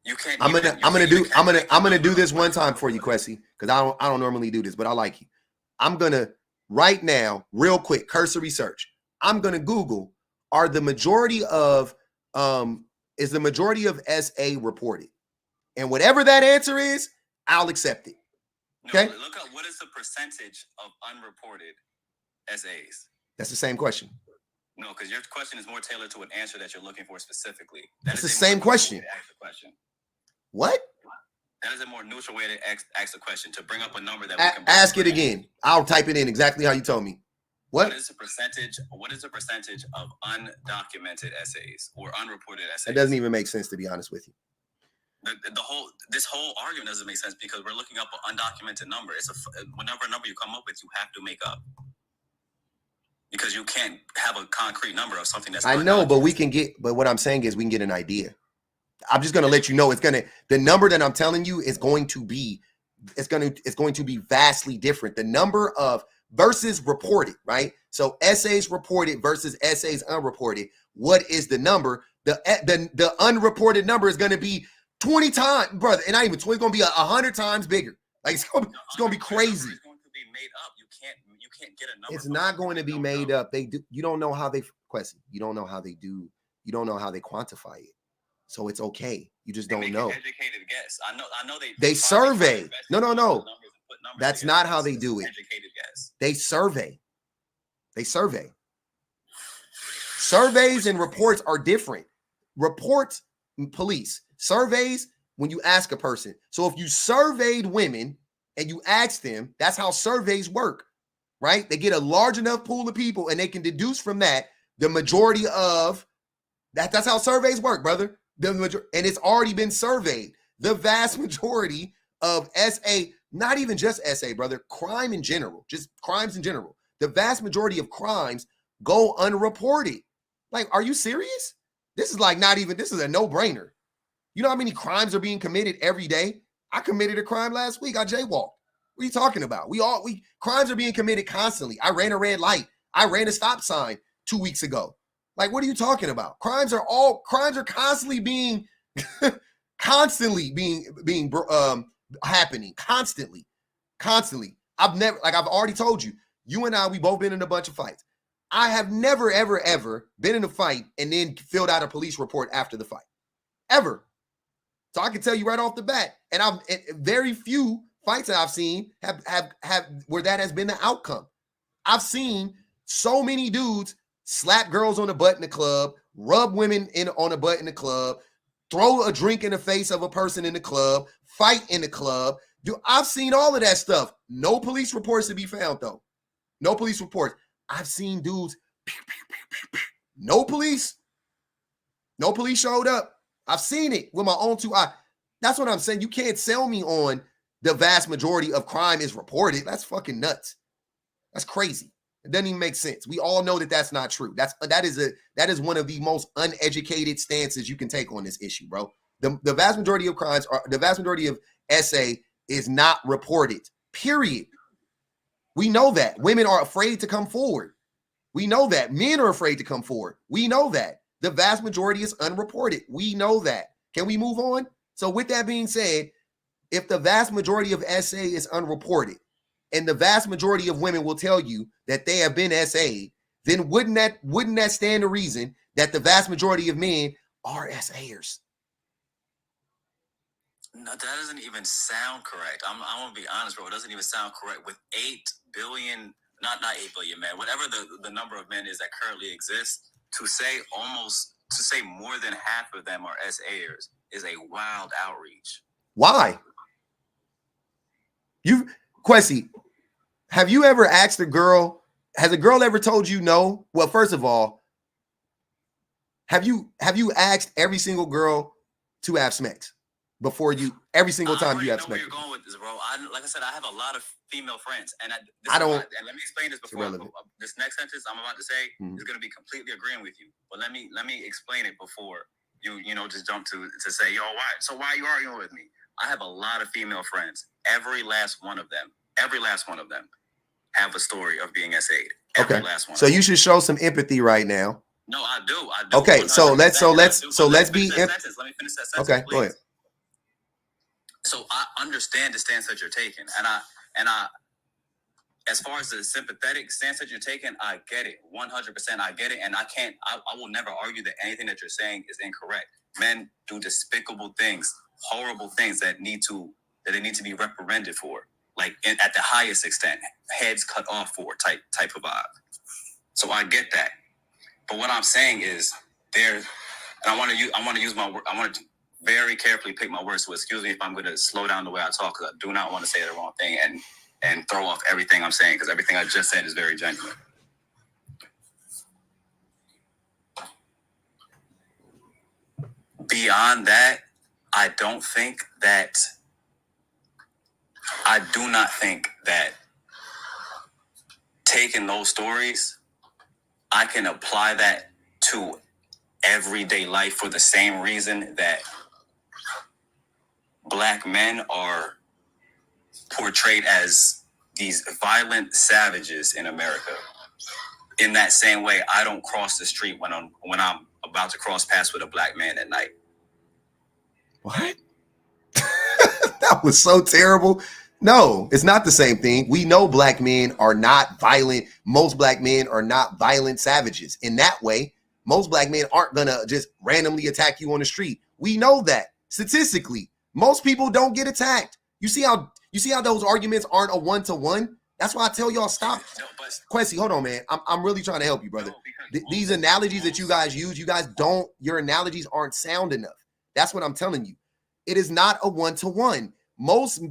You can't. I'm gonna do this one time for you, Quessy, because I don't normally do this, but I like you. I'm gonna right now, real quick, cursory search. I'm gonna Google. Are the majority of is the majority of SA reported? And whatever that answer is, I'll accept it. Okay. No, look up what is the percentage of unreported SAs. That's the same question. No, because your question is more tailored to an answer that you're looking for specifically. That's the same question. What? That is a more neutral way to ask the question, to bring up a number that we can ask it again. I'll type it in exactly how you told me. What is the percentage of undocumented essays or unreported essays? It doesn't even make sense, to be honest with you. This whole argument doesn't make sense, because we're looking up an undocumented number. Whenever a number you come up with, you have to make up, because you can't have a concrete number of something that's. I know, but what I'm saying is we can get an idea. I'm just going to let you know the number that I'm telling you is going to be vastly different. The number of versus reported, right? So essays reported versus essays unreported. What is the number? The unreported number is going to be 20 times, brother. And not even 20, it's going to be 100 times bigger. Like it's going to be crazy. It's going to be made up. You can't get a number. It's not going to be made up. You don't know how they question. You don't know how they do. You don't know how they quantify it. So it's okay. You just don't know. Educated guess. I know they survey. No. That's not how they do it. Educated guess. They survey. Surveys and reports are different. Reports, police. Surveys, when you ask a person. So if you surveyed women and you asked them, that's how surveys work, right? They get a large enough pool of people and they can deduce from that the majority of that. That's how surveys work, brother. And it's already been surveyed. The vast majority of SA, not even just SA, brother, crime in general, just crimes in general. The vast majority of crimes go unreported. Like, are you serious? This is a no-brainer. You know how many crimes are being committed every day? I committed a crime last week. I jaywalked. What are you talking about? Crimes are being committed constantly. I ran a red light. I ran a stop sign 2 weeks ago. Like, what are you talking about? Crimes are constantly being happening constantly. I've already told you, you and I, we both been in a bunch of fights. I have never, ever, ever been in a fight and then filled out a police report after the fight, ever. So I can tell you right off the bat, and very few fights that I've seen have where that has been the outcome. I've seen so many dudes slap girls on the butt in the club, rub women on the butt in the club, throw a drink in the face of a person in the club, fight in the club. I've seen all of that stuff. No police reports to be found, though. No police reports. I've seen dudes, no police. No police showed up. I've seen it with my own two eyes. That's what I'm saying. You can't sell me on the vast majority of crime is reported. That's fucking nuts. That's crazy. It doesn't even make sense. We all know that that's not true. That is one of the most uneducated stances you can take on this issue, bro. The vast majority of crimes the vast majority of SA is not reported. Period. We know that. Women are afraid to come forward. We know that. Men are afraid to come forward. We know that. The vast majority is unreported. We know that. Can we move on? So with that being said, if the vast majority of SA is unreported, and the vast majority of women will tell you that they have been SA'd, then wouldn't that stand to reason that the vast majority of men are SA'ers? No, that doesn't even sound correct. I'm gonna be honest, bro. It doesn't even sound correct. With 8 billion, not 8 billion men, whatever the number of men is that currently exists, to say more than half of them are SA'ers is a wild outreach. Why? Quessy, have you ever asked a girl, has a girl ever told you no? Well, first of all, have you asked every single girl to have sex before every single time you have sex? Where you're going with this, bro. Like I said, I have a lot of female friends, and I don't. And let me explain this before this next sentence I'm about to say is going to be completely agreeing with you. But let me explain it before you just jump to say, yo, why? So why are you arguing with me? I have a lot of female friends. Every last one of them have a story of being SA'd. Every last one. So you should show some empathy right now. No, I do. Okay, so let's be. Let me finish that sentence. Okay, please. go ahead. So I understand the stance that you're taking, and I, as far as the sympathetic stance that you're taking, I get it 100%. I get it, and I will never argue that anything that you're saying is incorrect. Men do despicable things, horrible things that they need to be reprimanded for, like at the highest extent, heads cut off for type of vibe. So I get that, but what I'm saying is and I want to use my word. I want to very carefully pick my words. So excuse me if I'm going to slow down the way I talk, because I do not want to say the wrong thing and throw off everything I'm saying, because everything I just said is very genuine. Beyond that, I do not think that taking those stories, I can apply that to everyday life for the same reason that Black men are portrayed as these violent savages in America. In that same way, I don't cross the street when I'm about to cross paths with a Black man at night. What? That was so terrible. No, it's not the same thing. We know Black men are not violent. Most Black men are not violent savages. In that way, most Black men aren't gonna just randomly attack you on the street. We know that statistically. Most people don't get attacked. You see how those arguments aren't a one-to-one? That's why I tell y'all stop. Quessy, hold on, man. I'm really trying to help you, brother. These analogies that you guys use, your analogies aren't sound enough. That's what I'm telling you. It is not a one-to-one. Most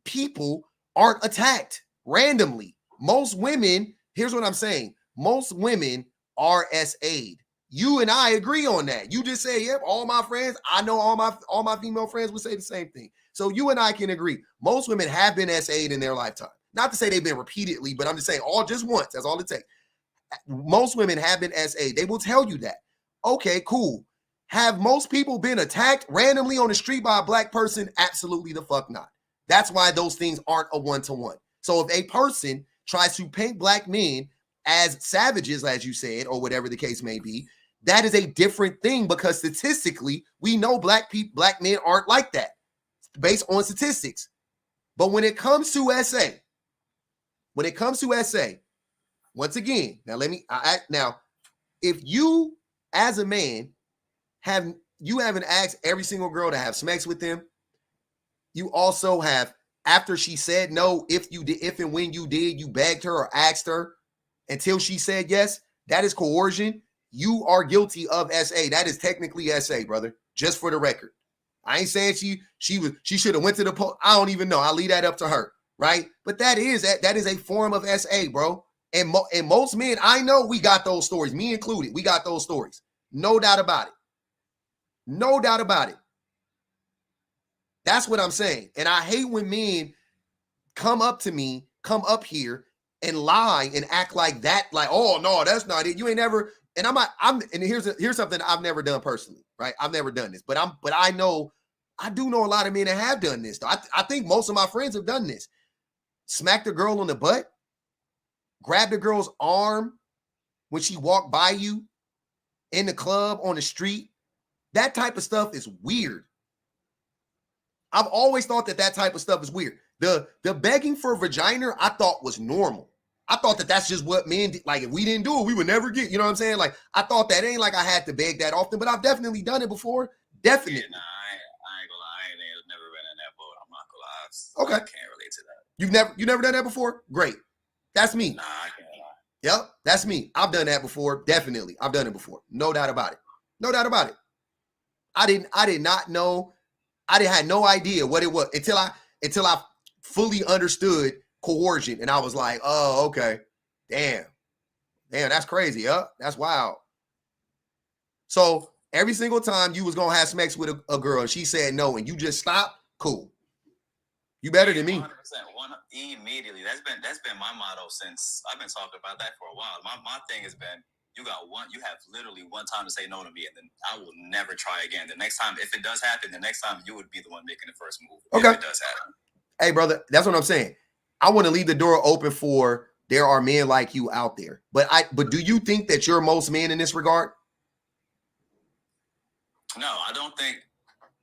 people aren't attacked randomly. Most women, here's what I'm saying. Most women are SA'd. You and I agree on that. You just say, yep, all my friends, I know all my female friends would say the same thing. So you and I can agree. Most women have been SA'd in their lifetime. Not to say they've been repeatedly, but I'm just saying just once. That's all it takes. Most women have been SA'd. They will tell you that. Okay, cool. Have most people been attacked randomly on the street by a Black person? Absolutely the fuck not. That's why those things aren't a one-to-one. So if a person tries to paint Black men as savages, as you said, or whatever the case may be, that is a different thing, because statistically, we know Black men aren't like that based on statistics. But when it comes to SA, once again, now if you as a man haven't asked every single girl to have sex with them, you also have, after she said no, if and when you did, you begged her or asked her until she said yes, that is coercion. You are guilty of SA. That is technically SA, brother. just for the record. I ain't saying she should have went to the post. I don't even know. I leave that up to her, right? But that is a form of SA, bro. And most men, I know we got those stories, me included. We got those stories. No doubt about it. No doubt about it. That's what I'm saying. And I hate when men come up here and lie and act like that, like, oh no, that's not it. You ain't never, and and here's something I've never done personally, right? I've never done this, but I do know a lot of men that have done this. I think most of my friends have done this. Smack the girl on the butt, grab the girl's arm when she walked by you in the club, on the street. That type of stuff is weird. I've always thought that type of stuff is weird. The begging for a vagina, I thought was normal. I thought that that's just what men did. Like, if we didn't do it, we would never get, you know what I'm saying? Like, I thought that ain't like I had to beg that often, but I've definitely done it before. Definitely. Yeah, nah, I ain't gonna lie. I ain't never been in that boat. I'm not gonna lie. Okay. I can't relate to that. You never done that before? Great. That's me. Nah, I can't lie. Yep, that's me. I've done that before. Definitely. I've done it before. No doubt about it. No doubt about it. I did not know. I had no idea what it was until I fully understood coercion. And I was like, oh, okay. Damn, that's crazy. Huh? That's wild. So every single time you was going to have sex with a girl and she said no and you just stopped, cool. You better than me. 100%. Immediately. That's been my motto since I've been talking about that for a while. My thing has been, you have literally one time to say no to me, and then I will never try again. The next time, if it does happen, the next time you would be the one making the first move. Okay. If it does happen. Hey, brother, that's what I'm saying. I want to leave the door open for there are men like you out there. But do you think that you're most men in this regard? No, I don't think,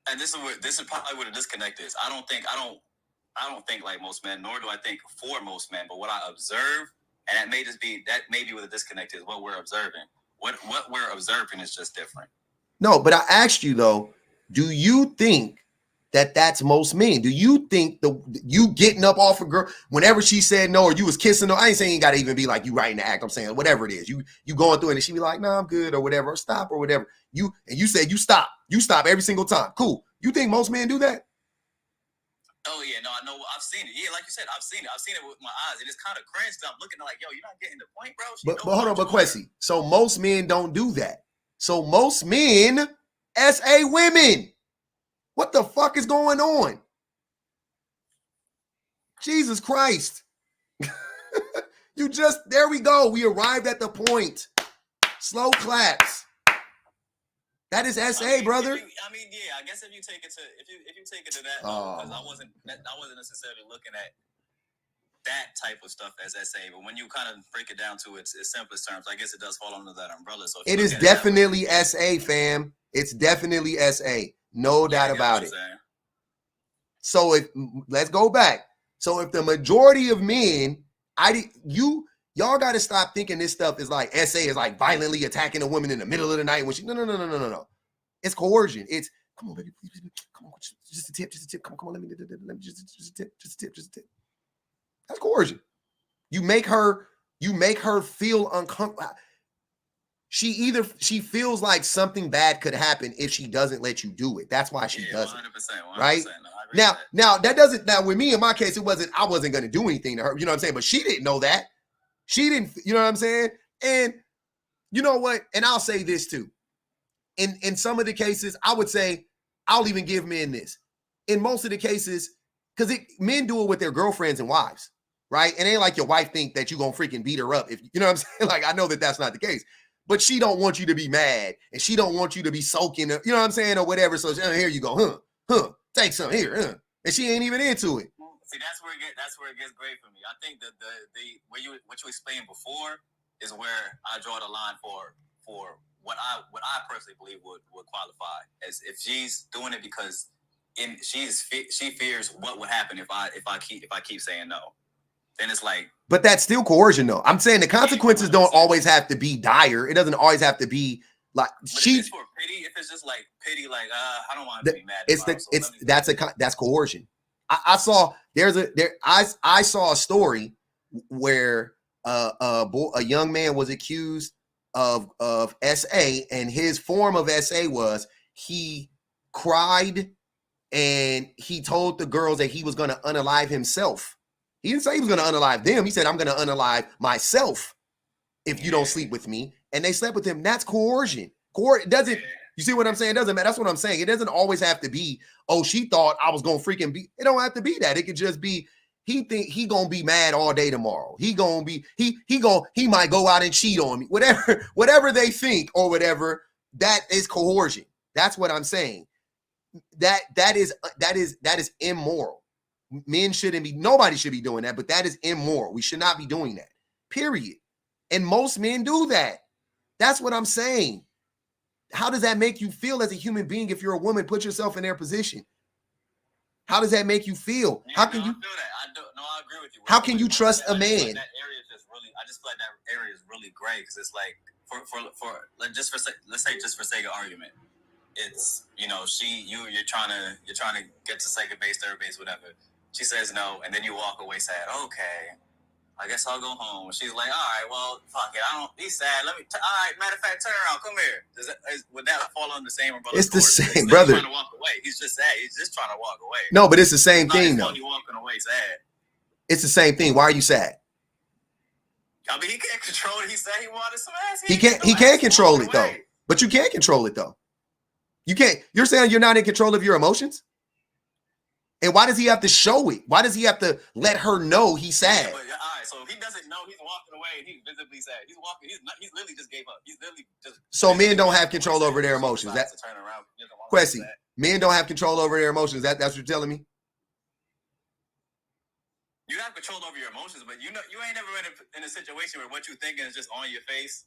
and this is probably where the disconnect is. I don't think like most men, nor do I think for most men, but what I observe, and that may be where the disconnect is, what we're observing. What we're observing is just different. No, but I asked you though, do you think that that's most men? Do you think you getting up off a girl whenever she said no, or you was kissing her? I ain't saying you got to even be like you writing the act. I'm saying whatever it is, you going through it and she be like, no, I'm good or whatever, or stop or whatever. You said you stop every single time. Cool. You think most men do that? Oh yeah, no, I know. I've seen it. Yeah, like you said, I've seen it with my eyes. It is kind of cringe. I'm looking like, yo, you're not getting the point, bro. But hold on, but Quessy. So most men don't do that. So most men, SA women, what the fuck is going on? Jesus Christ. There we go. We arrived at the point. Slow claps. That is SA, brother. Yeah. I guess if you take it to that, because I wasn't necessarily looking at that type of stuff as SA. But when you kind of break it down to its simplest terms, I guess it does fall under that umbrella. So it is definitely SA, fam. It's definitely SA. No doubt about it. So let's go back. So if the majority of men, y'all got to stop thinking this stuff is like SA is like violently attacking a woman in the middle of the night when she no. It's coercion. It's come on, baby, please, come on, just a tip. Come on, let me just a tip. That's coercion. You make her feel uncomfortable. She feels like something bad could happen if she doesn't let you do it. That's why she does it. 100%, right? Now that doesn't. Now with me in my case, I wasn't going to do anything to her. You know what I'm saying? But she didn't know that. She didn't. You know what I'm saying? And you know what? And I'll say this too. In some of the cases, I would say I'll even give men this. In most of the cases, because men do it with their girlfriends and wives, right? It ain't like your wife think that you gonna freaking beat her up. If you know what I'm saying? Like, I know that that's not the case. But she don't want you to be mad, and she don't want you to be soaking, you know what I'm saying, or whatever. So here you go, take some here, and she ain't even into it. See, that's where it gets great for me. I think that what you explained before is where I draw the line for what I personally believe would qualify as if she's doing it because she fears what would happen if I keep saying no. Then it's like, but that's still coercion, though. I'm saying the consequences don't always have to be dire. It doesn't always have to be like if it's for pity. If it's just like pity, like I don't want to be mad. That's coercion. I saw I saw a story where a young man was accused of SA, and his form of SA was he cried and he told the girls that he was going to unalive himself. He didn't say he was going to unalive them. He said, I'm going to unalive myself if you don't sleep with me. And they slept with him. That's coercion. It doesn't, you see what I'm saying? It doesn't matter. That's what I'm saying. It doesn't always have to be, oh, she thought I was going to freaking be. It don't have to be that. It could just be, he think he going to be mad all day tomorrow. He going to be, he might go out and cheat on me. Whatever they think or whatever, that is coercion. That's what I'm saying. That is immoral. Men shouldn't be, nobody should be doing that, but that is immoral. We should not be doing that, period. And most men do that. That's what I'm saying. How does that make you feel as a human being if you're a woman? Put yourself in their position. How does that make you feel? Yeah, how can you? I feel that. I agree with you. How can you trust a man? That area is just really. I just feel like that area is really gray because it's like let's say just for sake of argument, it's you're trying to get to second base, third base, whatever. She says no, and then you walk away sad. Okay, I guess I'll go home. She's like, all right, well, fuck it. I don't be sad. All right, matter of fact, turn around, come here. Would that fall on the same umbrella? It's the same, He's brother. Trying to walk away. He's just sad. He's just trying to walk away. No, but it's the same thing, though. You walking away sad. It's the same thing. Why are you sad? I mean, he can't control it. He said he wanted some ass. He can't control it, though. But you can't control it, though. You can't. You're saying you're not in control of your emotions? And why does he have to show it? Why does he have to let her know he's sad? Yeah, but, all right, so if he doesn't know he's walking away and he's visibly sad, he's walking. He's literally just gave up. He's literally just. So men don't have control over their emotions. That turn around. Quessy, men don't have control over their emotions. That's what you're telling me? You have control over your emotions, but you ain't never been in a situation where what you thinking is just on your face.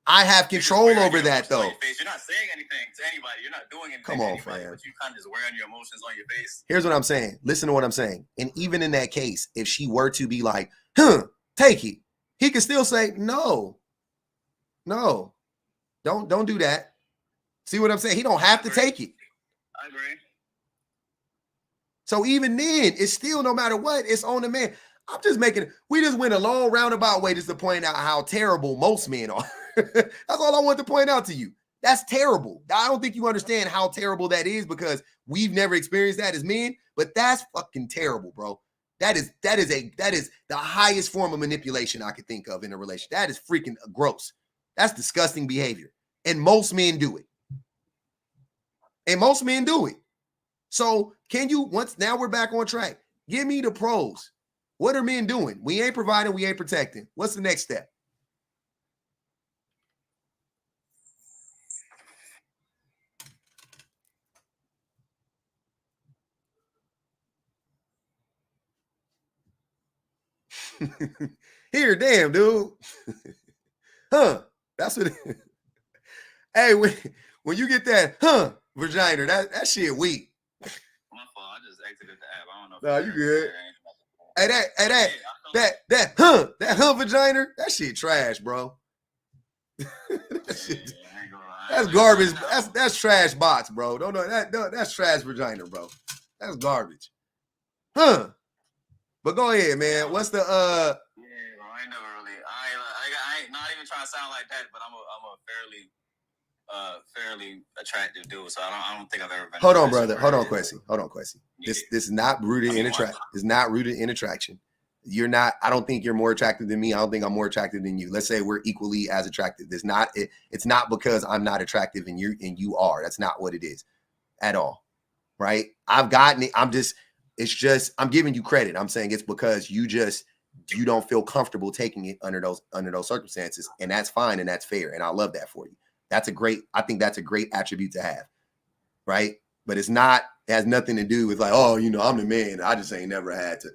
I have control over that, though. You're not saying anything to anybody. You're not doing anything. Come on, to anybody, fam. but you kind of just wearing your emotions on your face. Here's what I'm saying. Listen to what I'm saying. And even in that case, if she were to be like, take it, he could still say, no, don't do that. See what I'm saying? He don't have to take it. I agree. So even then, it's still, no matter what, it's on the man. We just went a long roundabout way just to point out how terrible most men are. That's all I want to point out to you. That's terrible. I don't think you understand how terrible that is because we've never experienced that as men, but that's fucking terrible, bro. That is the highest form of manipulation I could think of in a relationship. That is freaking gross. That's disgusting behavior. And most men do it. So now we're back on track. Give me the pros. What are men doing? We ain't providing, we ain't protecting. What's the next step? Here, damn, dude. That's what Hey, when you get that vagina, that shit weak. My fault. I just exited the app. I don't know. No, you good. That vagina, that shit trash, bro. That's garbage. That's trash box, bro. Don't know that's trash vagina, bro. That's garbage. But go ahead, man. What's the Yeah, bro. I ain't never really. I ain't not even trying to sound like that, but I'm a fairly attractive dude. So I don't think I've ever been. Hold on, brother. Hold on, Quessy. This is not rooted in attraction. It's not rooted in attraction. You're not. I don't think you're more attractive than me. I don't think I'm more attractive than you. Let's say we're equally as attractive. It's not because I'm not attractive and you are. That's not what it is at all. Right? I've gotten it. It's just I'm giving you credit. I'm saying it's because you don't feel comfortable taking it under those circumstances, and that's fine and that's fair, and I love that for you. I think that's a great attribute to have, right? But it has nothing to do with like, oh, I'm the man. I just ain't never had to.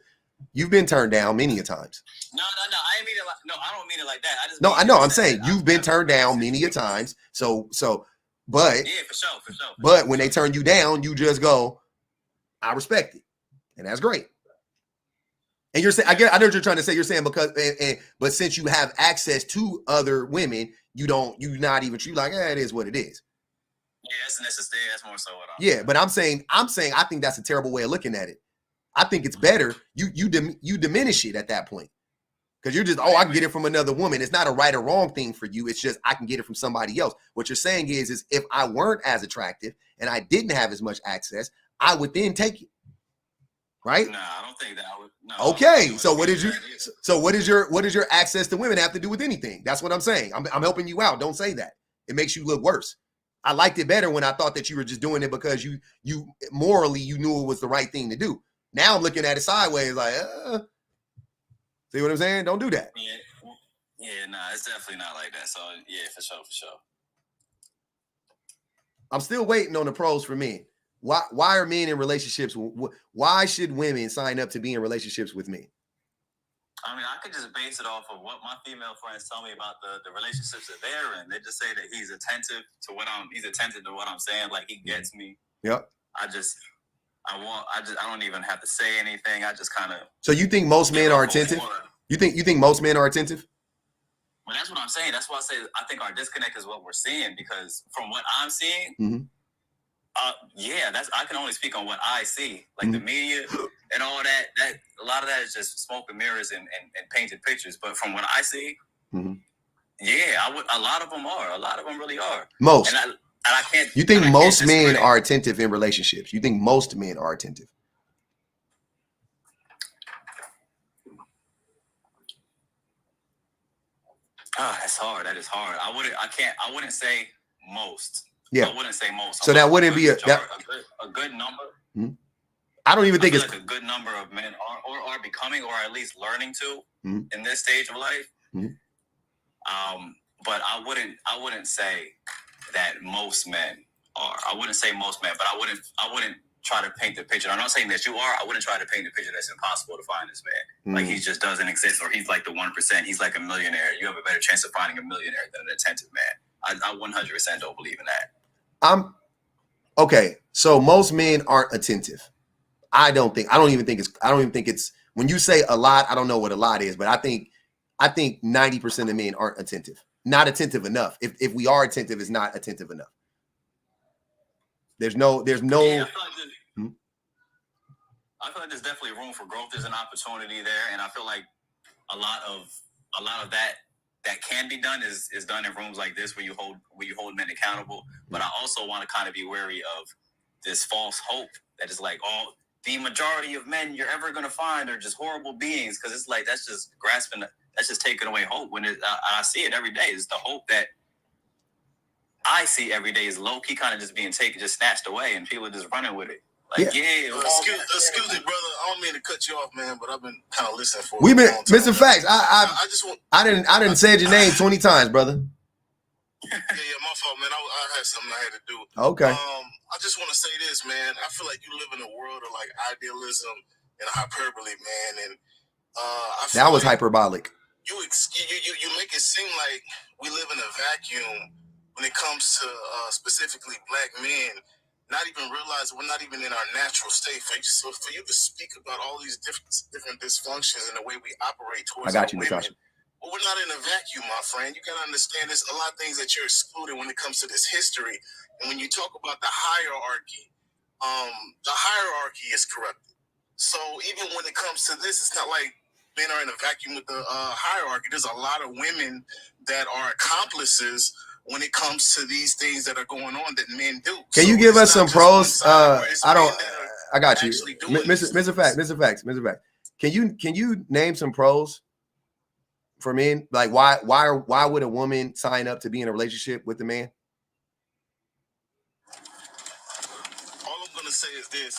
You've been turned down many a times. No. I ain't mean it like I don't mean it like that. I know. I'm saying you've been turned down many a times. But yeah, for sure. But when they turn you down, you just go, I respect it. And that's great. And you're saying, I know what you're trying to say. You're saying but since you have access to other women, you're not even like, it is what it is. Yeah, that's necessary. That's more so what I'm. Yeah, but I'm saying, I think that's a terrible way of looking at it. I think it's better. You diminish it at that point. Because you're just, oh, I can get it from another woman. It's not a right or wrong thing for you. It's just I can get it from somebody else. What you're saying is if I weren't as attractive and I didn't have as much access, I would then take it. Right? Nah, I don't think that I would. No, okay. So what is your access to women have to do with anything? That's what I'm saying. I'm helping you out. Don't say that. It makes you look worse. I liked it better when I thought that you were just doing it because you morally you knew it was the right thing to do. Now I'm looking at it sideways like, see what I'm saying? Don't do that. Yeah, nah, it's definitely not like that. So yeah, for sure. I'm still waiting on the pros for men. Why are men in relationships? Why should women sign up to be in relationships with me? I mean, I could just base it off of what my female friends tell me about the relationships that they're in. They just say that he's attentive to what I'm saying. Like he gets me. Yep. I don't even have to say anything. I just kind of. So you think most men are attentive? You think most men are attentive? Well, that's what I'm saying. That's why I say I think our disconnect is what we're seeing, because from what I'm seeing, I can only speak on what I see. Like the media and all that a lot of that is just smoke and mirrors and painted pictures. But from what I see, a lot of them are. A lot of them really are. Most. And I can't. You think most men are attentive in relationships? You think most men are attentive? That's hard. That is hard. I wouldn't say most. Yeah. I wouldn't say most. So that wouldn't be a good number. I don't even think it's like a good number of men are becoming, or at least learning to in this stage of life. But I wouldn't say that most men are. I wouldn't say most men, but I wouldn't try to paint the picture. I'm not saying that you are. I wouldn't try to paint the picture that's impossible to find this man. Like he just doesn't exist, or he's like the 1%. He's like a millionaire. You have a better chance of finding a millionaire than an attentive man. I 100% don't believe in that. Okay. So most men aren't attentive. I don't even think it's when you say a lot, I don't know what a lot is, but I think 90% of men aren't attentive. Not attentive enough. If we are attentive, it's not attentive enough. There's no. Yeah, I feel like there's definitely room for growth. There's an opportunity there, and I feel like a lot of that can be done is done in rooms like this where you hold men accountable. But I also want to kind of be wary of this false hope that is like the majority of men you're ever going to find are just horrible beings, because it's like that's just taking away hope. When I see it every day, it's the hope that I see every day is low key kind of just being snatched away, and people are just running with it. Like, excuse me, brother. I don't mean to cut you off, man, but I've been kind of listening for. We've been Mr. Facts. I didn't say your name 20 times, brother. Yeah, my fault, man. I had something I had to do. Okay. I just want to say this, man. I feel like you live in a world of like idealism and hyperbole, man. And I feel that was like hyperbolic. You make it seem like we live in a vacuum when it comes to specifically black men. Not even realize we're not even in our natural state. So for you to speak about all these different dysfunctions and the way we operate towards our women, well, we're not in a vacuum, my friend. You got to understand there's a lot of things that you're excluding when it comes to this history. And when you talk about the hierarchy is corrupted. So even when it comes to this, it's not like men are in a vacuum with the hierarchy. There's a lot of women that are accomplices when it comes to these things that are going on that men do. Can you give us some pros? I got you. Mr. Facts. Can you name some pros for men? Like why would a woman sign up to be in a relationship with a man? All I'm gonna say is this.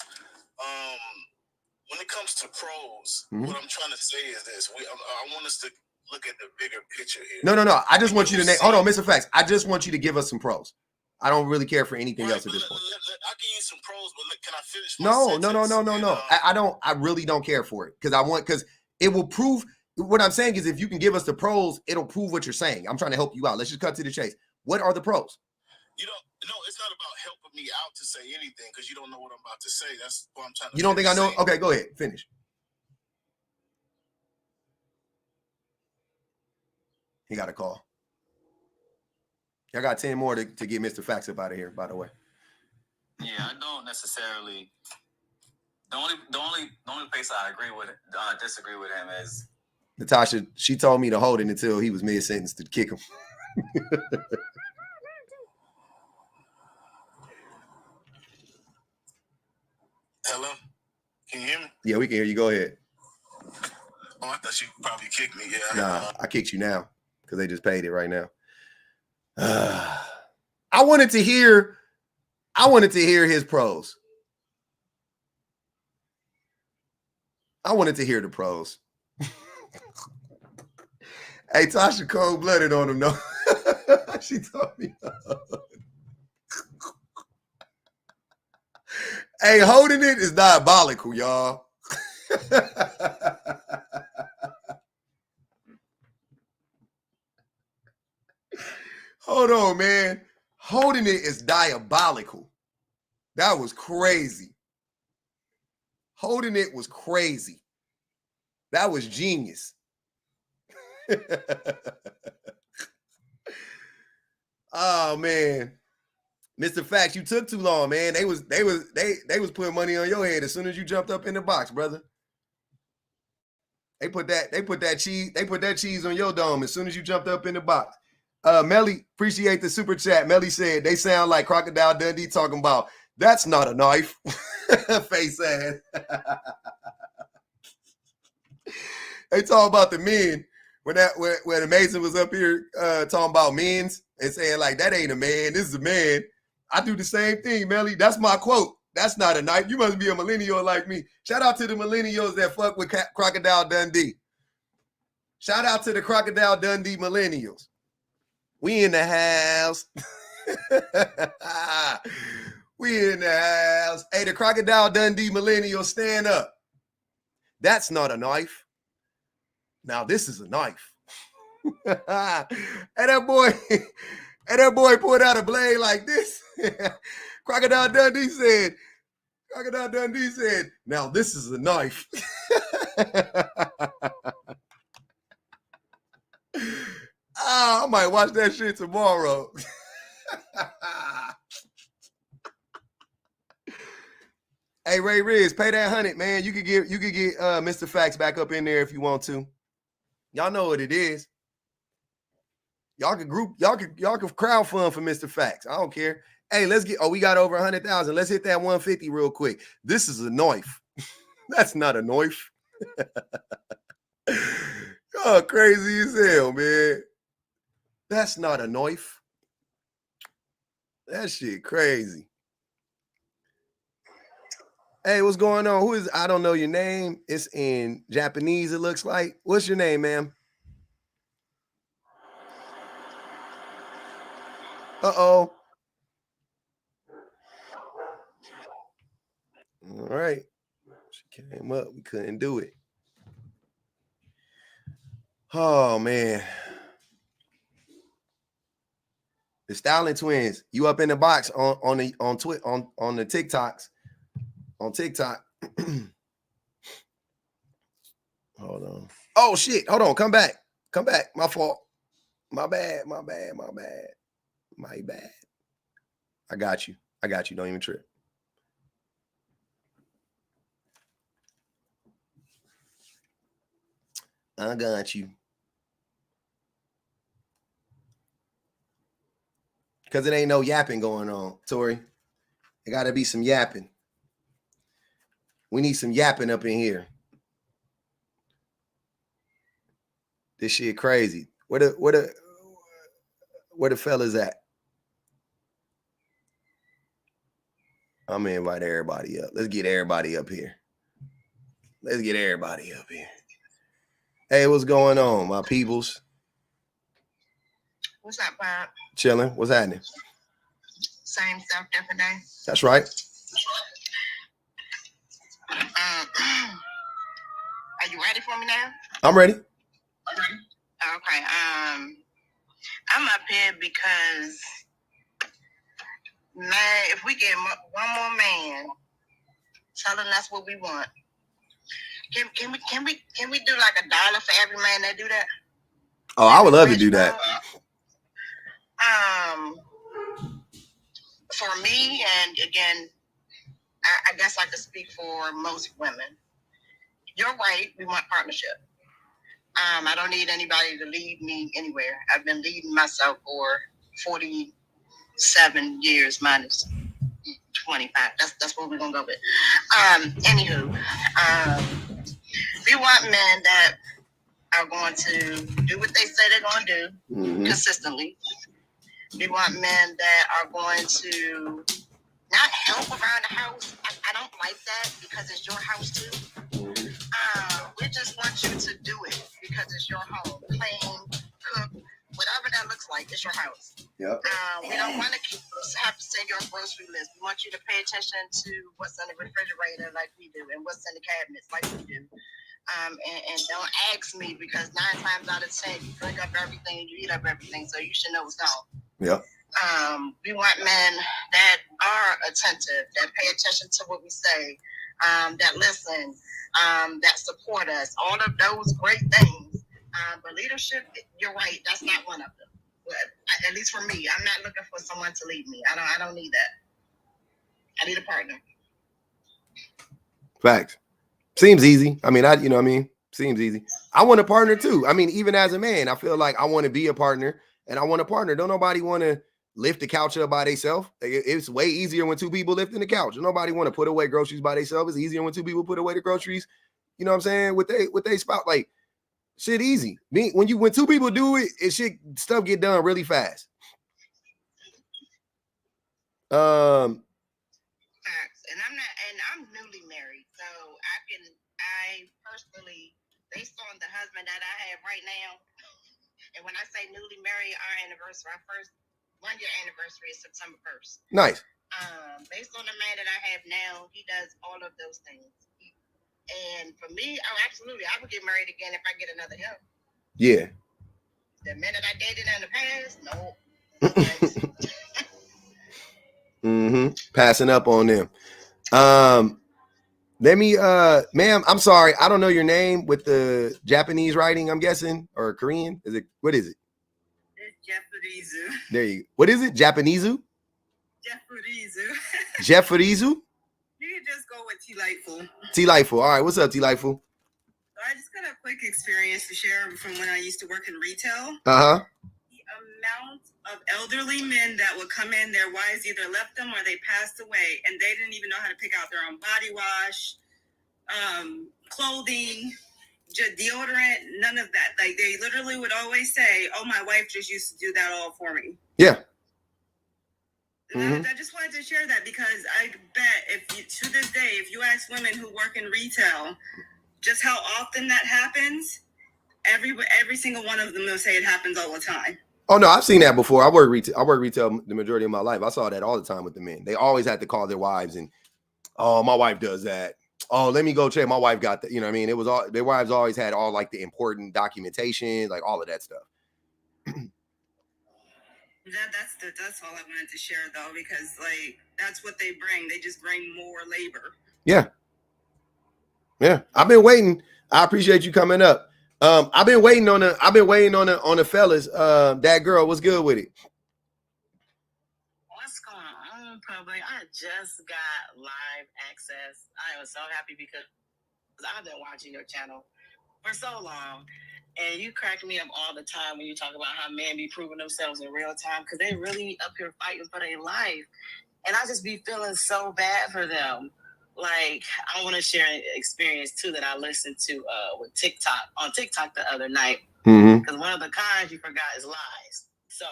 When it comes to pros, what I'm trying to say is this. I want us to look at the bigger picture here. No. I just want you to name. Hold on, Mr. Facts. I just want you to give us some pros. I don't really care for anything else at this point. I can use some pros, but can I finish my sentence? No. I don't. I really don't care for it because it will prove. What I'm saying is, if you can give us the pros, it'll prove what you're saying. I'm trying to help you out. Let's just cut to the chase. What are the pros? No, it's not about helping me out to say anything because you don't know what I'm about to say. That's what I'm trying to. You don't think I know? Okay, go ahead. Finish. He got a call. I got 10 more to get Mr. Facts up out of here, by the way. Yeah, I don't necessarily. The only place I disagree with him is Natasha, she told me to hold it until he was mid-sentence to kick him. Hello? Can you hear me? Yeah, we can hear you. Go ahead. Oh, I thought you probably kicked me. Yeah. Nah, I kicked you now because they just paid it right now. I wanted to hear his pros. I wanted to hear the pros. Hey, Tasha cold-blooded on him, though. She told me. Hey, holding it is diabolical, y'all. Hold on, man. Holding it is diabolical. That was crazy. Holding it was crazy. That was genius. Oh man, Mr. Facts, you took too long, man. They was putting money on your head as soon as you jumped up in the box, brother. They put that cheese on your dome as soon as you jumped up in the box. Melly, appreciate the super chat. Melly said they sound like Crocodile Dundee talking about that's not a knife. Face ass. They talk about the men when Mason was up here talking about men's and saying like that ain't a man, this is a man. I do the same thing, Melly. That's my quote. That's not a knife. You must be a millennial like me. Shout out to the millennials that fuck with Crocodile Dundee. Shout out to the Crocodile Dundee millennials. We in the house. We in the house. Hey, the Crocodile Dundee millennials, stand up. That's not a knife. Now this is a knife. And that boy pulled out a blade like this. Crocodile Dundee said, now this is a knife. I might watch that shit tomorrow. Hey, Ray Riz, pay that 100, man. You could get Mr. Facts back up in there if you want to. Y'all know what it is. Y'all could crowdfund for Mr. Facts. I don't care. Hey, we got over 100,000. Let's hit that 150 real quick. This is a knife. That's not a knife. Oh, crazy as hell, man. That's not a knife. That shit crazy. Hey, what's going on? Who is? I don't know your name. It's in Japanese, it looks like. What's your name, ma'am? Uh-oh. All right. She came up. We couldn't do it. Oh, man. The Styling Twins. You up in the box on the TikToks. On TikTok. Hold on. Oh, shit. Hold on. Come back. My fault. My bad. My bad. I got you. Don't even trip. I got you. Because it ain't no yapping going on, Tori. It got to be some yapping. We need some yapping up in here. This shit crazy. Where the fellas at? I'm gonna invite everybody up. Let's get everybody up here. Hey, what's going on, my peoples? What's up, Bob? Chilling. What's happening? Same stuff, different day. That's right. Are you ready for me now? I'm ready. Okay. I'm up here because, man, if we get one more man telling us what we want, can we do like $1 for every man that do that? Oh, I would love to do that. For me, and again, I guess I could speak for most women. You're right. We want partnership. I don't need anybody to lead me anywhere. I've been leading myself for 47 years minus 25. That's what we're gonna go with. Anywho, we want men that are going to do what they say they're going to do consistently. We want men that are going to not help around the house. I don't like that because it's your house too. We just want you to do it because it's your home. Clean, cook, whatever that looks like, it's your house. Yep. We don't want to have to send your grocery list. We want you to pay attention to what's in the refrigerator like we do and what's in the cabinets like we do. And don't ask me because 9 times out of 10 you drink up everything and you eat up everything, so you should know what's gone. Yep. We want men that are attentive, that pay attention to what we say, that listen, that support us, all of those great things. But leadership, you're right, that's not one of them. But at least for me, I'm not looking for someone to lead me. I don't need that. I need a partner. Facts. Seems easy. I mean, you know what I mean? Seems easy. I want a partner too. I mean, even as a man, I feel like I want to be a partner and I want a partner. Don't nobody want to lift the couch up by themselves. It's way easier when 2 people lifting the couch. Nobody want to put away groceries by themselves. It's easier when 2 people put away the groceries. You know what I'm saying? With they spout, like shit easy. When 2 people do it, stuff get done really fast. And I'm newly married, so I personally, based on the husband that I have right now, and when I say newly married, our first 1-year anniversary is September 1st. Nice. Based on the man that I have now, he does all of those things. And for me, absolutely, I would get married again if I get another him. Yeah. The men that I dated in the past, no. Passing up on them. Let me, ma'am, I'm sorry. I don't know your name with the Japanese writing, I'm guessing, or Korean. What is it? It's Jefferizu. There you go. What is it? Japanizu? Jefferizu. Jefferizu? You can just go with T-Lightful. T-Lightful. All right. What's up, T-Lightful? I just got a quick experience to share from when I used to work in retail. Uh-huh. The amount of elderly men that would come in, their wives either left them or they passed away, and they didn't even know how to pick out their own body wash, clothing, deodorant, none of that. Like, they literally would always say, oh, my wife just used to do that all for me. Yeah. I just wanted to share that because I bet to this day, if you ask women who work in retail just how often that happens, every single one of them will say it happens all the time. Oh no, I've seen that before. I work retail the majority of my life. I saw that all the time with the men. They always had to call their wives and, oh, my wife does that. Oh, let me go check. My wife got that. You know what I mean? It was all, their wives always had all like the important documentation, like all of that stuff. That's all I wanted to share though, because like that's what they bring. They just bring more labor. Yeah. Yeah. I've been waiting. I appreciate you coming up. I've been waiting on the fellas. That girl, what's good with it? What's going on, public? I just got live access. I am so happy because I've been watching your channel for so long. And you crack me up all the time when you talk about how men be proving themselves in real time because they really up here fighting for their life. And I just be feeling so bad for them. Like, I want to share an experience, too, that I listened to with TikTok the other night. Because one of the kinds you forgot is lies. So.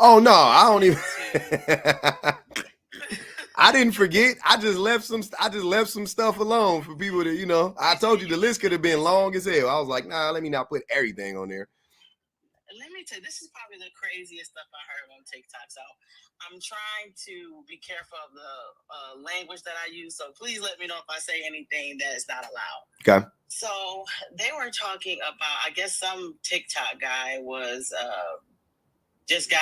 Oh, no, I don't even. I didn't forget. I just left some stuff alone for people to, you know. I told you the list could have been long as hell. I was like, nah, let me not put everything on there. Let me tell you, this is probably the craziest stuff I heard on TikTok. So I'm trying to be careful of the language that I use. So please let me know if I say anything that is not allowed. Okay. So they were talking about, I guess some TikTok guy was just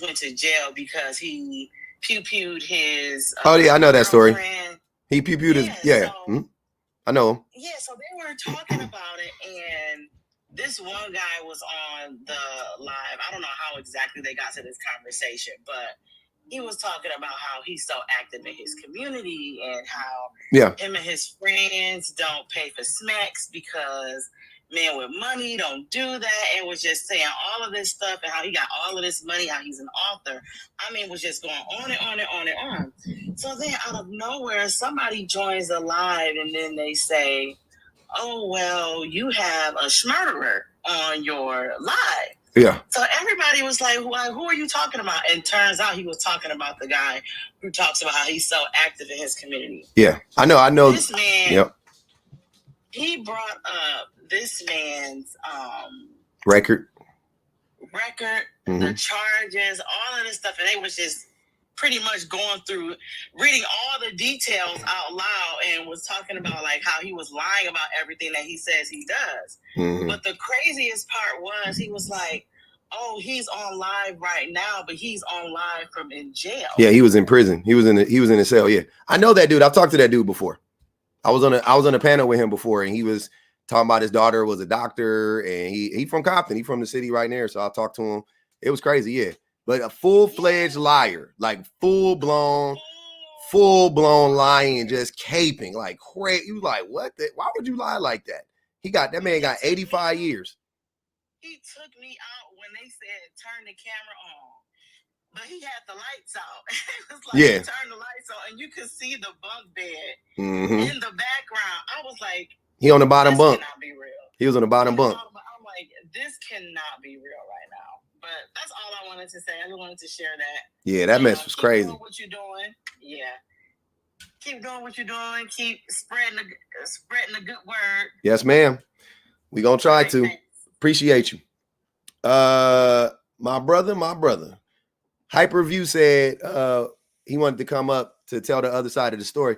went to jail because he pew-pewed his oh yeah, I know that story. Girlfriend. He pew-pewed his I know him. Yeah, so they were talking about it, and this one guy was on the live. I don't know how exactly they got to this conversation, but he was talking about how he's so active in his community and how him and his friends don't pay for smacks because men with money don't do that, and was just saying all of this stuff and how he got all of this money, how he's an author. I mean, was just going on and on and on and on. So then out of nowhere, somebody joins the live and then they say, oh, well, you have a schmurderer on your live. Yeah. So everybody was like, who are you talking about? And turns out he was talking about the guy who talks about how he's so active in his community. Yeah, I know. This man, yep. He brought up this man's record, the charges, all of this stuff, and they was just pretty much going through, reading all the details out loud, and was talking about like how he was lying about everything that he says he does. But the craziest part was he was like, oh, he's on live right now, but he's on live from in jail. Yeah, he was in prison. He was in a cell. Yeah, I know that dude. I've talked to that dude before. I was on a panel with him before, and he was talking about his daughter was a doctor, and he from Compton. He from the city right there. So I talked to him. It was crazy, yeah. But a full-fledged liar, like full-blown lying, just caping, like crazy. You like, what? Why would you lie like that? That man got 85 years. He took me out when they said turn the camera on, but he had the lights out. It was like, yeah, turn the lights on, and you could see the bunk bed in the background. I was like, he on the bottom bunk. Cannot be real. He was on the bottom bunk. I'm like, this cannot be real right now. But that's all I wanted to say. I just wanted to share that. Yeah, that mess was crazy. Keep doing what you're doing. Yeah. Keep doing what you're doing. Keep spreading the good word. Yes, ma'am. We gonna try to. Thanks. Appreciate you. My brother. Hyperview said he wanted to come up to tell the other side of the story.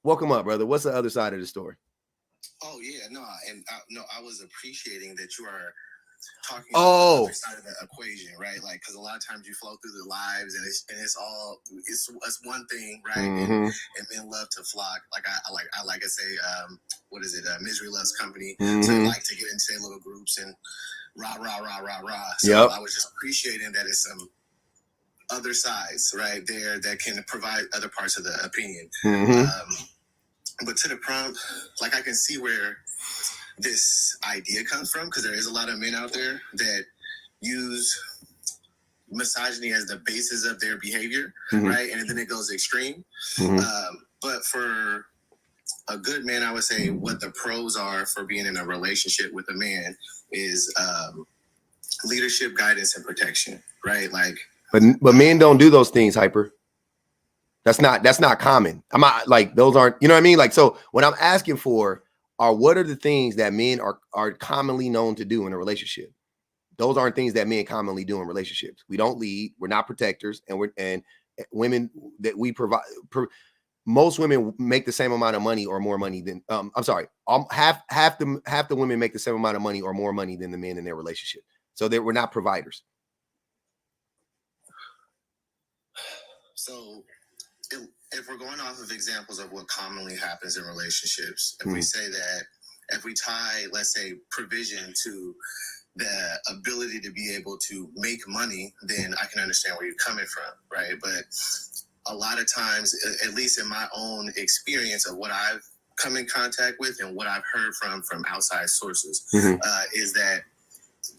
Welcome up, brother. What's the other side of the story? Oh yeah, no, and I was appreciating that you are talking about the other side of the equation, right? Like, because a lot of times you flow through the lives, and it's one thing, right? And men love to flock, like I say, what is it? Misery loves company. So they like to get into their little groups and rah. So I was just appreciating that it's some other sides right there that can provide other parts of the opinion. But to the prompt, like I can see where this idea comes from, because there is a lot of men out there that use misogyny as the basis of their behavior, right? And then it goes extreme. But for a good man, I would say what the pros are for being in a relationship with a man is leadership, guidance, and protection, right? Like, but men don't do those things, Hyper. That's not common. I'm not like, those aren't, you know what I mean? Like, so what I'm asking for are, what are the things that men are commonly known to do in a relationship? Those aren't things that men commonly do in relationships. We don't lead, we're not protectors, and women that we provide, most women make the same amount of money or more money than half the women make the same amount of money or more money than the men in their relationship. So we're not providers. So if we're going off of examples of what commonly happens in relationships, if we say that, if we tie, let's say, provision to the ability to be able to make money, then I can understand where you're coming from, right? But a lot of times, at least in my own experience of what I've come in contact with and what I've heard from outside sources, is that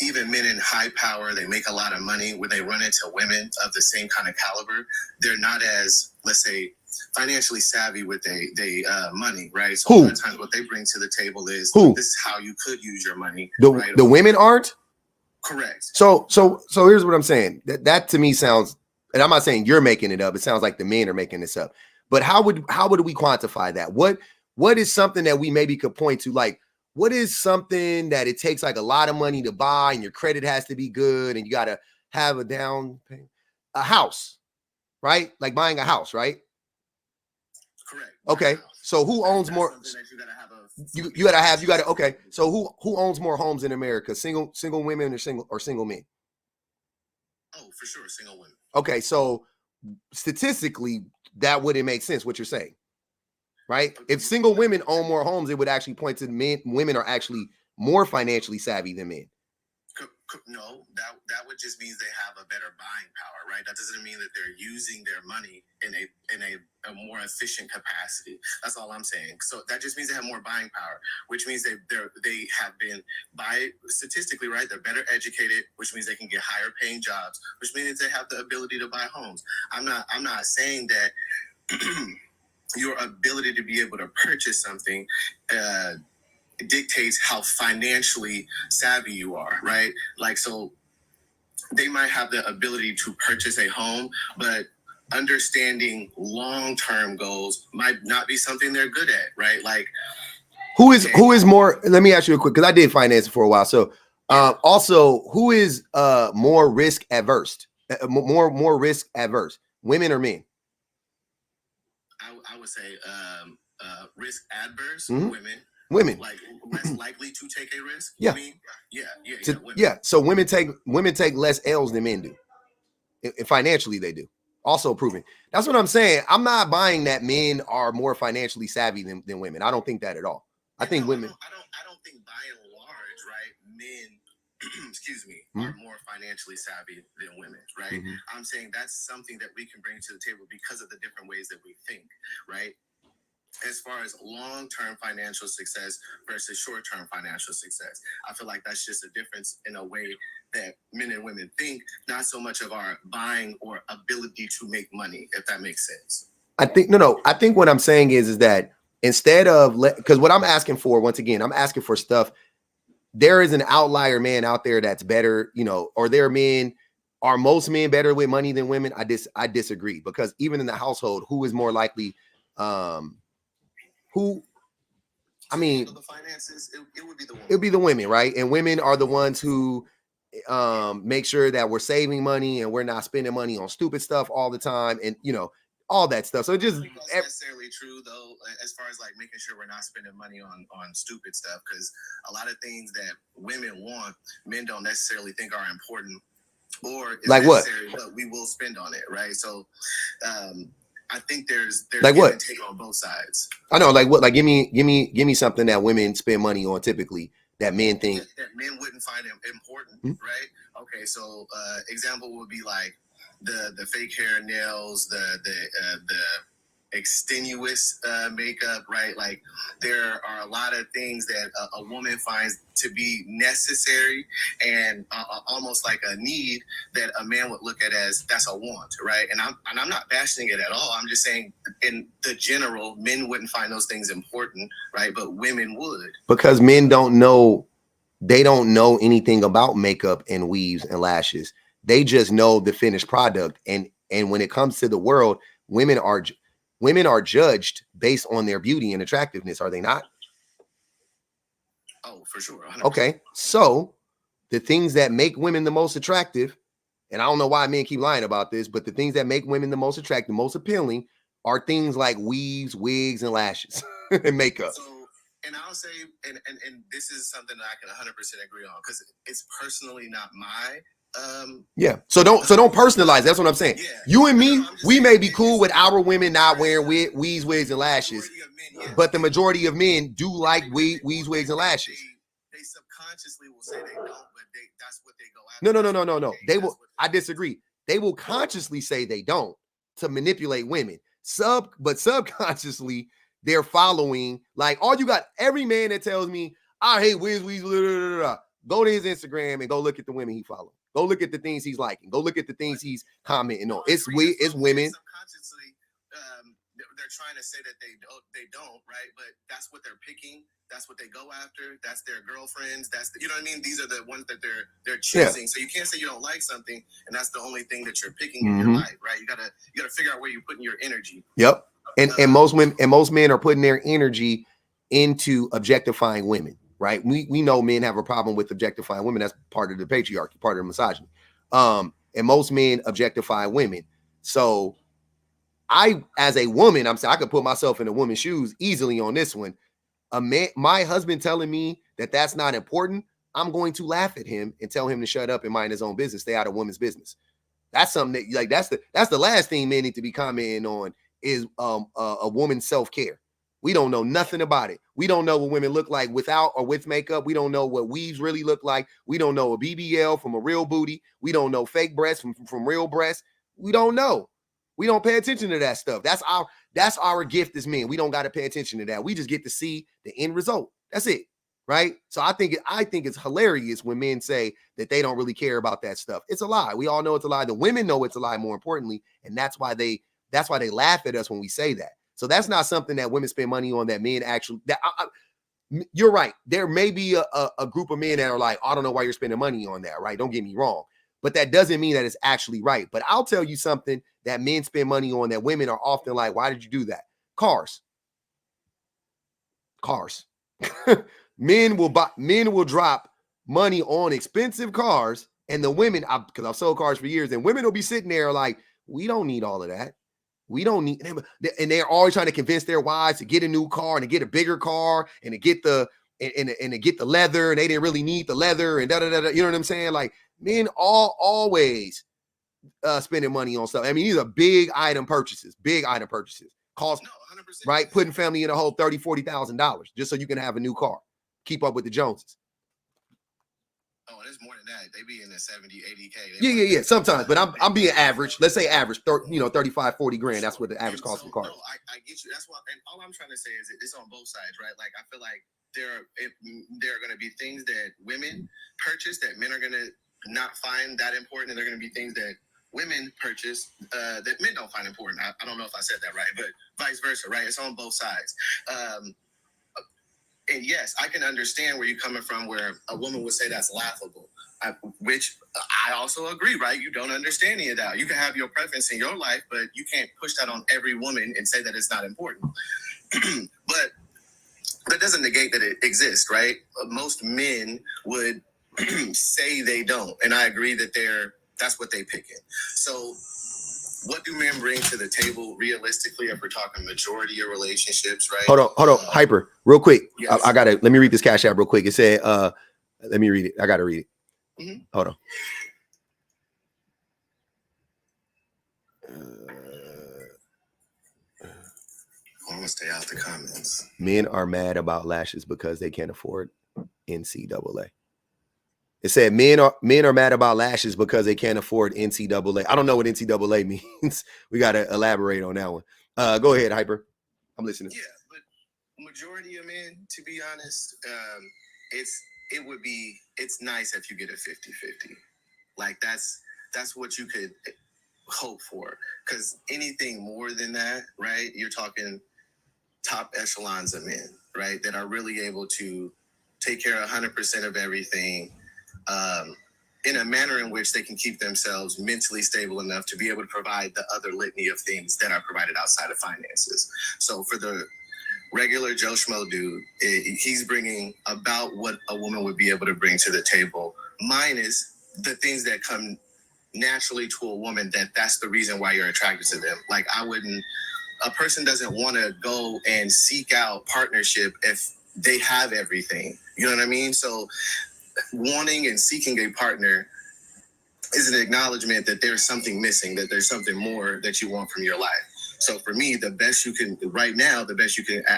even men in high power, they make a lot of money. When they run into women of the same kind of caliber, they're not as, let's say, financially savvy with they money, right? So a lot of times what they bring to the table is, this is how you could use your money. The women aren't? Correct. So here's what I'm saying. That to me sounds, and I'm not saying you're making it up. It sounds like the men are making this up. But how would we quantify that? What is something that we maybe could point to? Like, what is something that it takes like a lot of money to buy, and your credit has to be good, and you got to have a down payment, a house, right? Like buying a house, right? Correct. Okay. So who owns more? You gotta. Okay. So who owns more homes in America? Single women or single men? Oh, for sure, single women. Okay. So statistically, that wouldn't make sense what you're saying, right? If single women own more homes, it would actually point to women are actually more financially savvy than men. No, that would just mean they have a better buying power, right? That doesn't mean that they're using their money in a more efficient capacity. That's all I'm saying. So that just means they have more buying power, which means they have been, by statistically, right, they're better educated, which means they can get higher paying jobs, which means they have the ability to buy homes. I'm not saying that your ability to be able to purchase something dictates how financially savvy you are, right? Like, so they might have the ability to purchase a home, but understanding long-term goals might not be something they're good at, right? Like, who is more, let me ask you a quick, because I did finance for a while. So also, who is more risk adverse, more risk adverse, women or men? I would say risk adverse, women, like less likely to take a risk. Yeah. Yeah. So women take less L's than men do. Financially, they do. Also proven. That's what I'm saying. I'm not buying that men are more financially savvy than women. I don't think that at all. I think women. I don't think by and large, right, men, excuse me, are more financially savvy than women, right? I'm saying that's something that we can bring to the table because of the different ways that we think, right? As far as long-term financial success versus short-term financial success, I feel like that's just a difference in a way that men and women think, not so much of our buying or ability to make money, if that makes sense. I think, no, I think what I'm saying is that instead of, because what I'm asking for, once again, I'm asking for stuff. There is an outlier man out there that's better, or there are most men better with money than women? I disagree, because even in the household, who is more likely, the finances, it would be the women. It would be the women, right? And women are the ones who make sure that we're saving money and we're not spending money on stupid stuff all the time, and all that stuff. So just that's necessarily true, though, as far as like making sure we're not spending money on stupid stuff, because a lot of things that women want, men don't necessarily think are important, or is like necessary, but we will spend on it, right? So I think there's like what? Take on both sides. I know, like what? Like give me something that women spend money on typically that men think that men wouldn't find important, right? Okay, so example would be like the fake hair, nails, the extenuous makeup, right? Like there are a lot of things that a woman finds to be necessary and almost like a need that a man would look at as that's a want, right? And I'm not bashing it at all. I'm just saying in the general, men wouldn't find those things important, right? But women would. Because men don't know, they don't know anything about makeup and weaves and lashes. They just know the finished product. And when it comes to the world, women are judged based on their beauty and attractiveness, are they not? Oh, for sure. 100%. Okay, so the things that make women the most attractive, and I don't know why men keep lying about this, but the things that make women the most attractive, most appealing, are things like weaves, wigs, and lashes and makeup. So, and I'll say, and this is something that I can 100% agree on, because it's personally not my So don't personalize. That's what I'm saying. Yeah. You and me, we may be cool with our women not wearing weaves, wigs, and lashes, but the majority of men do like weaves, wigs, and lashes. They subconsciously will say they don't, but that's what they go after. No. They will. I disagree. They will consciously say they don't to manipulate women. But subconsciously they're following. Like every man that tells me I hate wigs, go to his Instagram and go look at the women he follows. Go look at the things he's liking. Go look at the things he's commenting on. It's women. Subconsciously, they're trying to say that they don't, right? But that's what they're picking. That's what they go after. That's their girlfriends. You know what I mean? These are the ones that they're choosing. Yeah. So you can't say you don't like something and that's the only thing that you're picking in your life, right? You gotta figure out where you're putting your energy. Yep. And most women and most men are putting their energy into objectifying women. Right. We know men have a problem with objectifying women. That's part of the patriarchy, part of the misogyny. And most men objectify women. So as a woman, I'm saying I could put myself in a woman's shoes easily on this one. My husband telling me that that's not important, I'm going to laugh at him and tell him to shut up and mind his own business, stay out of women's business. That's something that that's the last thing men need to be commenting on is a woman's self-care. We don't know nothing about it. We don't know what women look like without or with makeup. We don't know what weaves really look like. We don't know a BBL from a real booty. We don't know fake breasts from real breasts. We don't know. We don't pay attention to that stuff. That's our gift as men. We don't got to pay attention to that. We just get to see the end result. That's it. Right? So I think it's hilarious when men say that they don't really care about that stuff. It's a lie. We all know it's a lie. The women know it's a lie, more importantly, and that's why they laugh at us when we say that. So that's not something that women spend money on that men actually. You're right. There may be a group of men that are like, I don't know why you're spending money on that, right? Don't get me wrong. But that doesn't mean that it's actually right. But I'll tell you something that men spend money on that women are often like, why did you do that? Cars. Men will drop money on expensive cars, and the women, because I've sold cars for years, and women will be sitting there like, we don't need all of that. We don't need, and they're always trying to convince their wives to get a new car and to get a bigger car and to get the leather, and they didn't really need the leather and da-da-da-da. You know what I'm saying? Like, men always spending money on stuff. I mean, these are big item purchases. Cost, right? Putting family in a whole $30,000-$40,000 just so you can have a new car. Keep up with the Joneses. Oh, there's more than that. They be in the 70, 80K. Yeah. Sometimes, but I'm being average. Let's say average, 35, 40 grand. That's what the average cost of a car. No, I get you. That's why, and all I'm trying to say is it's on both sides, right? Like, I feel like there are going to be things that women purchase that men are going to not find that important, and there are going to be things that women purchase that men don't find important. I don't know if I said that right, but vice versa, right? It's on both sides. And yes, I can understand where you're coming from, where a woman would say that's laughable, which I also agree, right? You don't understand any of that. You can have your preference in your life, but you can't push that on every woman and say that it's not important. But that doesn't negate that it exists, right? Most men would say they don't. And I agree that that's what they pick in. So what do men bring to the table realistically if we're talking majority of relationships, right? Hold on. Hyper, real quick. Yes. Let me read this Cash App real quick. It said, let me read it. I got to read it. Mm-hmm. Hold on. I'm gonna stay out the comments. Men are mad about lashes because they can't afford NCAA. It said men are mad about lashes because they can't afford NCAA. I don't know what NCAA means. We got to elaborate on that one. Go ahead, Hyper. I'm listening. Yeah, but majority of men, to be honest, it's nice if you get a 50-50. Like that's what you could hope for. Because anything more than that, right? You're talking top echelons of men, right? That are really able to take care of 100% of everything. In a manner in which they can keep themselves mentally stable enough to be able to provide the other litany of things that are provided outside of finances. So for the regular Joe Schmo dude, he's bringing about what a woman would be able to bring to the table, minus the things that come naturally to a woman that's the reason why you're attracted to them. Like, a person doesn't want to go and seek out partnership if they have everything. You know what I mean? So wanting and seeking a partner is an acknowledgement that there's something missing, that there's something more that you want from your life. So for me, the best you can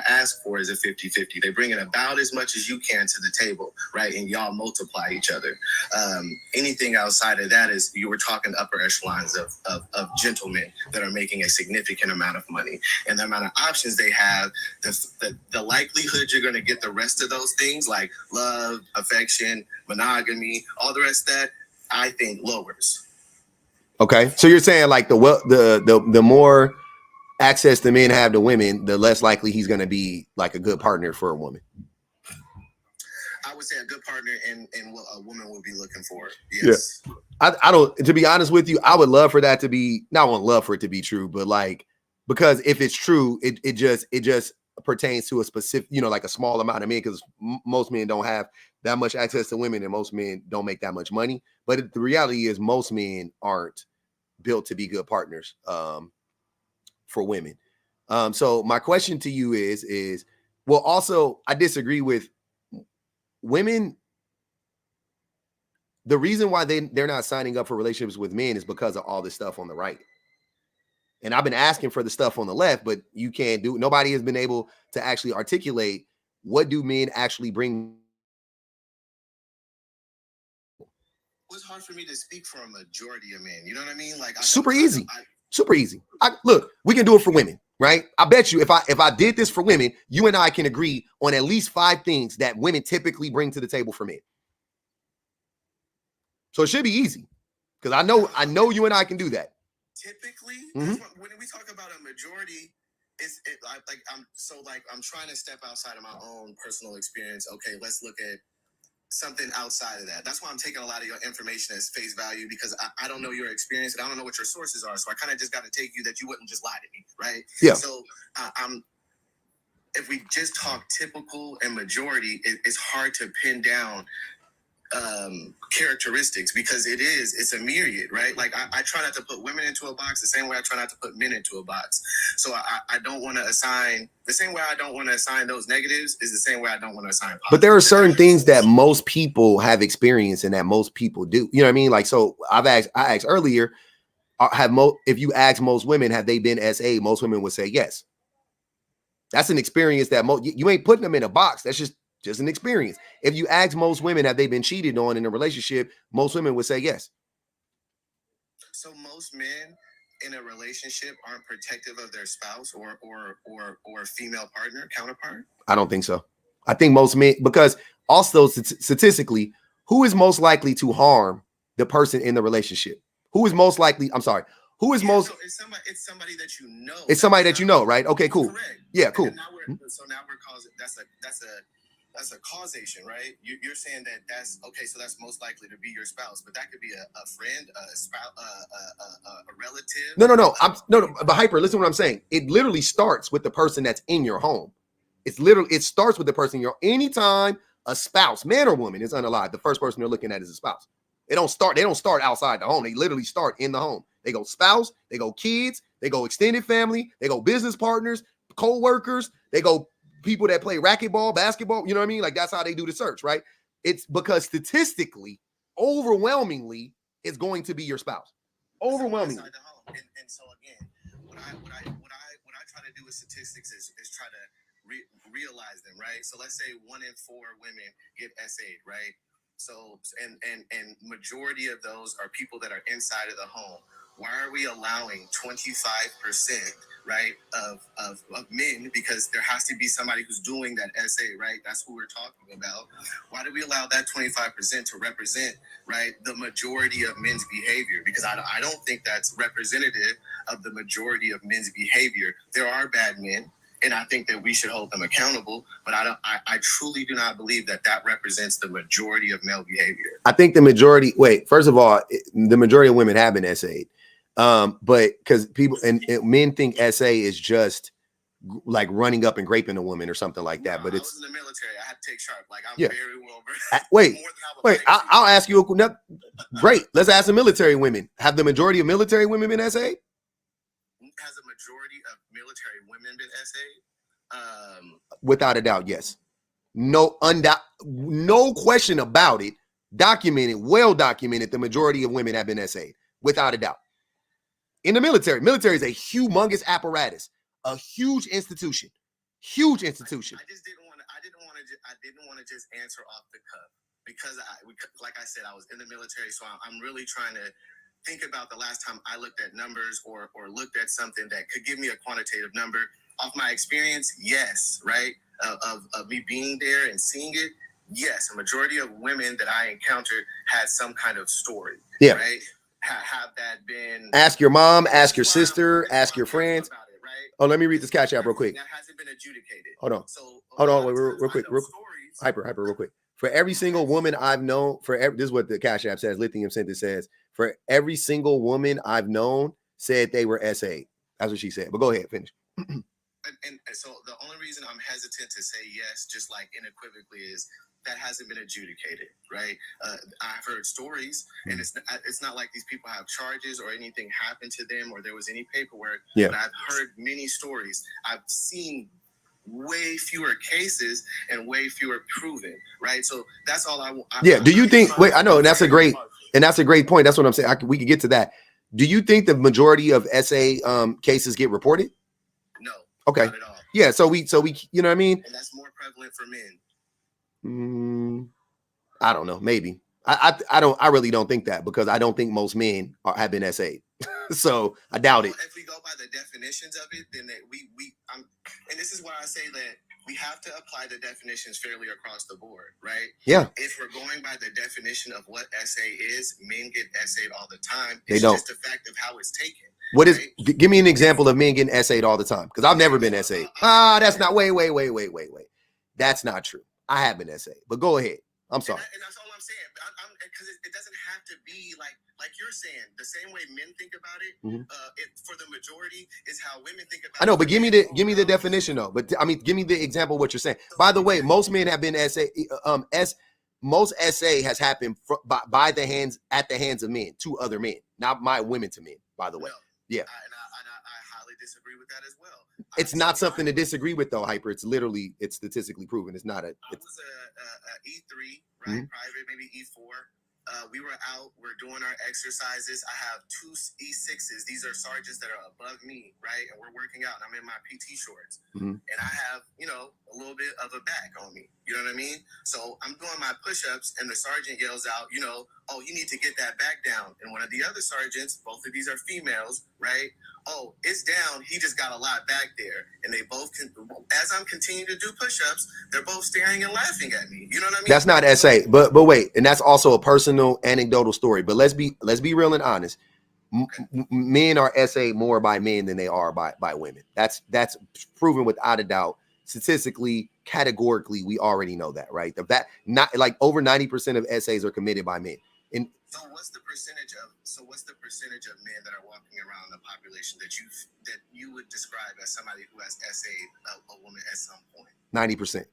ask for is a 50-50. They bring in about as much as you can to the table, right? And y'all multiply each other. Anything outside of that is, you were talking upper echelons of gentlemen that are making a significant amount of money. And the amount of options they have, the likelihood you're going to get the rest of those things like love, affection, monogamy, all the rest of that, I think lowers. Okay. So you're saying like the more access the men have to women, the less likely he's going to be like a good partner for a woman. I would say a good partner in what a woman would be looking for. Yes. Yeah. I don't, to be honest with you, I would love for that to be, not want love for it to be true, but like, because if it's true, it just pertains to a specific, like a small amount of men, because most men don't have that much access to women and most men don't make that much money. But the reality is most men aren't built to be good partners for women. So my question to you is, well, also, I disagree with women. The reason why they're not signing up for relationships with men is because of all this stuff on the right. And I've been asking for the stuff on the left, but you can't do. Nobody has been able to actually articulate what do men actually bring. It's hard for me to speak for a majority of men. You know what I mean? Like super easy. Look, we can do it for women, right? I bet you if I did this for women, you and I can agree on at least 5 things that women typically bring to the table for men. So it should be easy because I know you and I can do that. Typically, Mm-hmm. when we talk about a majority, I'm trying to step outside of my own personal experience. Okay, let's look at something outside of that. That's why I'm taking a lot of your information as face value, because I don't know your experience and I don't know what your sources are. So I kind of just got to take you that you wouldn't just lie to me, right? Yeah. So if we just talk typical and majority, it's hard to pin down characteristics because it's a myriad, right? Like I try not to put women into a box the same way I try not to put men into a box. So I don't want to assign the same way I don't want to assign those negatives is the same way I don't want to assign positives. But there are certain things that most people have experienced and that most people do. You know what I mean? Like, so I asked earlier, if you ask most women, have they been SA? Most women would say yes. That's an experience that you ain't putting them in a box. That's just an experience. If you ask most women, have they been cheated on in a relationship? Most women would say yes. So most men in a relationship aren't protective of their spouse or female partner, counterpart? I don't think so. I think most men, because also statistically, who is most likely to harm the person in the relationship? Who is most likely? I'm sorry. Who is most? So it's somebody that you know. It's somebody that you know, right? Okay, cool. Correct. Yeah, cool. Now we're causing that's a causation, right? You're saying that's okay. So that's most likely to be your spouse, but that could be a friend, a spouse, a relative. No. But Hyper, listen to what I'm saying. It literally starts with the person that's in your home. It starts with the person anytime a spouse, man or woman, is unalive, the first person they're looking at is a spouse. They don't start outside the home. They literally start in the home. They go spouse, they go kids, they go extended family, they go business partners, co-workers, they go people that play racquetball, basketball. You know what I mean? Like, that's how they do the search, right? It's because statistically, overwhelmingly, it's going to be your spouse. Overwhelmingly. And so again, what I try to do with statistics is try to realize them, right? So let's say 1 in 4 women get SA'd, right? So and majority of those are people that are inside of the home. Why are we allowing 25%, right, of men? Because there has to be somebody who's doing that SA, right? That's who we're talking about. Why do we allow that 25% to represent, right, the majority of men's behavior? Because I don't think that's representative of the majority of men's behavior. There are bad men, and I think that we should hold them accountable. But I truly do not believe that represents the majority of male behavior. I think the majority. Wait, first of all, the majority of women have been SA'd. But because people and men think SA is just like running up and graping a woman or something like that. But it's I was in the military. I had to take sharp. Like I'm very well versed. Wait. I'll ask you. Great. Let's ask the military women. Have the majority of military women been SA? Has a majority of military women been SA? Without a doubt, yes. No question about it. Well documented. The majority of women have been SA. Without a doubt. In the military is a humongous apparatus, a huge institution. I just didn't want to just answer off the cuff because like I said, I was in the military, so I'm really trying to think about the last time I looked at numbers or looked at something that could give me a quantitative number. Off my experience, yes, right? Of me being there and seeing it, yes, a majority of women that I encountered had some kind of story, right? Have that been? Ask your mom, ask your sister, ask your friends. About it, right? Oh, let me read this catch app real quick. That hasn't been adjudicated. Hold on. So Wait, real quick. Hyper, real quick. For every single woman I've known, this is what the Cash App says. Lithium Center says, for every single woman I've known said they were SA. That's what she said. But go ahead, finish. And so the only reason I'm hesitant to say yes, just like unequivocally, is that hasn't been adjudicated, right? I've heard stories, and it's not like these people have charges or anything happened to them or there was any paperwork. Yeah. But I've heard many stories. I've seen way fewer cases and way fewer proven, right? So that's all I want. Do you think? Wait, I know, and that's a great point. That's what I'm saying. We could get to that. Do you think the majority of SA cases get reported? No. Okay. Not at all. Yeah. So we, you know what I mean? And that's more prevalent for men. I don't know. Maybe. I really don't think that, because I don't think most men have been SA'd. So I doubt it. If we go by the definitions of it, then and this is why I say that we have to apply the definitions fairly across the board, right? Yeah. If we're going by the definition of what SA is, men get SA'd all the time. They don't. It's just the fact of how it's taken. What is? Right? Give me an example of men getting SA'd all the time, because I've never been SA'd. That's not. Wait. That's not true. I have been SA'd, but go ahead. I'm sorry. And that's all I'm saying. Because it doesn't have to be like you're saying. The same way men think about it, for the majority, is how women think about it. I know, but give me the definition though. But I mean, give me the example of what you're saying. By the way, most men have been most SA has happened by the hands of men to other men, not my women to men. By the way, yeah. I highly disagree with that as well. It's not something to disagree with though, Hyper. It's statistically proven. It's not a. I was a E3, right? Private, maybe E4. We were out, we're doing our exercises. I have 2 E6s. These are sergeants that are above me, right? And we're working out. I'm in my PT shorts. And I have, a little bit of a back on me. You know what I mean? So I'm doing my push-ups and the sergeant yells out, oh, you need to get that back down. And one of the other sergeants, both of these are females, right? Oh, it's down. He just got a lot back there. And they both as I'm continuing to do push-ups, they're both staring and laughing at me. You know what I mean? That's not SA, but wait, and that's also a personal anecdotal story. But let's be real and honest. Men are SA more by men than they are by women. That's proven without a doubt. Statistically, categorically, we already know that, right? That not like over 90% of SAs are committed by men. And so what's the percentage of men that are walking around the population that you would describe as somebody who has SA'd a woman at some point? 90%.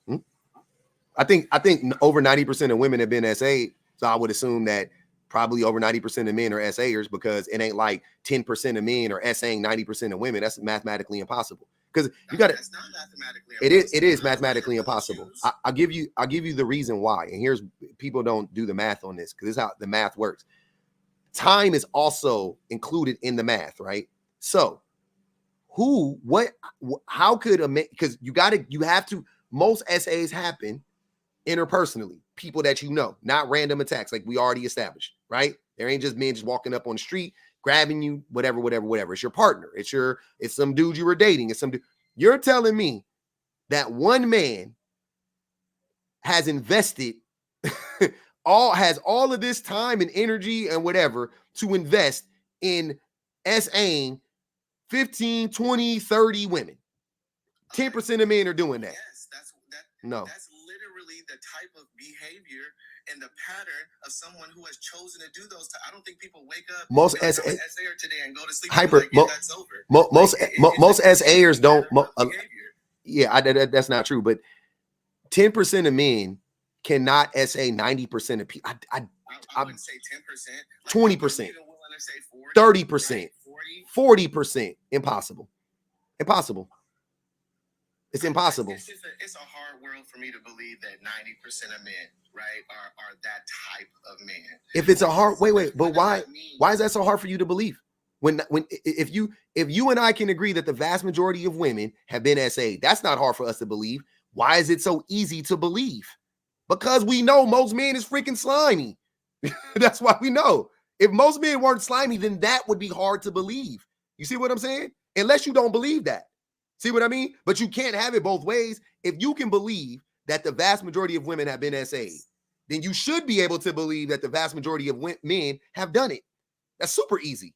90? I think over 90% of women have been SA'd. So I would assume that probably over 90% of men are SAers, because it ain't like 10% of men are SAing 90% of women. That's mathematically impossible. Because you got to. It is mathematically impossible. I'll give you the reason why. And here's, people don't do the math on this, because this is how the math works. Time is also included in the math, right? So how could because you have to, most SAs happen interpersonally, people that not random attacks like we already established, right? There ain't just men just walking up on the street, grabbing you, whatever. It's your partner. It's some dude you were dating. It's some dude. You're telling me that one man has invested has all of this time and energy and whatever to invest in SAing 15, 20, 30 women. 10% of men are doing that. Yes, that's literally the type of behavior and the pattern of someone who has chosen to do those. I don't think people wake up most SAer today and go to sleep. Hyper. That's over. Most SAers don't. That's not true. But 10% of men cannot SA 90% of people. I wouldn't say 10%, 20%, 30%, 40%. Impossible. It's impossible. It's a hard world for me to believe that 90% of men, right, are that type of man. If it's a hard but why is that so hard for you to believe? If you and I can agree that the vast majority of women have been SA, that's not hard for us to believe. Why is it so easy to believe? Because we know most men is freaking slimy. That's why we know. If most men weren't slimy, then that would be hard to believe. You see what I'm saying? Unless you don't believe that. See what I mean? But you can't have it both ways. If you can believe that the vast majority of women have been SA'd, then you should be able to believe that the vast majority of men have done it. That's super easy.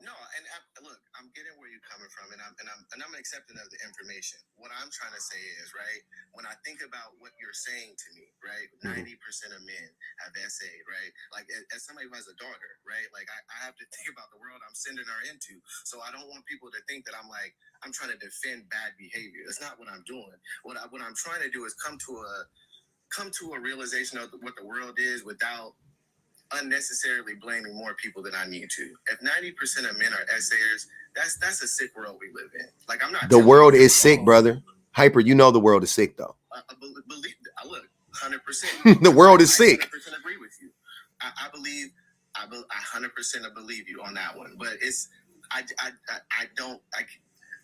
No, and look, I'm getting where you're coming from, and I'm accepting of the information. What I'm trying to say is, right, when I think about what you're saying to me, right, 90% of men have SA'd, right? Like, as somebody who has a daughter, right, like I have to think about the world I'm sending her into. So I don't want people to think that I'm trying to defend bad behavior. That's not what I'm doing. What I'm trying to do is come to a realization of what the world is without unnecessarily blaming more people than I need to. If 90% of men are SAers, that's a sick world we live in. Like, I'm not. The world is sick, brother. Hyper, you know the world is sick, though. Believe. Look, 100%. The world is sick. 100% agree with you. I believe I 100% believe you on that one. But I don't, like,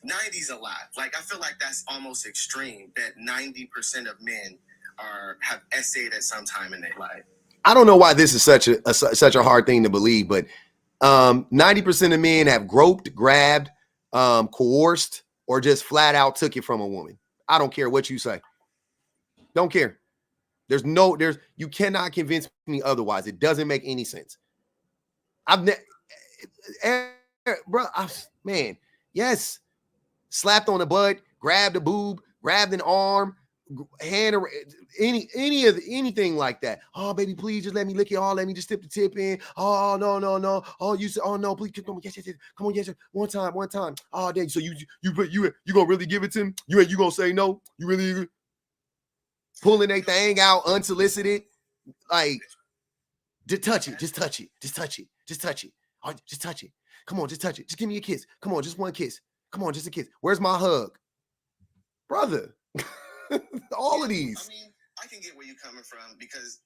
90's a lot. Like, I feel like that's almost extreme that 90% of men have essayed at some time in their life. I don't know why this is such a hard thing to believe, but 90% of men have groped, grabbed, coerced, or just flat out took it from a woman. I don't care what you say. Don't care. You cannot convince me otherwise. It doesn't make any sense. Man, yes. Slapped on the butt, grabbed a boob, grabbed an arm, hand, anything like that. Oh, baby, please just let me lick it all. Let me just tip the tip in. Oh, no. Oh, you said, oh no, please come on, yes. Come on, yes. One time. Oh, dang. So you gonna really give it to him? You gonna say no? You really pulling a thing out unsolicited? Like, just touch it. Oh, just touch it. Come on, just touch it. Just give me a kiss. Come on, just one kiss. Come on, just a kiss. Where's my hug? Brother. All of these. I mean, I can get where you're coming from, because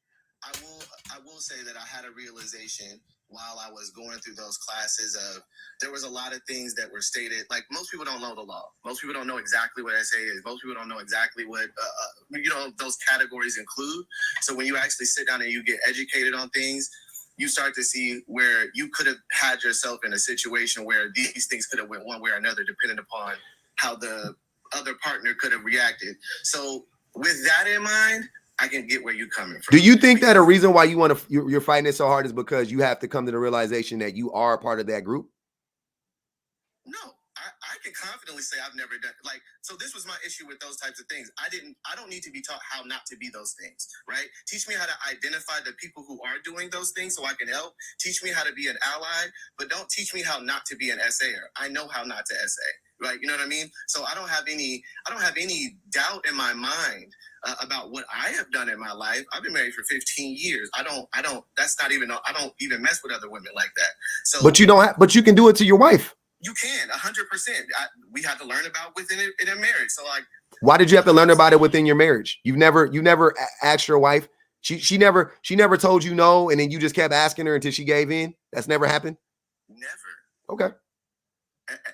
I will say that I had a realization while I was going through those classes of there was a lot of things that were stated. Like, most people don't know the law. Most people don't know exactly what SA is. Most people don't know exactly what those categories include. So when you actually sit down and you get educated on things, you start to see where you could have had yourself in a situation where these things could have went one way or another, depending upon how the other partner could have reacted. So with that in mind, I can get where you're coming from. Do you think that a reason why you're fighting it so hard is because you have to come to the realization that you are a part of that group? No, I can confidently say I've never done, like, so this was my issue with those types of things. I don't need to be taught how not to be those things, right? Teach me how to identify the people who are doing those things so I can help. Teach me how to be an ally, but don't teach me how not to be an SAer. I know how not to SA. Right, you know what I mean? So I don't have any doubt in my mind about what I have done in my life. I've been married for 15 years. I don't even mess with other women like that. So, but you can do it to your wife. You can 100%. We have to learn about within it in a marriage. So, like, why did you have to learn about it within your marriage? You never asked your wife. She never told you no, and then you just kept asking her until she gave in. That's never happened. Never. Okay.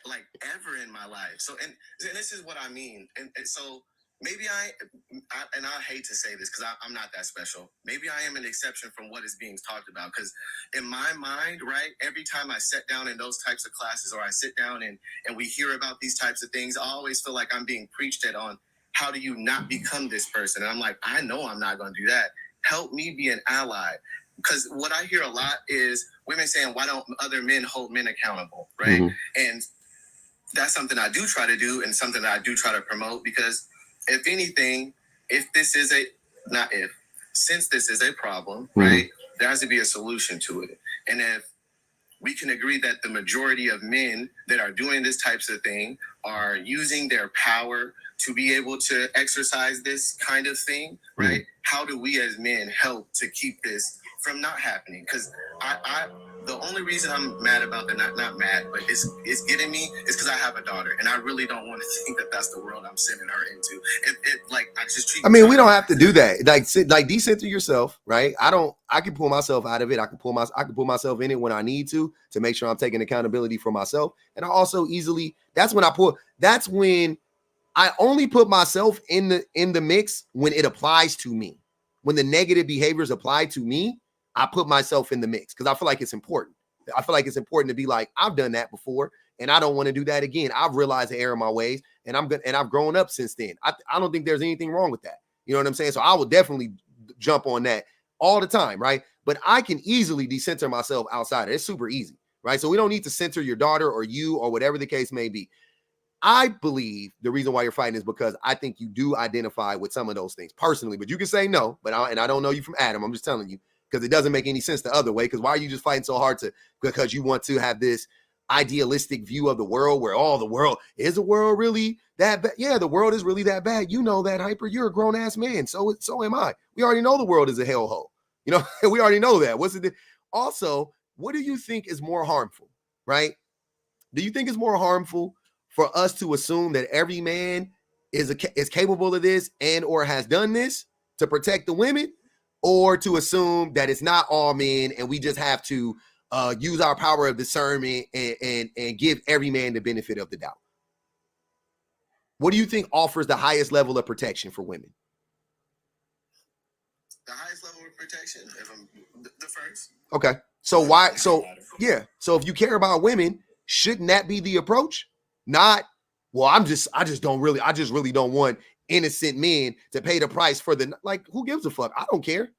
Like, ever in my life. So, and this is what I mean. And so maybe I hate to say this because I'm not that special. Maybe I am an exception from what is being talked about. Because in my mind, right, every time I sit down in those types of classes, or I sit down and we hear about these types of things, I always feel like I'm being preached at on how do you not become this person? And I'm like, I know I'm not going to do that. Help me be an ally. Because what I hear a lot is women saying, why don't other men hold men accountable, right? Mm-hmm. And that's something I do try to do, and something that I do try to promote, because if anything, since this is a problem, mm-hmm. right, there has to be a solution to it. And if we can agree that the majority of men that are doing this types of thing are using their power to be able to exercise this kind of thing, right? Mm-hmm. How do we as men help to keep this from not happening? Because the only reason I'm mad about that, not mad, but it's getting me, is because I have a daughter, and I really don't want to think that that's the world I'm sending her into. We don't have to do that. Like decenter yourself, right? I can pull myself out of it. I can pull myself in it when I need to make sure I'm taking accountability for myself. And I also that's when I only put myself in the mix when it applies to me. When the negative behaviors apply to me, I put myself in the mix because I feel like it's important. I feel like it's important to be like, I've done that before and I don't want to do that again. I've realized the error of my ways and I've grown up since then. I don't think there's anything wrong with that. You know what I'm saying? So I will definitely jump on that all the time, right? But I can easily decenter myself outside. It's super easy, right? So we don't need to center your daughter or you or whatever the case may be. I believe the reason why you're fighting is because I think you do identify with some of those things personally, but you can say no, and I don't know you from Adam. I'm just telling you because it doesn't make any sense the other way. Because why are you just fighting so hard because you want to have this idealistic view of the world where is the world really that bad? Yeah, the world is really that bad. You know that, Hyper. You're a grown ass man. So am I. We already know the world is a hellhole. You know, we already know that. Also, what do you think is more harmful, right? Do you think it's more harmful for us to assume that every man is capable of this and or has done this to protect the women? or to assume that it's not all men and we just have to use our power of discernment and give every man the benefit of the doubt. What do you think offers the highest level of protection for women? The highest level of protection, if I'm the first. Okay. So why? So yeah. So if you care about women, shouldn't that be the approach? Not, well, I just really don't want innocent men to pay the price for the, like, who gives a fuck? I don't care.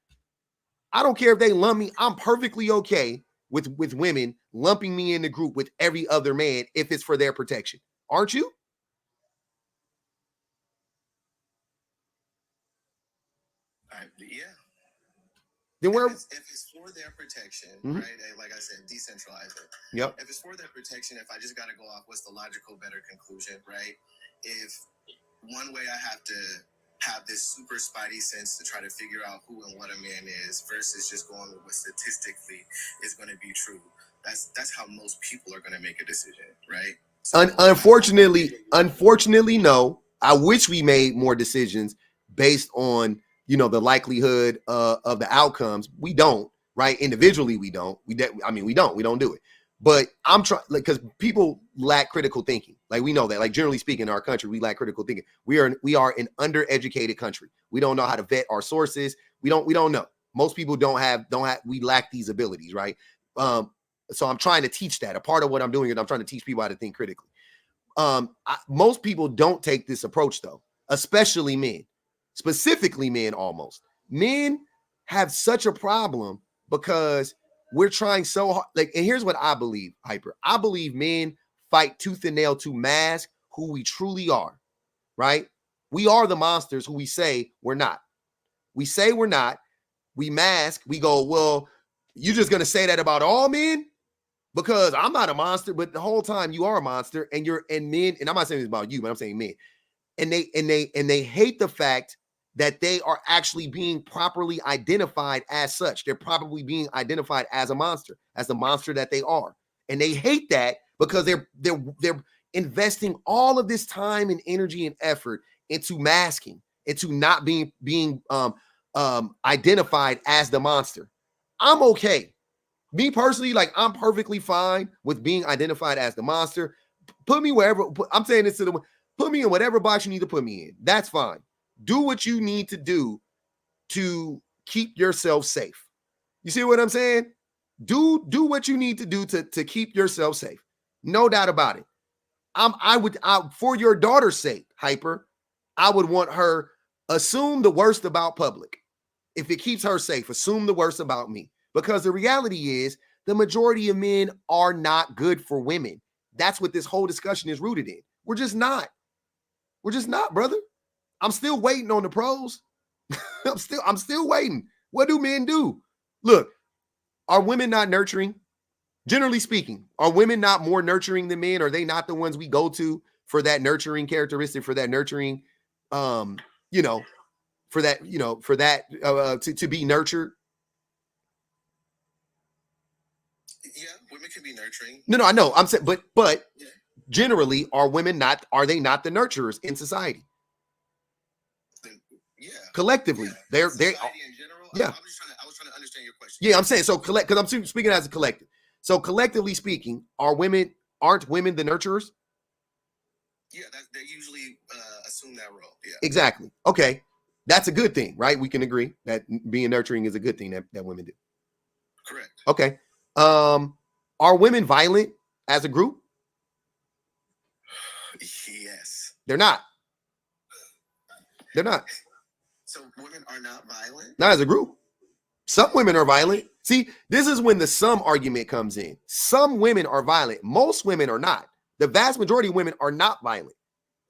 I don't care if they lump me. I'm perfectly okay with women lumping me in the group with every other man if it's for their protection. Aren't you? Yeah. Then where? If it's for their protection, right? Like I said, decentralize it. Yep. If it's for their protection, if I just got to go off, what's the logical, better conclusion, right? If one way I have to have this super spidey sense to try to figure out who and what a man is versus just going with what statistically is going to be true. That's how most people are going to make a decision, right? So, unfortunately, no. I wish we made more decisions based on, you know, the likelihood of the outcomes. We don't, right? Individually, we don't. We don't do it. But I'm trying, like, because people lack critical thinking. Like, we know that. Like, generally speaking, in our country, we lack critical thinking. We are an undereducated country. We don't know how to vet our sources. We don't know. Most people don't have. We lack these abilities, right? So I'm trying to teach that. A part of what I'm doing is I'm trying to teach people how to think critically. Most people don't take this approach, though, especially men, specifically men. Almost men have such a problem because we're trying so hard. Like, and here's what I believe, Hyper. I believe men fight tooth and nail to mask who we truly are, right? We are the monsters who we say we're not. We say we're not. We mask. We go, well, you're just going to say that about all men? Because I'm not a monster, but the whole time you are a monster, and men, and I'm not saying this about you, but I'm saying men. And they hate the fact that they are actually being properly identified as such. They're probably being identified as a monster, as the monster that they are. And they hate that because they're investing all of this time and energy and effort into masking, into not being identified as the monster. I'm okay. Me personally, like, I'm perfectly fine with being identified as the monster. Put me wherever, I'm saying this to the, put me in whatever box you need to put me in. That's fine. Do what you need to do to keep yourself safe. You see what I'm saying? Do what you need to do to keep yourself safe. No doubt about it. I would, for your daughter's sake, Hyper, I would want her, assume the worst about public. If it keeps her safe, assume the worst about me. Because the reality is the majority of men are not good for women. That's what this whole discussion is rooted in. We're just not. We're just not, brother. I'm still waiting on the pros. I'm still waiting. What do men do? Look, are women not nurturing? Generally speaking, are women not more nurturing than men? Are they not the ones we go to for that nurturing characteristic, for that nurturing, to be nurtured? Yeah, women can be nurturing. No, I know. I'm saying, but yeah. Generally, are they not the nurturers in society? Yeah. Collectively, yeah. they're in general. Yeah. I was trying to understand your question. Yeah, I'm saying so because I'm speaking as a collective. So collectively speaking, aren't women the nurturers? Yeah, they usually assume that role. Yeah. Exactly. Okay. That's a good thing, right? We can agree that being nurturing is a good thing that women do. Correct. Okay. Are women violent as a group? Yes. They're not. They're not. So women are not violent? Not as a group. Some women are violent. See, this is when the some argument comes in. Some women are violent. Most women are not. The vast majority of women are not violent.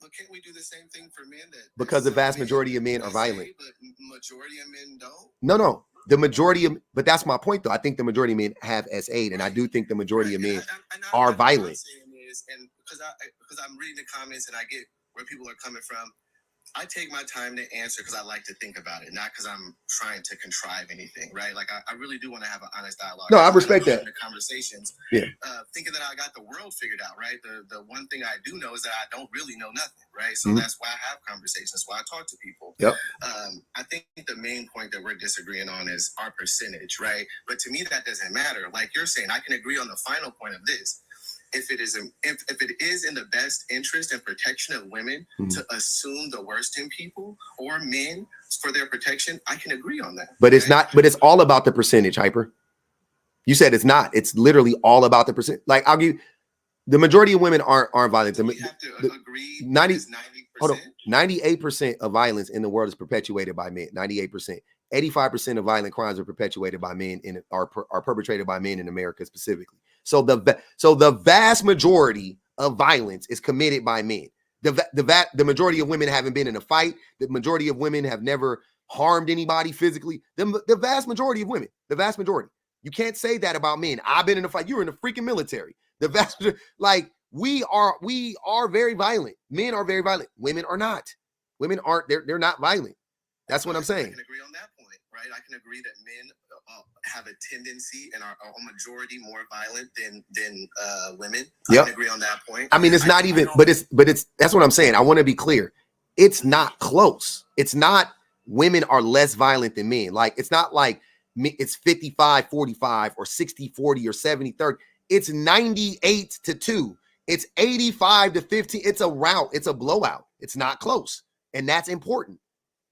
But can't we do the same thing for men? Because the vast majority of men are violent. But majority of men don't? No. The majority of, but that's my point though. I think the majority of men have S8, and I do think the majority of men are violent. And because I'm reading the comments and I get where people are coming from. I take my time to answer because I like to think about it, not because I'm trying to contrive anything, right? Like I really do want to have an honest dialogue. No, I respect that. The conversations, yeah. Thinking that I got the world figured out, right? The one thing I do know is that I don't really know nothing, right? So that's why I have conversations. That's why I talk to people. Yep. I think the main point that we're disagreeing on is our percentage, right? But to me, that doesn't matter. Like you're saying, I can agree on the final point of this. If it is in the best interest and protection of women to assume the worst in people or men for their protection, I can agree on that. But it's not. But it's all about the percentage, Hyper. You said it's not. It's literally all about the percent. Like I'll give you, the majority of women aren't violent. We have to agree. 98% of violence in the world is perpetuated by men. 98%. 85% of violent crimes are perpetuated by men and are perpetrated by men in America specifically. So the vast majority of violence is committed by men. The majority of women haven't been in a fight. The majority of women have never harmed anybody physically. The vast majority of women, the vast majority. You can't say that about men. I've been in a fight. You were in the freaking military. The vast, like we are very violent. Men are very violent. Women are not. Women aren't. They're not violent. That's what I'm saying. I can agree on that point, right? I can agree that men have a tendency and are a majority more violent than women. Yep. I can agree on that point. I mean, it's not even, but it's that's what I'm saying. I want to be clear. It's not close. It's not women are less violent than men. Like, it's not like it's 55-45 or 60-40 or 70-30. It's 98-2. It's 85-15. It's a rout. It's a blowout. It's not close. And that's important.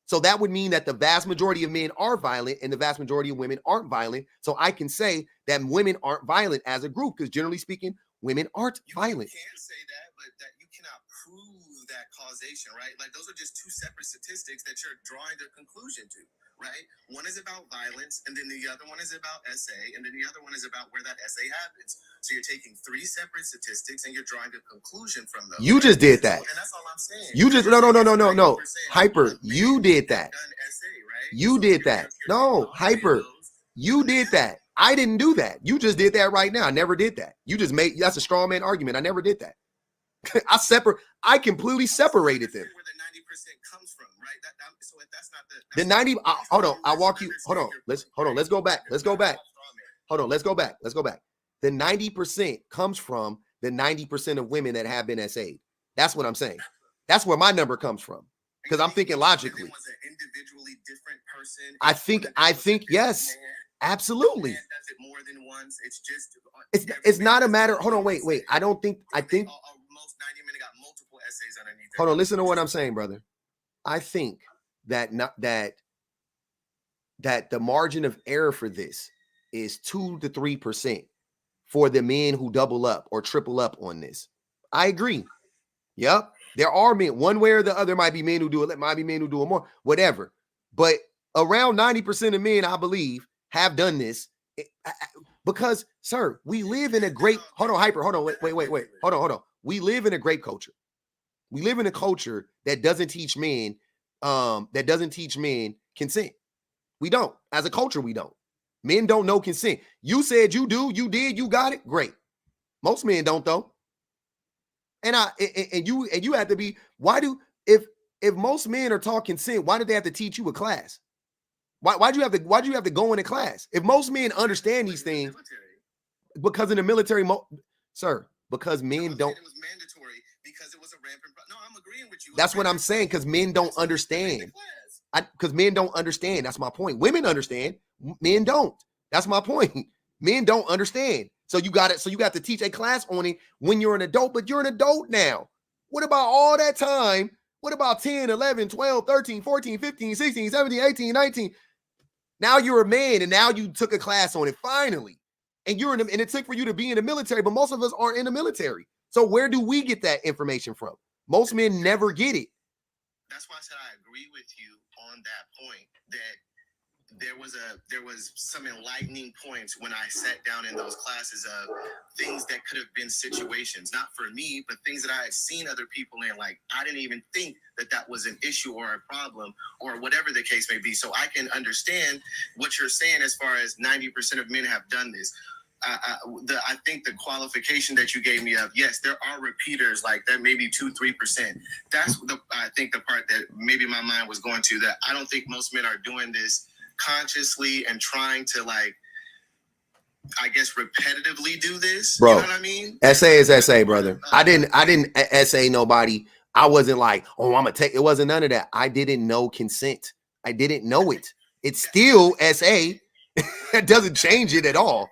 So that would mean that the vast majority of men are violent and the vast majority of women aren't violent. So I can say that women aren't violent as a group because generally speaking, women aren't violent. You can say that, but that you cannot prove that causation, right? Like those are just two separate statistics that you're drawing a conclusion to, right? One is about violence, and then the other one is about SA, and then the other one is about where that SA happens. So you're taking three separate statistics and you're drawing a conclusion from those. You just did that. And that's all I'm saying. You just no. Hyper, you did that. You did that. No, Hyper, you did that. I didn't do that. You just did that right now. I never did that. You just made, that's a straw man argument. I never did that. I completely separated them. Where the 90% comes from, right? So if that's not the 90, hold on, I'll walk you. Hold on, let's go back. Hold on, let's go back. The 90% comes from the 90% of women that have been SA'd. That's what I'm saying. That's where my number comes from. Because I'm thinking logically. Was an individually different person. I think yes. Absolutely. Does it more than once? It's just it's not a matter. Hold on, wait. I think most 90 men got multiple essays underneath. Hold on, listen to what I'm saying, brother. I think that that the margin of error for this is 2 to 3% for the men who double up or triple up on this. I agree. Yep. There are men, one way or the other, might be men who do it, might be men who do it more, whatever. But around 90% of men, I believe, have done this because, sir, we live in a great, hold on, Hyper, hold on, wait, hold on. We live in a great culture. We live in a culture that doesn't teach men, consent. We don't. As a culture, we don't. Men don't know consent. You said you do, you did, you got it, great. Most men don't though. And you have to be, if most men are taught consent, why did they have to teach you a class? Why'd you have to go in a class? If most men understand these things, because in the military, sir, because men don't. It was mandatory because it was a rampant. No, I'm agreeing with you. That's what I'm saying. Because men don't understand. Because men don't understand. That's my point. Women understand. Men don't. That's my point. Men don't understand. So you got it. So you got to teach a class on it when you're an adult. But you're an adult now. What about all that time? What about 10, 11, 12, 13, 14, 15, 16, 17, 18, 19? Now you're a man and now you took a class on it finally. And and it took for you to be in the military, but most of us aren't in the military. So where do we get that information from? Most men never get it. That's why I said I agree with you on that point, that there was some enlightening points when I sat down in those classes of things that could have been situations, not for me, but things that I had seen other people in. Like, I didn't even think that was an issue or a problem or whatever the case may be. So I can understand what you're saying as far as 90% of men have done this. I think the qualification that you gave me of, yes, there are repeaters like that, maybe 2-3%. That's I think the part that maybe my mind was going to, that I don't think most men are doing this consciously and trying to, like, I guess, repetitively do this. Bro, you know what I mean? SA is SA, brother. I didn't SA nobody. I wasn't like, oh, I'm gonna take. It wasn't none of that. I didn't know consent. I didn't know it. It's still SA. It doesn't change it at all.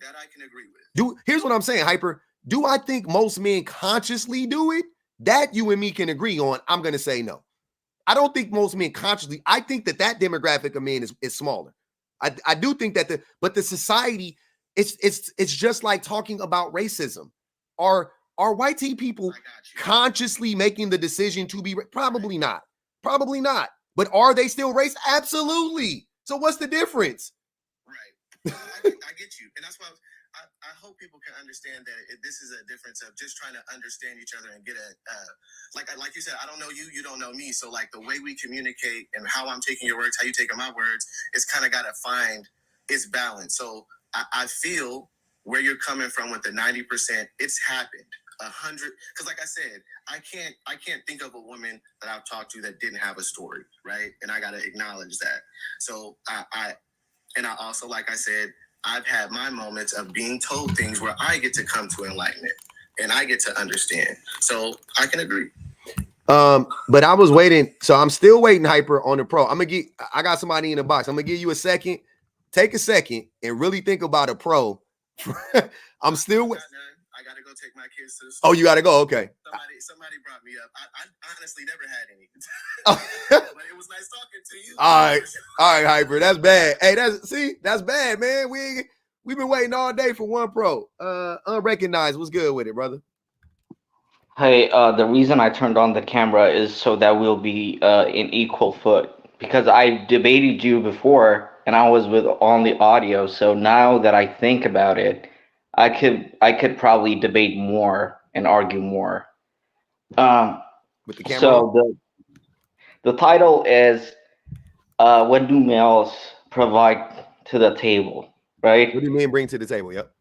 That I can agree with. Here's what I'm saying, Hyper. Do I think most men consciously do it? That you and me can agree on. I'm gonna say no. I don't think most men consciously. I think that demographic of men is smaller. I do think that the society, it's just like talking about racism. Are white people consciously making the decision to be? Probably not. Probably not. But are they still racist? Absolutely. So what's the difference? Right. I get you, and that's why I hope people can understand that this is a difference of just trying to understand each other and get like you said, I don't know you, you don't know me, so like the way we communicate and how I'm taking your words, how you taking my words, it's kind of got to find its balance. So I feel where you're coming from with the 90%. It's happened 100, because like I said, I can't think of a woman that I've talked to that didn't have a story, right? And I got to acknowledge that. So I also, like I said, I've had my moments of being told things where I get to come to enlightenment and I get to understand. So I can agree. But I was waiting. So I'm still waiting, Hyper, on the pro. I got somebody in the box. I'm gonna give you a second. Take a second and really think about a pro. I'm still with. I gotta go take my kids to the school. Oh, you gotta go. Okay. Somebody brought me up. I honestly never had any. But it was nice talking to you. All right, Hyper. That's bad. Hey, that's bad, man. We've been waiting all day for one pro. Unrecognized. What's good with it, brother? Hey, the reason I turned on the camera is so that we'll be in equal foot, because I debated you before and I was with only audio. So now that I think about it, I could probably debate more and argue more. With the camera. So the title is what do males provide to the table, right? What do you mean bring to the table? Yep.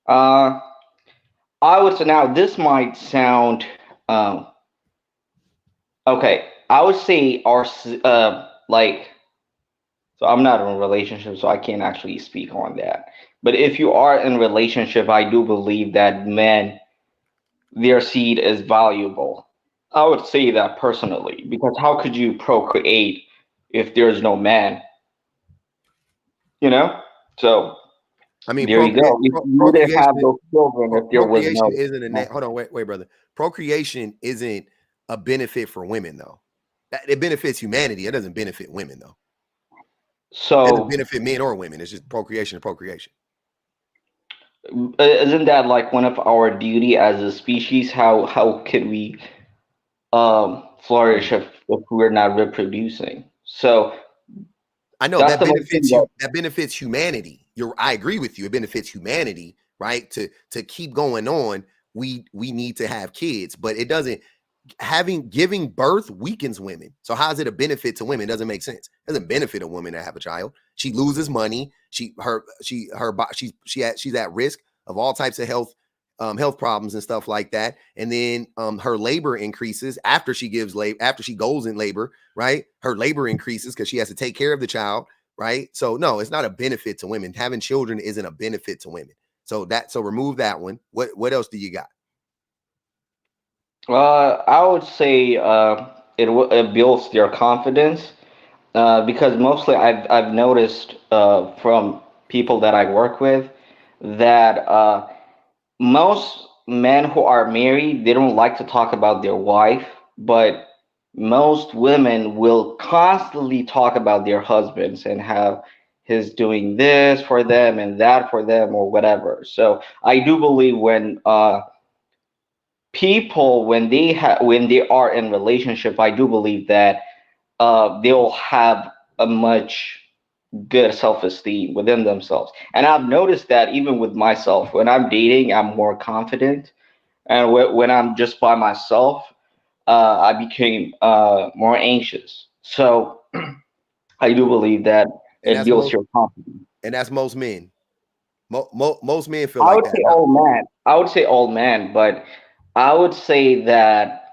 I would say, now this might sound okay. I would say our like, so I'm not in a relationship, so I can't actually speak on that. But if you are in a relationship, I do believe that men, their seed is valuable. I would say that personally, because how could you procreate if there's no man? You know? So I mean, there you go. You wouldn't have those children if there was no. Hold on, wait, brother. Procreation isn't a benefit for women, though. It benefits humanity. It doesn't benefit women, though. So it doesn't benefit men or women. It's just procreation. Isn't that like one of our duty as a species? How could we flourish if we're not reproducing? So I know that benefits you. That benefits humanity. I agree with you. It benefits humanity, right? To keep going on, we need to have kids, but it doesn't. Giving birth weakens women. So how is it a benefit to women? It doesn't make sense. It doesn't benefit a woman to have a child. She loses money. She's at risk of all types of health problems and stuff like that. And then her labor increases after she goes in labor, right? Her labor increases because she has to take care of the child, right? So no, it's not a benefit to women. Having children isn't a benefit to women. So remove that one. What else do you got? I would say it builds their confidence, because mostly I've noticed from people that I work with that most men who are married, they don't like to talk about their wife, but most women will constantly talk about their husbands and how he's doing this for them and that for them or whatever. So I do believe when people, when they are in relationship, I do believe that they'll have a much good self-esteem within themselves. And I've noticed that even with myself, when I'm dating, I'm more confident, and when I'm just by myself, I became more anxious. So I do believe that it builds your confidence. And that's most men. Most men feel I like would that. say all men. I would say all men, but I would say that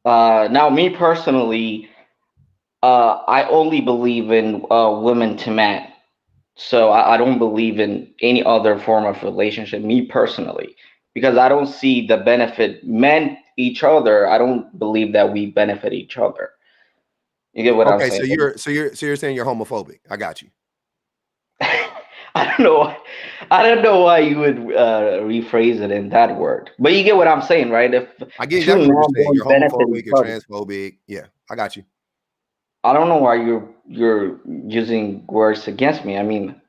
now me personally, I only believe in women to men. So I don't believe in any other form of relationship, me personally, because I don't see the benefit men each other. I don't believe that we benefit each other. You get what I'm Okay, saying? so you're saying you're homophobic. I got you. I don't know. I don't know why you would rephrase it in that word, but you get what I'm saying, right? If I get two exactly what you're men saying. You're don't benefit homophobic, each you're other, transphobic. Yeah, I got you. I don't know why you're using words against me. I mean,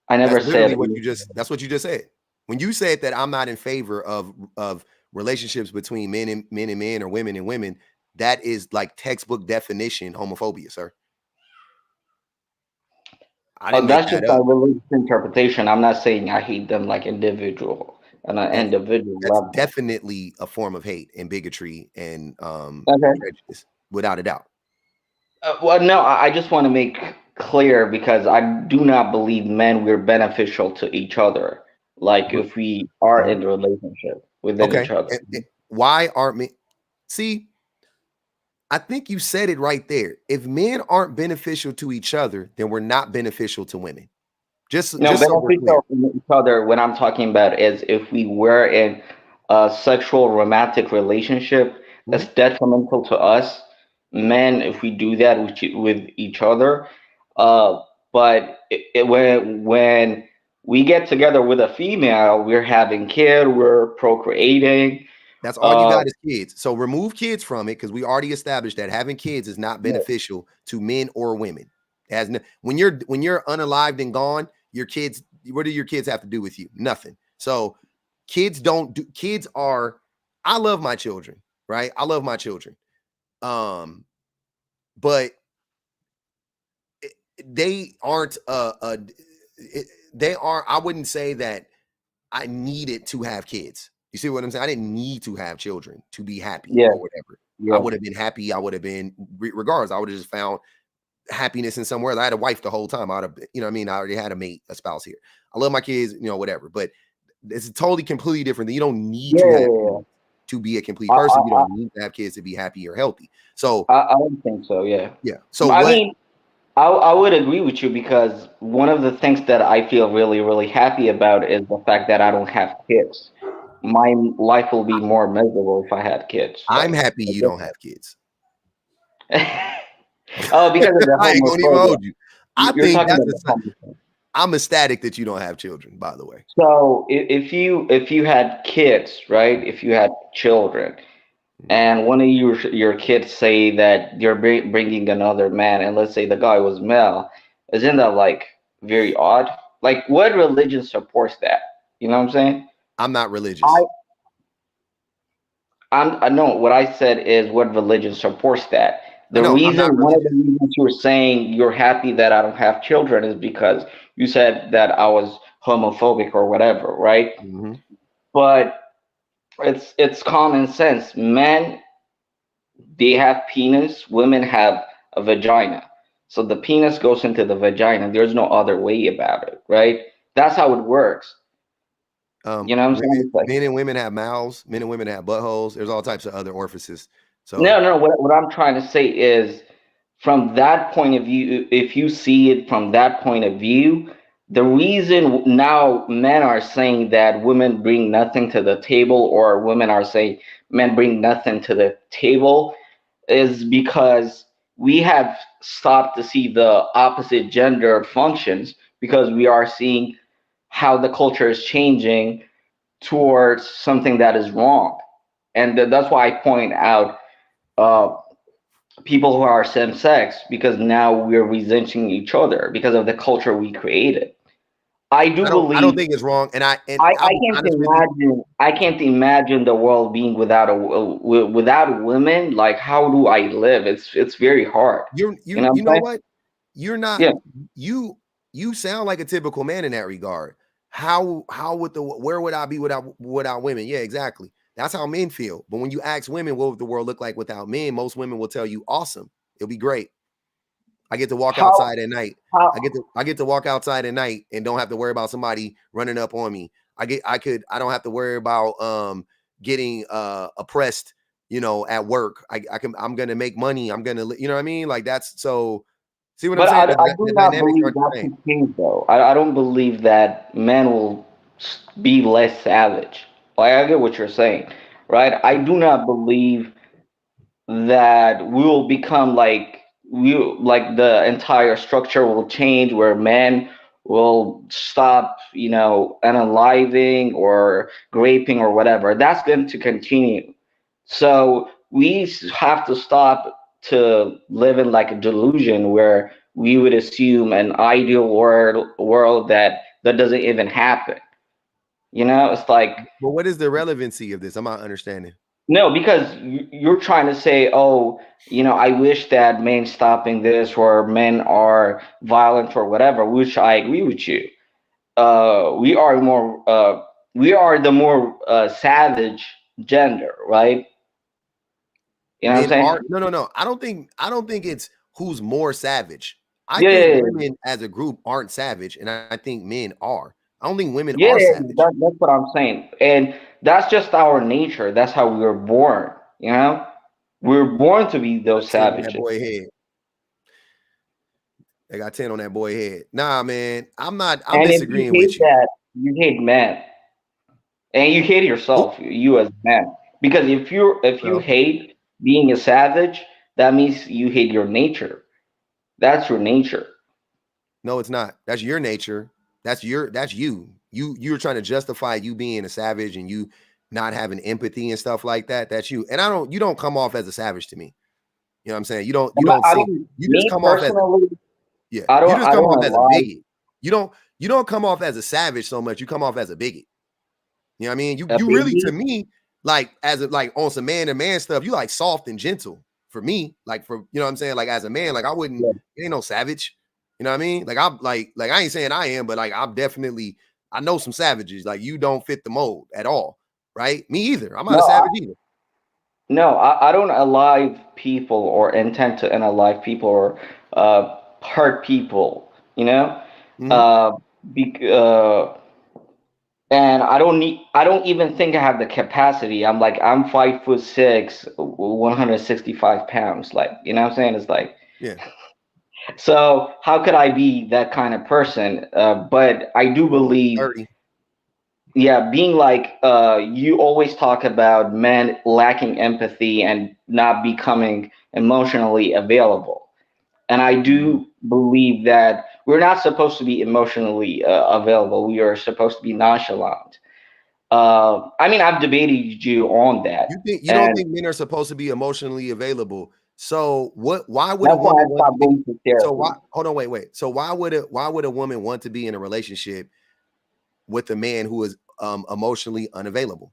I never That's literally said. what that's what you just said. When you said that I'm not in favor of relationships between men and men or women and women, that is like textbook definition homophobia, sir. I didn't make That's that just my up. religious interpretation. I'm not saying I hate them like individual on an That individual that's level. definitely a form of hate and bigotry and Okay. prejudice, without a doubt. Well, no, I just want to make clear because I do not believe men we're beneficial to each other. Like if we are Mhm. in a relationship within each Okay. other. Why aren't men? See, I think you said it right there. If men aren't beneficial to each other, then we're not beneficial to women. Just No, so we're clear. beneficial to each other. What I'm talking about is if we were in a sexual romantic relationship that's detrimental to us, men, if we do that with each other, uh, but when we get together with a female, we're having kid, we're procreating. That's all you got is kids. So remove kids from it because we already established that having kids is not beneficial to men or women. It has when you're unalived and gone, your kids, what do your kids have to do with you? Nothing. So kids are, I love my children, right? I love my children. But they aren't I wouldn't say that I needed to have kids. You see what I'm saying? I didn't need to have children to be happy Yeah, or whatever. I yeah. would have been happy. I would have been, regardless, I would have just found happiness in somewhere. I had a wife the whole time. I'd have, you know what I mean? I already had a mate, a spouse here. I love my kids, whatever. But it's totally completely different. You don't need to have kids to be a complete person. You don't need to have kids to be happy or healthy. So I don't think so. Yeah. yeah. So I mean, I would agree with you because one of the things that I feel really, really happy about is the fact that I don't have kids. My life will be more miserable if I had kids. I'm Like, happy you don't have kids. oh, because of the I ain't gonna even homophobia. hold you. I You're think talking that's about the homophobia. I'm ecstatic that you don't have children, by the way. So if you had kids, right? If you had children, and one of your kids say that you're bringing another man, and let's say the guy was male, isn't that like very odd? Like, what religion supports that? You know what I'm saying? I'm not religious. I know what I said is what religion supports that. The No, I'm not reason, one of the religious. reasons you were saying you're happy that I don't have children is because you said that I was homophobic or whatever, right? Mm-hmm. But it's common sense. Men, they have penis, women have a vagina. So the penis goes into the vagina. There's no other way about it, right? That's how it works. You know what I'm saying? It's like, Men and women have mouths. Men and women have buttholes. There's all types of other orifices. So no. What I'm trying to say is, from that point of view, if you see it from that point of view, the reason now men are saying that women bring nothing to the table, or women are saying men bring nothing to the table, is because we have stopped to see the opposite gender functions because we are seeing how the culture is changing towards something that is wrong. And that's why I point out uh, people who are same sex because now we're resenting each other because of the culture we created. I do I don't believe think it's wrong. And I I'll be can't honest with you. imagine the world being without without women. Like, how do I live? It's very hard. You You know what I'm know saying? what? You're not Yeah. you sound like a typical man in that regard. How would where would I be without women? Yeah, exactly. That's how men feel. But when you ask women what would the world look like without men, most women will tell you awesome. It'll be great. I get to walk How- outside at night. how- I get to walk outside at night and don't have to worry about somebody running up on me. I don't have to worry about getting oppressed, you know, at work. I'm gonna make money. I'm gonna, you know what I mean? Like that's so. See what But I'm saying? I do The not dynamics believe aren't the that's same. the case, though. I don't believe that men will be less savage. Like, I get what you're saying, right? I do not believe that we will become like the entire structure will change where men will stop, you know, unaliving or raping or whatever. That's going to continue. So we have to stop to live in like a delusion where we would assume an ideal world that doesn't even happen. You know, it's like, But what is the relevancy of this? I'm not understanding. no, because you're trying to say, oh, you know, I wish that men stopping this or men are violent or whatever, which I agree with you. We are more, we are the more savage gender, right? You know what I'm Men saying? are no. I don't think it's who's more savage. I Yeah, think yeah, women as a group aren't savage, and I think men are. I don't think women yeah, are yeah, savage. that's what I'm saying. And that's just our nature. That's how we were born, you know? We're born to be Got those 10 on that savages. boy head. They got 10 on that boy head. Nah, man. I'm And if you disagreeing hate with you. that, you hate men. And you hate Who? yourself, you as a man. Because if you No, hate being a savage, that means you hate your nature. That's your nature. no, it's not. That's your nature. That's you. You're trying to justify you being a savage and you not having empathy and stuff like that. That's you. And you don't come off as a savage to me. You know what I'm saying? You don't I seem, don't. you just Me come off as, personally, yeah, I you don't. just I come don't off as a lie. bigot. You don't come off as a savage so much. You come off as a bigot. You know what I mean? A You really, to baby. me, like like on some man to man stuff, you like soft and gentle for me. Like for, you know what I'm saying? Like as a man, like I wouldn't, Yeah. ain't no savage. You know what I mean? Like I'm like I ain't saying I am, but like I know some savages. Like you don't fit the mold at all, right? Me either. I'm not a No, savage either. I don't alive people or intend to unalive people or hurt people. You know, Mhm. uh, be, and I don't even think I have the capacity. I'm 5'6", 165 pounds. Like, you know what I'm saying? It's like, Yeah, so how could I be that kind of person? But I do believe, 30. yeah, being like, you always talk about men lacking empathy and not becoming emotionally available. And I do believe that we're not supposed to be emotionally available. We are supposed to be nonchalant. I mean, I've debated you on that, You don't and think men are supposed to be emotionally available? So why would a that's why woman I want to stopped be? going to So why? therapy. Hold on, wait. So why would a woman want to be in a relationship with a man who is emotionally unavailable?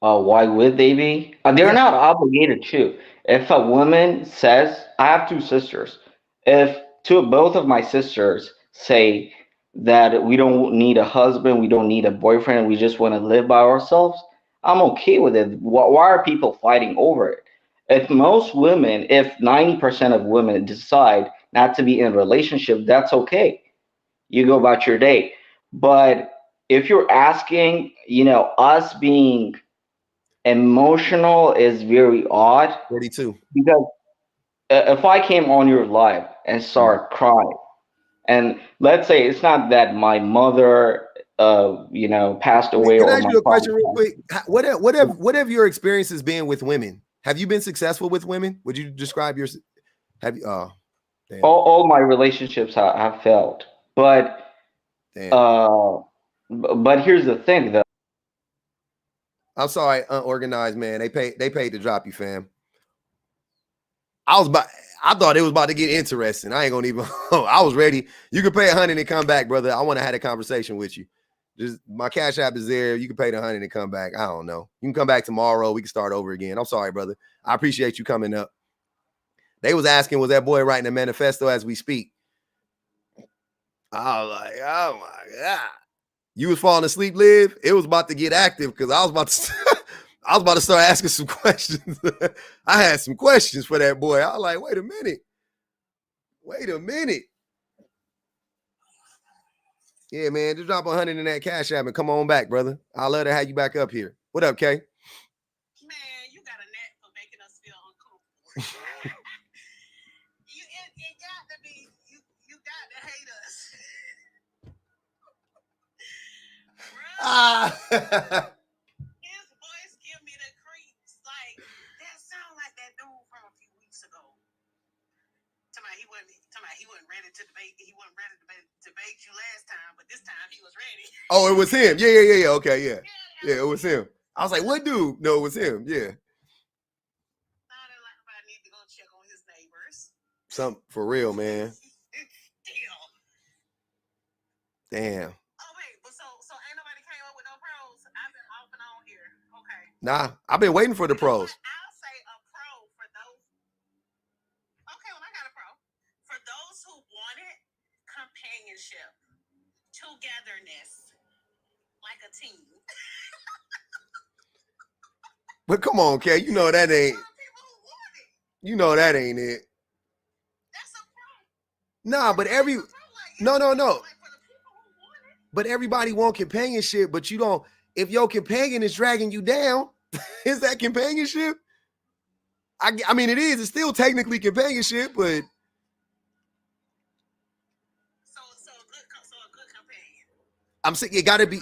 Why would they be? They're Yeah. not obligated to. If a woman says, I have two sisters. If both of my sisters say that we don't need a husband, we don't need a boyfriend, we just want to live by ourselves, I'm okay with it. Why are people fighting over it? If 90% of women decide not to be in a relationship, that's okay. You go about your day. But if you're asking, you know, us being emotional is very odd 32. because if I came on your live and start crying, and let's say it's not that my mother, you know, passed away Can I or ask my you a father question real passed quick? What have your experiences been with women? Have you been successful with women? Would you describe your have you damn, all my relationships have failed. But damn. uh, but here's the thing though. I'm sorry, unorganized man. They paid to drop you, fam. I thought it was about to get interesting. I ain't gonna even I was ready. You can pay 100 and come back, brother. I want to have a conversation with you. Just my cash app is there. You can pay the 100 and come back. I don't know. You can come back tomorrow. We can start over again. I'm sorry, brother. I appreciate you coming up. They was asking, was that boy writing a manifesto as we speak? I was like, oh my God. You was falling asleep, Liv? It was about to get active because I was about to I was about to start asking some questions. I had some questions for that boy. I was like, wait a minute. Yeah, man, just drop 100 in that Cash App and come on back, brother. I'd love to have you back up here. What up, Kay? Man, you got a knack for making us feel uncomfortable. It got to be, you got to hate us. His voice give me the creeps. Like, that sound like that dude from a few weeks ago. He wasn't ready to debate. He wasn't ready to debate you last time, but this time he was ready. Oh, it was him. Yeah. Okay, yeah, it was him. I was like, what dude? No, it was him. Yeah. Sounded like I need to go check on his neighbors. Something for real, man. Damn. Oh wait, but so ain't nobody came up with no pros. I've been off and on here. Okay. Nah, I've been waiting for the pros. I'll say a pro for those. Okay, well I got a pro for those who wanted companionship, togetherness, like a team. But come on, Kay, you know that ain't. You know that ain't it. That's a pro. Nah, but no. But everybody want companionship, but you don't. If your companion is dragging you down, is that companionship? I mean, it is. It's still technically companionship, but. So a good companion. I'm saying it got to be.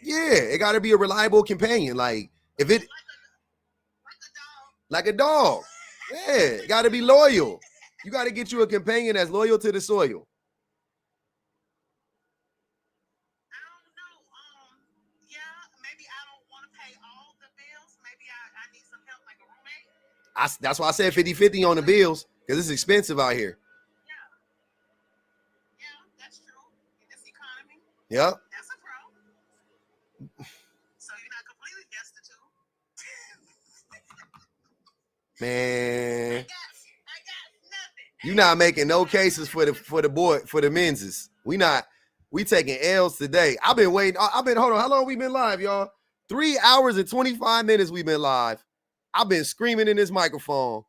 It got to be a reliable companion. Like if it. Like a dog. Yeah, it got to be loyal. You got to get you a companion that's loyal to the soil. That's why I said 50-50 on the bills, because it's expensive out here. Yeah, that's true. In this economy. Yep. That's a pro. So you're not completely destitute. Man. I got nothing. You're not making no cases for the men's. We taking L's today. I've been waiting. Hold on. How long we been live, y'all? 3 hours and 25 minutes we've been live. I've been screaming in this microphone.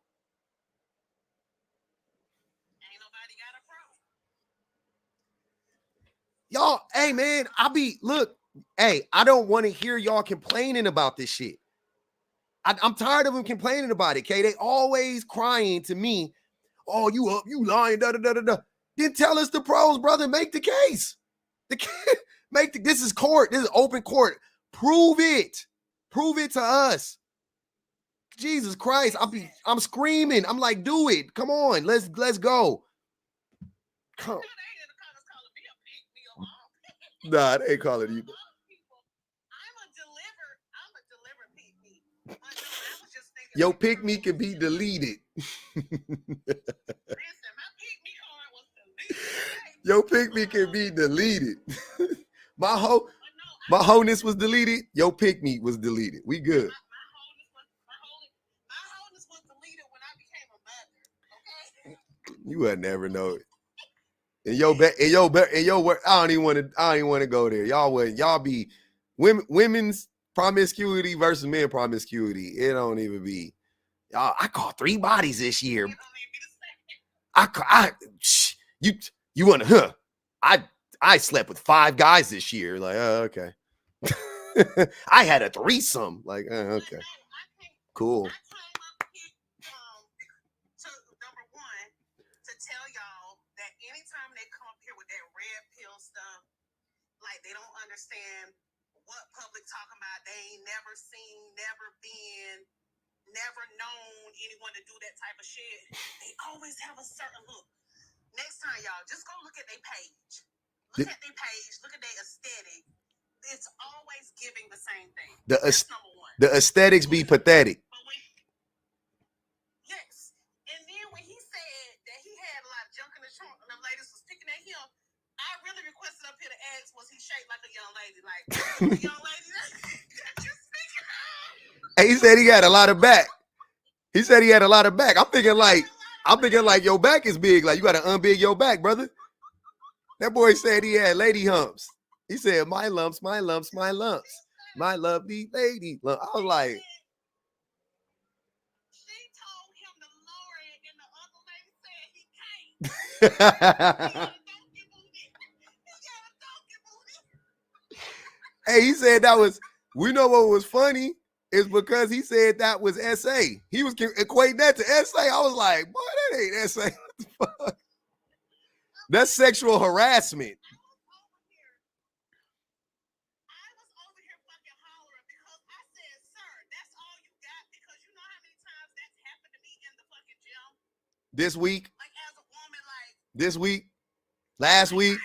Ain't nobody got a pro. Y'all, hey man, I don't want to hear y'all complaining about this shit. I'm tired of them complaining about it, okay? They always crying to me, oh, you lying, da-da-da-da-da. Then tell us the pros, brother. Make the case. This is court. This is open court. Prove it. Prove it to us. Jesus Christ, I'm screaming. I'm like, do it. Come on, let's go. Come. Nah, they ain't calling you. Your pick me can be deleted. Your pick me can be deleted. My wholeness was deleted. Your pick me was deleted. We good. You would never know it. In your work, I don't even want to go there. Y'all be women's promiscuity versus men promiscuity. It don't even be. Y'all, I caught 3 bodies this year. You want to? I slept with 5 guys this year. Like, oh, okay. I had a threesome. Like, oh, okay, cool. They don't understand what public talking about. They ain't never seen, never been, never known anyone to do that type of shit. They always have a certain look. Next time, y'all, just go look at their page. Look at their page. Look at their aesthetic. It's always giving the same thing. That's number one. The aesthetics be pathetic. Yes. And then when he said that he had a lot of junk in the trunk and the ladies was picking at him, I really requested up here to ask, was he shaped like a young lady? Like, a young lady that you speaking of? Hey, he said he had a lot of back. He said he had a lot of back. I'm thinking like your back is big. Like, you got to unbig your back, brother. That boy said he had lady humps. He said, my lumps, my lumps, my lumps. My lovely lady. Look, I was like, she told him to lower it, and the other lady said he can't. Hey, he said that was, we know what was funny is because he said that was SA. He was equating that to SA. I was like, boy, that ain't SA. What the fuck? That's sexual harassment. I was over here fucking hollering because I said, sir, that's all you got, because you know how many times that's happened to me in the fucking gym? This week? Like, as a woman, like... This week? Last week?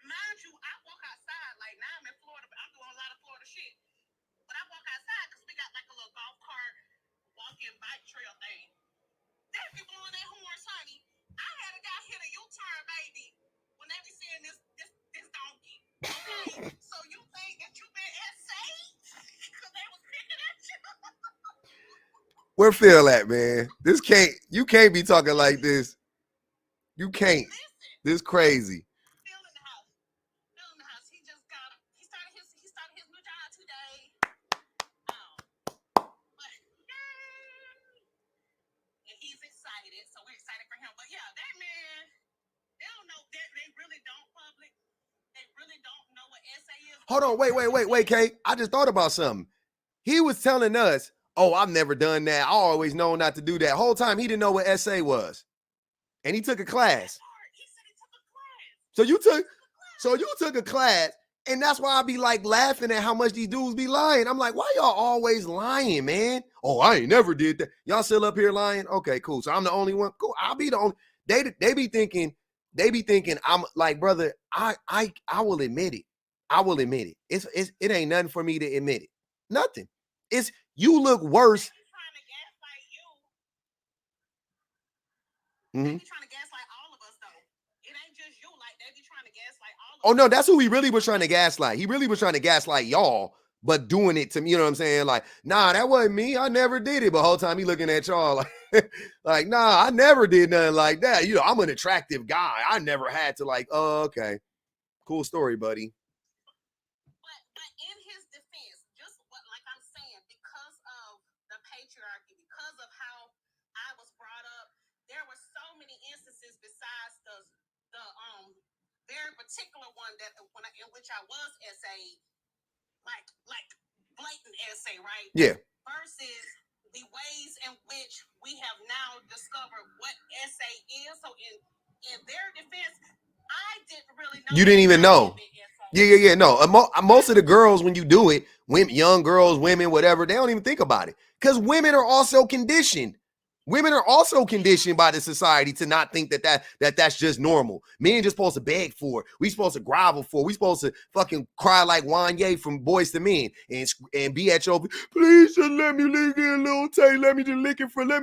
Mind you, I walk outside, like, now I'm in Florida, but I'm doing a lot of Florida shit. But I walk outside because we got, like, a little golf cart, walking bike trail thing. They be blowing their horns, honey. I had a guy hit a U-turn, baby, when they be seeing this donkey. Okay? So you think that you been SA? Because they was picking at you? Where Phil at, man? You can't be talking like this. You can't. This crazy. Phil in the house. He started his new job today. And he's excited, so we're excited for him. But yeah, that man, they don't know that they really don't public. They really don't know what SA is. Hold on, wait, Kate. I just thought about something. He was telling us, oh, I've never done that. I always known not to do that. Whole time he didn't know what SA was. And he took a class. So you took a class, and that's why I be like laughing at how much these dudes be lying. I'm like, why y'all always lying, man? Oh, I ain't never did that. Y'all still up here lying? Okay, cool. So I'm the only one. Cool. I'll be the only. They be thinking I'm like, brother, I will admit it. I will admit it. It ain't nothing for me to admit it. Nothing. It's you look worse. Mm-hmm. They be trying to gaslight all of us, though. It ain't just you. Like, they be trying to gaslight all of us. Oh, no, that's who he really was trying to gaslight. He really was trying to gaslight y'all, but doing it to me, you know what I'm saying? Like, nah, that wasn't me. I never did it. But the whole time he looking at y'all like, nah, I never did nothing like that. You know, I'm an attractive guy. I never had to like, oh, okay. Cool story, buddy. But in his defense, just what, like I'm saying, because of the patriarchy, because of how I was brought up, there were so many instances besides the very particular one that in which I was SA, like blatant SA, right? Yeah. Versus the ways in which we have now discovered what SA is. So in their defense, I didn't really know. You didn't even know. Yeah. No, most of the girls, when you do it, women, young girls, women, whatever, they don't even think about it because women are also conditioned. Women are also conditioned by the society to not think that's just normal. Men just supposed to beg for it. We supposed to grovel for it. We supposed to fucking cry like Wanye from Boys to Men and be at your, please just let me lick it a little taste. Let me just lick it let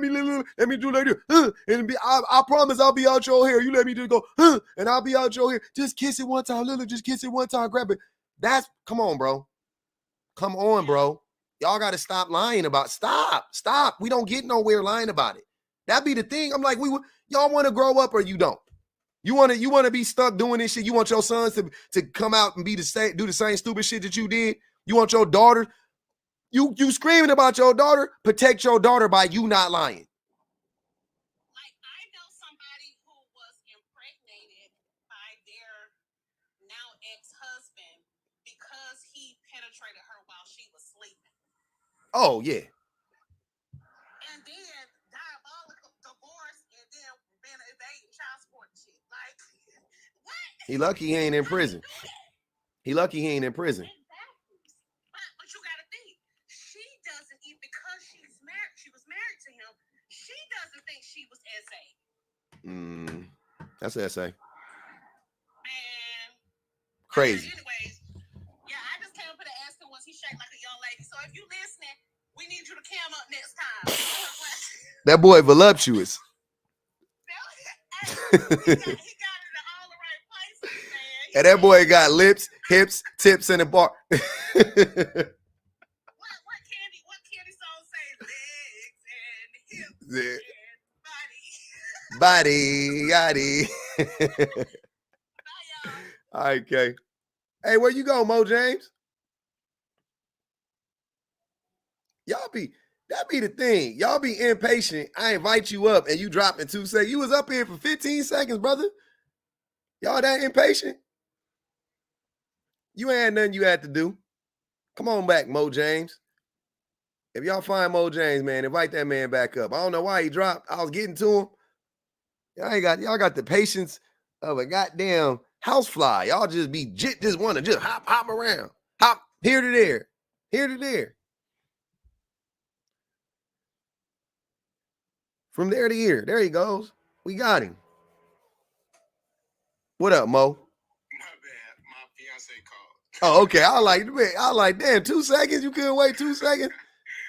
me do like this. And I promise I'll be out your hair. You let me just go, and I'll be out your hair. Just kiss it one time, Lily. Just kiss it one time. Grab it. Come on, bro. Come on, bro. Y'all got to stop lying about. Stop. We don't get nowhere lying about it. That be the thing. I'm like, y'all want to grow up or you don't? You want to be stuck doing this shit? You want your sons to come out and do the same stupid shit that you did? You want your daughter? You screaming about your daughter? Protect your daughter by you not lying. Like, I know somebody who was impregnated by their now ex-husband because he penetrated her while she was sleeping. Oh, yeah. And then diabolical divorce and then being evading child support and shit. Like, what? He lucky he ain't in prison. Exactly. But you gotta think, she doesn't even, because she was married to him, she doesn't think she was SA. That's SA. Man. Crazy. Anyways, yeah, I just came up here to ask him, was he shaped like a young lady? So if you listening, we need you to cam up next time. That boy voluptuous. He got it in all the right places, man. And that boy got lips, hips, tips, and a bar. What candy song say? Legs and hips and body. Body. All right, Kay. Hey, where you go, Mo James? Y'all that be the thing. Y'all be impatient. I invite you up and you drop in 2 seconds. You was up here for 15 seconds, brother. Y'all that impatient? You ain't nothing you had to do. Come on back, Mo James. If y'all find Mo James, man, invite that man back up. I don't know why he dropped. I was getting to him. Y'all got the patience of a goddamn housefly. Y'all just want to just hop around. Hop here to there. Here to there. From there to here. There he goes. We got him. What up, Mo? My bad. My fiance called. Oh, okay. I like, damn, 2 seconds? You couldn't wait 2 seconds?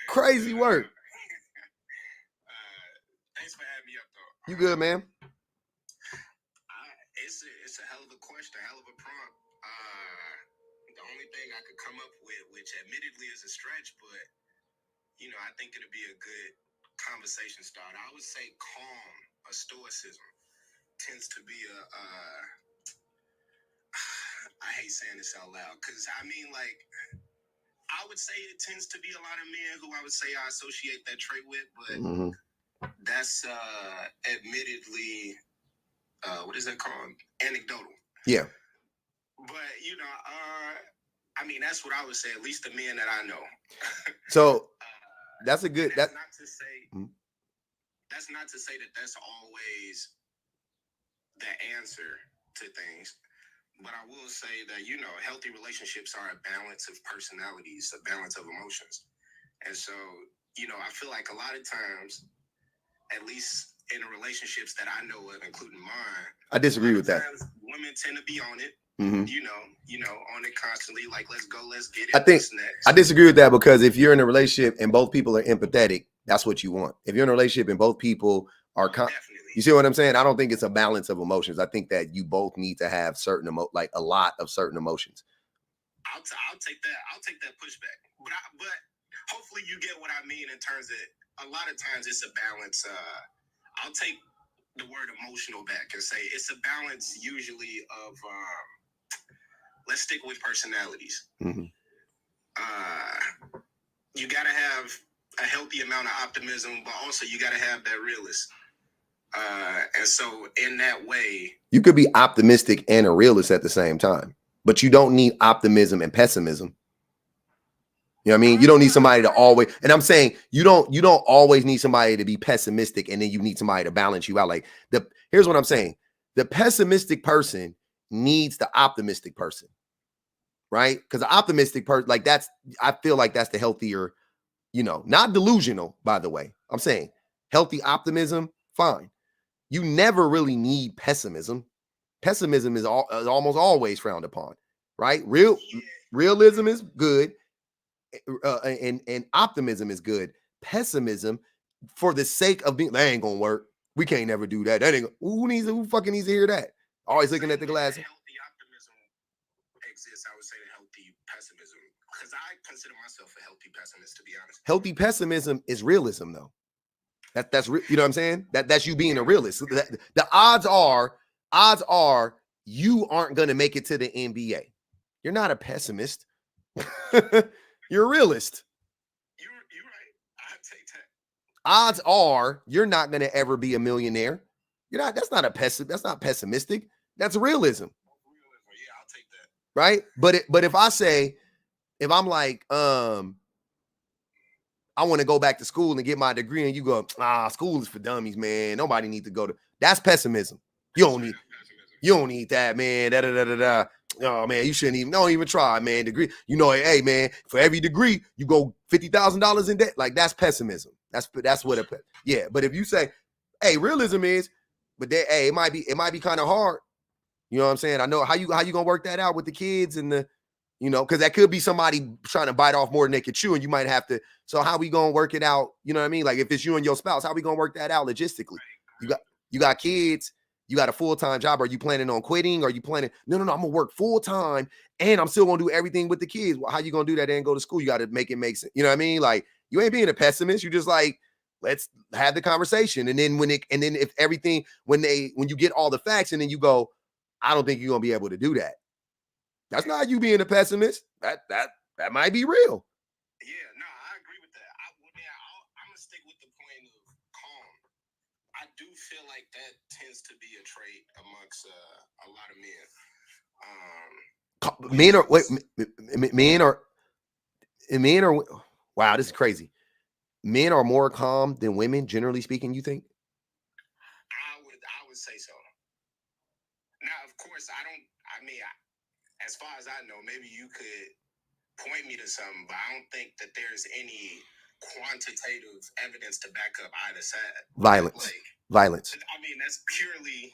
Crazy work. Thanks for having me up, though. You good, man? It's a hell of a question, a hell of a prompt. The only thing I could come up with, which admittedly is a stretch, but I think it'll be a good conversation starter. I would say calm, a stoicism, tends to be I hate saying this out loud, because I would say it tends to be a lot of men who I would say I associate that trait with, but that's admittedly, what is that called? Anecdotal. Yeah. But, that's what I would say, at least the men that I know. So that's a good, that's not to say that's always the answer to things. But I will say that, healthy relationships are a balance of personalities, a balance of emotions. And so, I feel like a lot of times, at least in the relationships that I know of, including mine, I disagree with that. Women tend to be on it, on it constantly, like, let's go, let's get it. I disagree with that, because if you're in a relationship and both people are empathetic, that's what you want. If you're in a relationship and both people are you see what I'm saying? I don't think it's a balance of emotions. I think that you both need to have certain a lot of certain emotions. I'll take that. I'll take that pushback. But hopefully you get what I mean in terms of a lot of times it's a balance. I'll take the word emotional back and say it's a balance usually of let's stick with personalities. Mm-hmm. You got to have a healthy amount of optimism, but also you got to have that realist. And so in that way, you could be optimistic and a realist at the same time, but you don't need optimism and pessimism. You know what I mean? You don't need somebody to always, and I'm saying you don't always need somebody to be pessimistic, and then you need somebody to balance you out. Like here's what I'm saying. The pessimistic person needs the optimistic person, right? Because the optimistic person, I feel like that's the healthier, not delusional, by the way. I'm saying healthy optimism, fine. You never really need pessimism. Pessimism is almost always frowned upon, right? Realism is good, and optimism is good. Pessimism, for the sake of being, that ain't gonna work. We can't never do that. That ain't. Who fucking needs to hear that? Always looking at the glass. Healthy optimism exists. I would say healthy pessimism, because I consider myself a healthy pessimist, to be honest. Healthy pessimism is realism, though. That's you know what I'm saying? That's you being a realist. The odds are you aren't going to make it to the NBA. You're not a pessimist. You're a realist. You're right. I take that. Odds are you're not going to ever be a millionaire. You're not. That's not That's not pessimistic. That's realism. Yeah, I'll take that. Right? But if I'm like, I want to go back to school and get my degree, and you go, school is for dummies, man. Nobody needs to go to. That's pessimism. You don't need that, man. Da da da da da. Oh man, you shouldn't don't even try, man. Degree, hey man, for every degree you go $50,000 in debt. Like, that's pessimism. That's what yeah. But if you say, hey, realism is, but hey, it might be kind of hard. You know what I'm saying? I know how you gonna work that out with the kids and the. Because that could be somebody trying to bite off more than they could chew, and you might have to. So how we gonna work it out? You know what I mean? Like, if it's you and your spouse, how we gonna work that out logistically? You got kids, you got a full-time job. Are you planning on quitting? Are you planning? No, I'm gonna work full-time and I'm still gonna do everything with the kids. Well, how you gonna do that and go to school? You got to make it make sense. You know what I mean? Like, you ain't being a pessimist. You just like, let's have the conversation. And then when you get all the facts and then you go, I don't think you're gonna be able to do that. That's not you being a pessimist. That might be real. Yeah, no, I agree with that. I'm gonna stick with the point of calm. I do feel like that tends to be a trait amongst a lot of men. Men are wow, this is crazy. Men are more calm than women, generally speaking, you think? I would say so. Now, of course, as far as I know, maybe you could point me to something, but I don't think that there's any quantitative evidence to back up either side. Violence. Violence. I mean, that's purely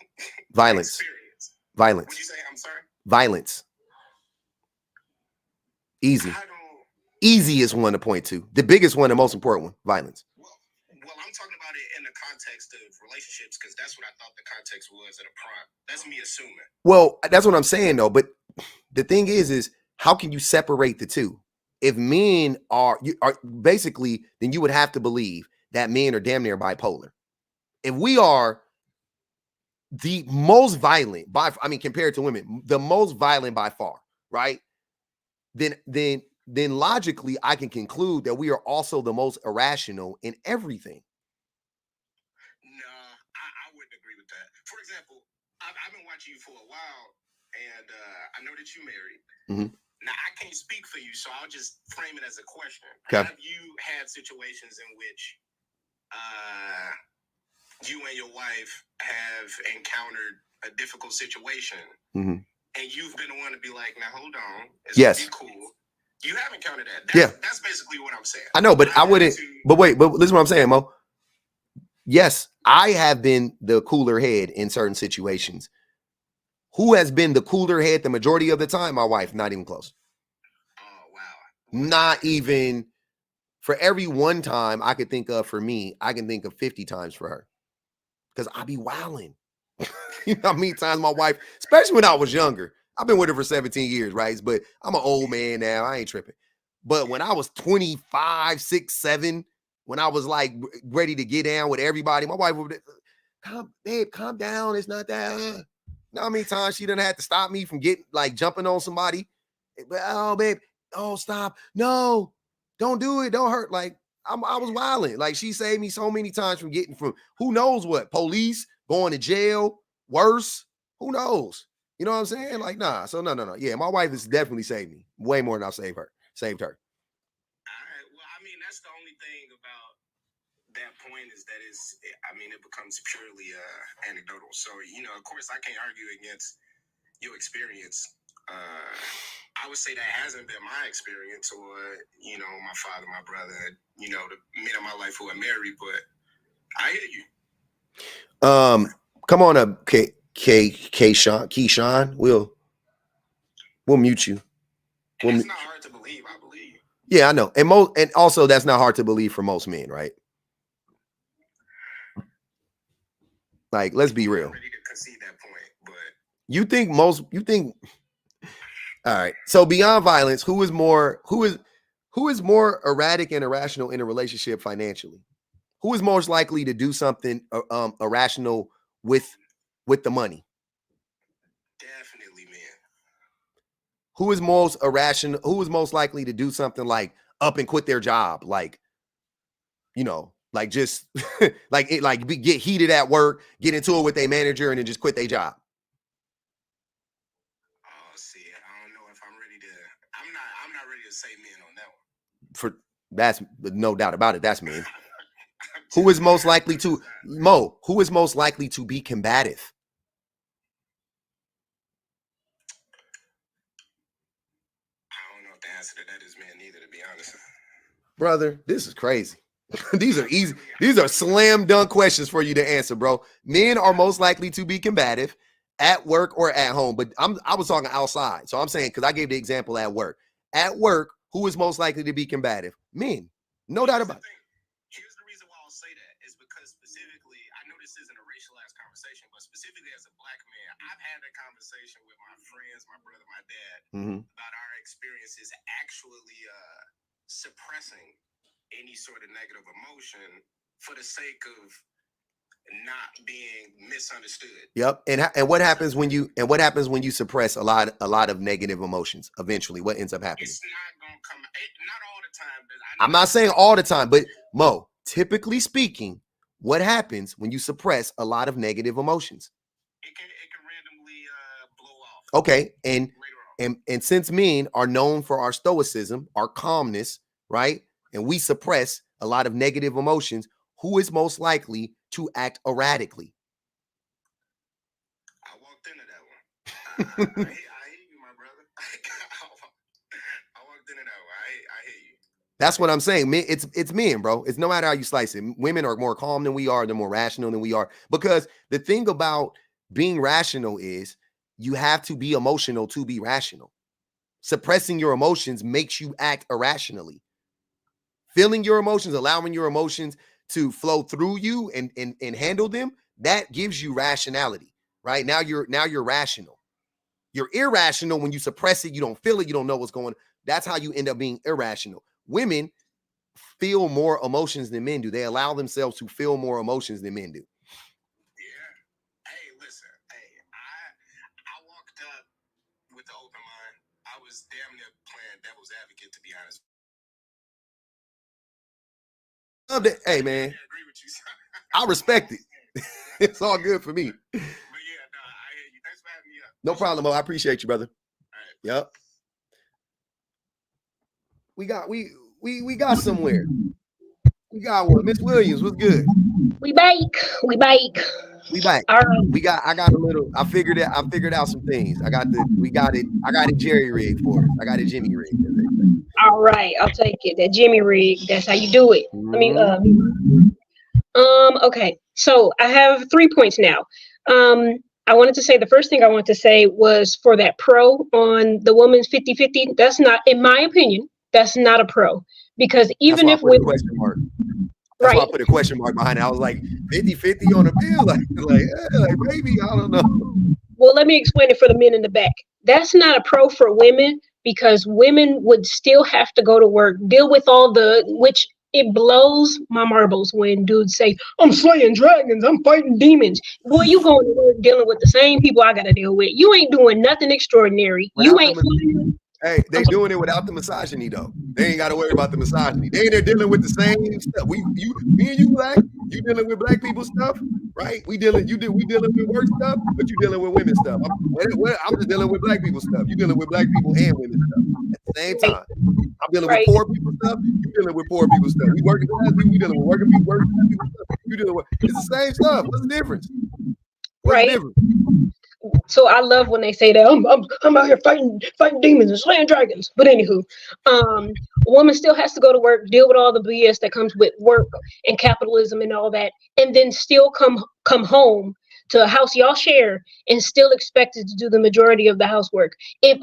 violence. Experience. Violence. What'd you say? I'm sorry? Violence. Easy. Easiest one to point to. The biggest one, the most important one. Violence. Well, I'm talking about it in the context of relationships because that's what I thought the context was at a prime. That's me assuming. Well, that's what I'm saying though. But the thing is how can you separate the two? If men are basically, then you would have to believe that men are damn near bipolar. If we are the most violent compared to women, the most violent by far, right? Then logically I can conclude that we are also the most irrational in everything. No, I wouldn't agree with that. For example, I've been watching you for a while, and I know that you're married. Mm-hmm. Now, I can't speak for you, so I'll just frame it as a question. Okay. Have you had situations in which you and your wife have encountered a difficult situation, mm-hmm. and you've been the one to be like, now, hold on. It's yes. gonna be cool. You have encountered that. That's basically what I'm saying. I know, but I wouldn't. But wait, but listen to what I'm saying, Mo. Yes, I have been the cooler head in certain situations. Who has been the cooler head the majority of the time? My wife, not even close. Oh, wow. Not even. For every one time I could think of for me, I can think of 50 times for her. Because I be wilding. You know how many times my wife, especially when I was younger, I've been with her for 17 years, right? But I'm an old man now. I ain't tripping. But when I was 25, 6, 7, when I was like ready to get down with everybody, my wife would, calm down. It's not that. You know how many times she done had to stop me from getting like jumping on somebody? Oh, babe. Oh, stop. No, don't do it. Don't hurt. Like I was wilding. Like she saved me so many times from getting from who knows what, police, going to jail, worse. Who knows? You know what I'm saying? Like, nah. So no. Yeah, my wife has definitely saved me way more than I've saved her. All right. Well, I mean, that's the only thing about that point is that it becomes purely anecdotal. So, of course, I can't argue against your experience. I would say that hasn't been my experience or, my father, my brother, the men in my life who are married, but I hear you. Come on up, Keyshawn. We'll mute you. It's not hard to believe, I believe. Yeah, I know. And also that's not hard to believe for most men, right? Like, let's be real. I'm ready to concede that point, but you think all right. So beyond violence, who is more erratic and irrational in a relationship financially? Who is most likely to do something irrational with the money? Definitely men. Who is most irrational? Who is most likely to do something like up and quit their job? Like, like just get heated at work, get into it with their manager, and then just quit their job. Oh, see, I don't know if I'm ready to. I'm not ready to say men on that one. That's no doubt about it. That's men. Who is most likely to Who is most likely to be combative? I don't know if the answer to that is men neither, to be honest. Brother, this is crazy. These are easy. These are slam dunk questions for you to answer, bro. Men are most likely to be combative at work or at home. But I was talking outside. So I'm saying, because I gave the example at work. At work, who is most likely to be combative? Men. No doubt about it. Here's the reason why I'll say that is because specifically, I know this isn't a racialized conversation, but specifically as a black man, I've had a conversation with my friends, my brother, my dad, about our experiences actually suppressing any sort of negative emotion for the sake of not being misunderstood. Yep. And what happens when you suppress a lot of negative emotions? Eventually, what ends up happening? It's not gonna come. Not all the time. I'm not saying all the time, but Mo, typically speaking, what happens when you suppress a lot of negative emotions? It can randomly blow off. Okay, and since men are known for our stoicism, our calmness, right? And we suppress a lot of negative emotions, who is most likely to act erratically? I walked into that one. I hear you, my brother. I walked into that one. I hear you. That's what I'm saying. It's men, bro. It's no matter how you slice it. Women are more calm than we are. They're more rational than we are. Because the thing about being rational is you have to be emotional to be rational. Suppressing your emotions makes you act irrationally. Feeling your emotions, allowing your emotions to flow through you and handle them, that gives you rationality, right? Now you're rational. You're irrational when you suppress it. You don't feel it. You don't know what's going on. That's how you end up being irrational. Women feel more emotions than men do. They allow themselves to feel more emotions than men do. Yeah. Hey, listen. Hey, I walked up with the open mind. I was damn near playing devil's advocate, to be honest. Hey, man. I respect it. It's all good for me. But yeah, no, I hear you. Thanks for having me up. No problem, Mo. I appreciate you, brother. All right. Yep. We got somewhere. We got one. Miss Williams, what's good? We back. We back. We back. All right. I got a little. I figured out some things. I got it jerry rigged for us. I got it Jimmy rigged. All right, I'll take it. That Jimmy rig. That's how you do it. Mm-hmm. Let me. Okay. So I have 3 points now. I wanted to say the first thing I wanted to say was for that pro on the woman's 50-50. That's not, in my opinion, that's not a pro, because even if women, question mark. That's why I put a question mark behind it. I was like 50-50 on a bill, like maybe, I don't know. Well, let me explain it for the men in the back. That's not a pro for women, because women would still have to go to work, deal with all which it blows my marbles when dudes say, I'm slaying dragons, I'm fighting demons. Boy, you going to work dealing with the same people I got to deal with. You ain't doing nothing extraordinary. You ain't. Hey, they doing it without the misogyny though. They ain't got to worry about the misogyny. They ain't dealing with the same stuff. Me and you black, you dealing with black people stuff, right? We dealing with work stuff, but you dealing with women stuff. I'm just dealing with black people stuff. You dealing with black people and women stuff at the same time. I'm dealing with poor people stuff. You dealing with poor people stuff. We working class people. We dealing with working people stuff. You dealing with it's the same stuff. What's the difference? What's the difference? So I love when they say that I'm out here fighting demons and slaying dragons. But anywho, a woman still has to go to work, deal with all the BS that comes with work and capitalism and all that, and then still come home to a house y'all share and still expected to do the majority of the housework. If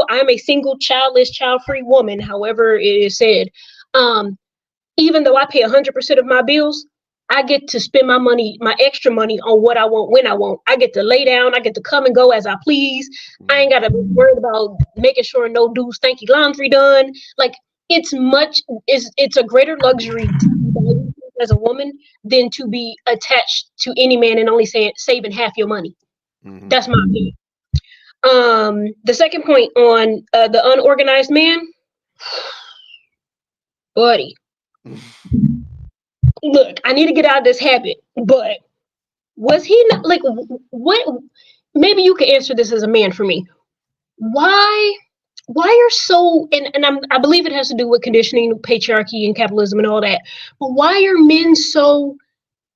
I'm a single childless, child-free woman, however it is said, even though I pay 100% of my bills, I get to spend my money, my extra money, on what I want when I want. I get to lay down. I get to come and go as I please. I ain't got to be worried about making sure no dude's stanky laundry done. Like, it's a greater luxury as a woman than to be attached to any man and only saving half your money. Mm-hmm. That's my opinion. The second point on the unorganized man, buddy. Look, I need to get out of this habit, but was he not, like, what? Maybe you could answer this as a man for me. Why are so, and I believe it has to do with conditioning, patriarchy, and capitalism and all that, but why are men so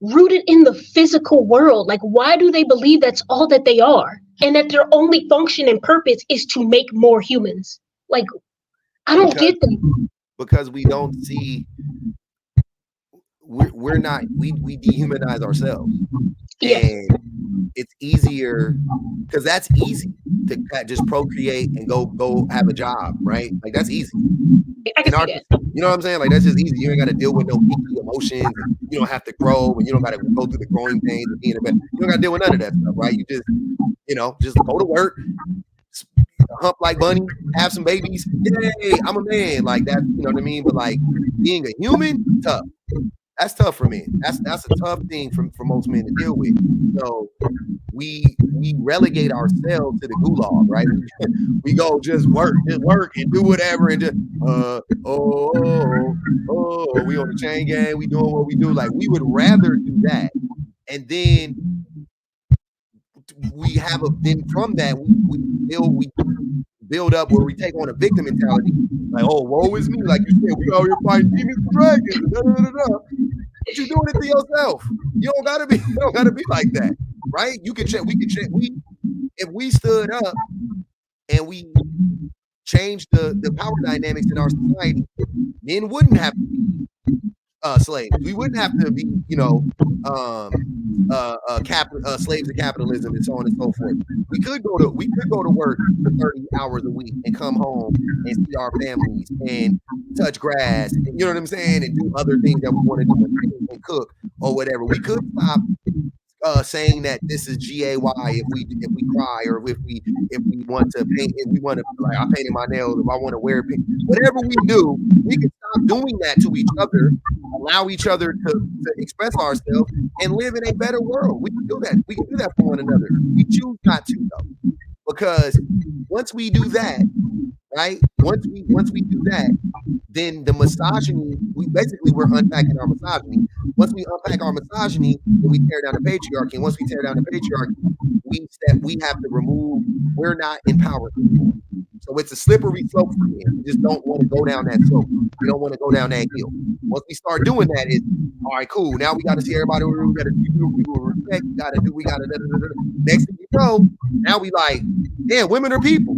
rooted in the physical world? Like, why do they believe that's all that they are, and that their only function and purpose is to make more humans? Like, I don't get them. Because we don't see. We dehumanize ourselves. Yes. And it's easier because that's easy to just procreate and go have a job, right? Like, that's easy. I can see that. You know what I'm saying? Like, that's just easy. You ain't got to deal with no emotions. And you don't have to grow, and you don't got to go through the growing pains of being a man. You don't got to deal with none of that stuff, right? You just go to work, hump like bunny, have some babies. Yay, I'm a man. Like that, you know what I mean? But like being a human, tough. That's tough for men. That's a tough thing for most men to deal with. So we relegate ourselves to the gulag, right? We go just work and do whatever and just we on the chain gang, we doing what we do. Like we would rather do that. And then we have then from that we build up where we take on a victim mentality, like, oh, woe is me, like you said, we out here fighting demons and dragons, but you're doing it to yourself. You don't gotta be like that, right? We if we stood up and we changed the power dynamics in our society, men wouldn't have to be slaves. We wouldn't have to be, slaves of capitalism and so on and so forth. We could go to work for 30 hours a week and come home and see our families and touch grass, and, you know what I'm saying, and do other things that we want to do and cook or whatever. We could stop saying that this is GAY if we cry, or if we want to paint, if we want to, like, I painted my nails, if I want to wear pink, whatever we do, we can stop doing that to each other, allow each other to express ourselves and live in a better world. We can do that. We can do that for one another. We choose not to, though, because once we do that, right? Once we do that, then the misogyny, we're unpacking our misogyny. Once we unpack our misogyny, then we tear down the patriarchy. And once we tear down the patriarchy, we have to remove, we're not empowered anymore. So it's a slippery slope for me. We just don't want to go down that slope. We don't want to go down that hill. Once we start doing that, it's all right, cool. Now we got to see everybody. We got to do people respect. We got to. Next thing you know, now we like, damn, women are people.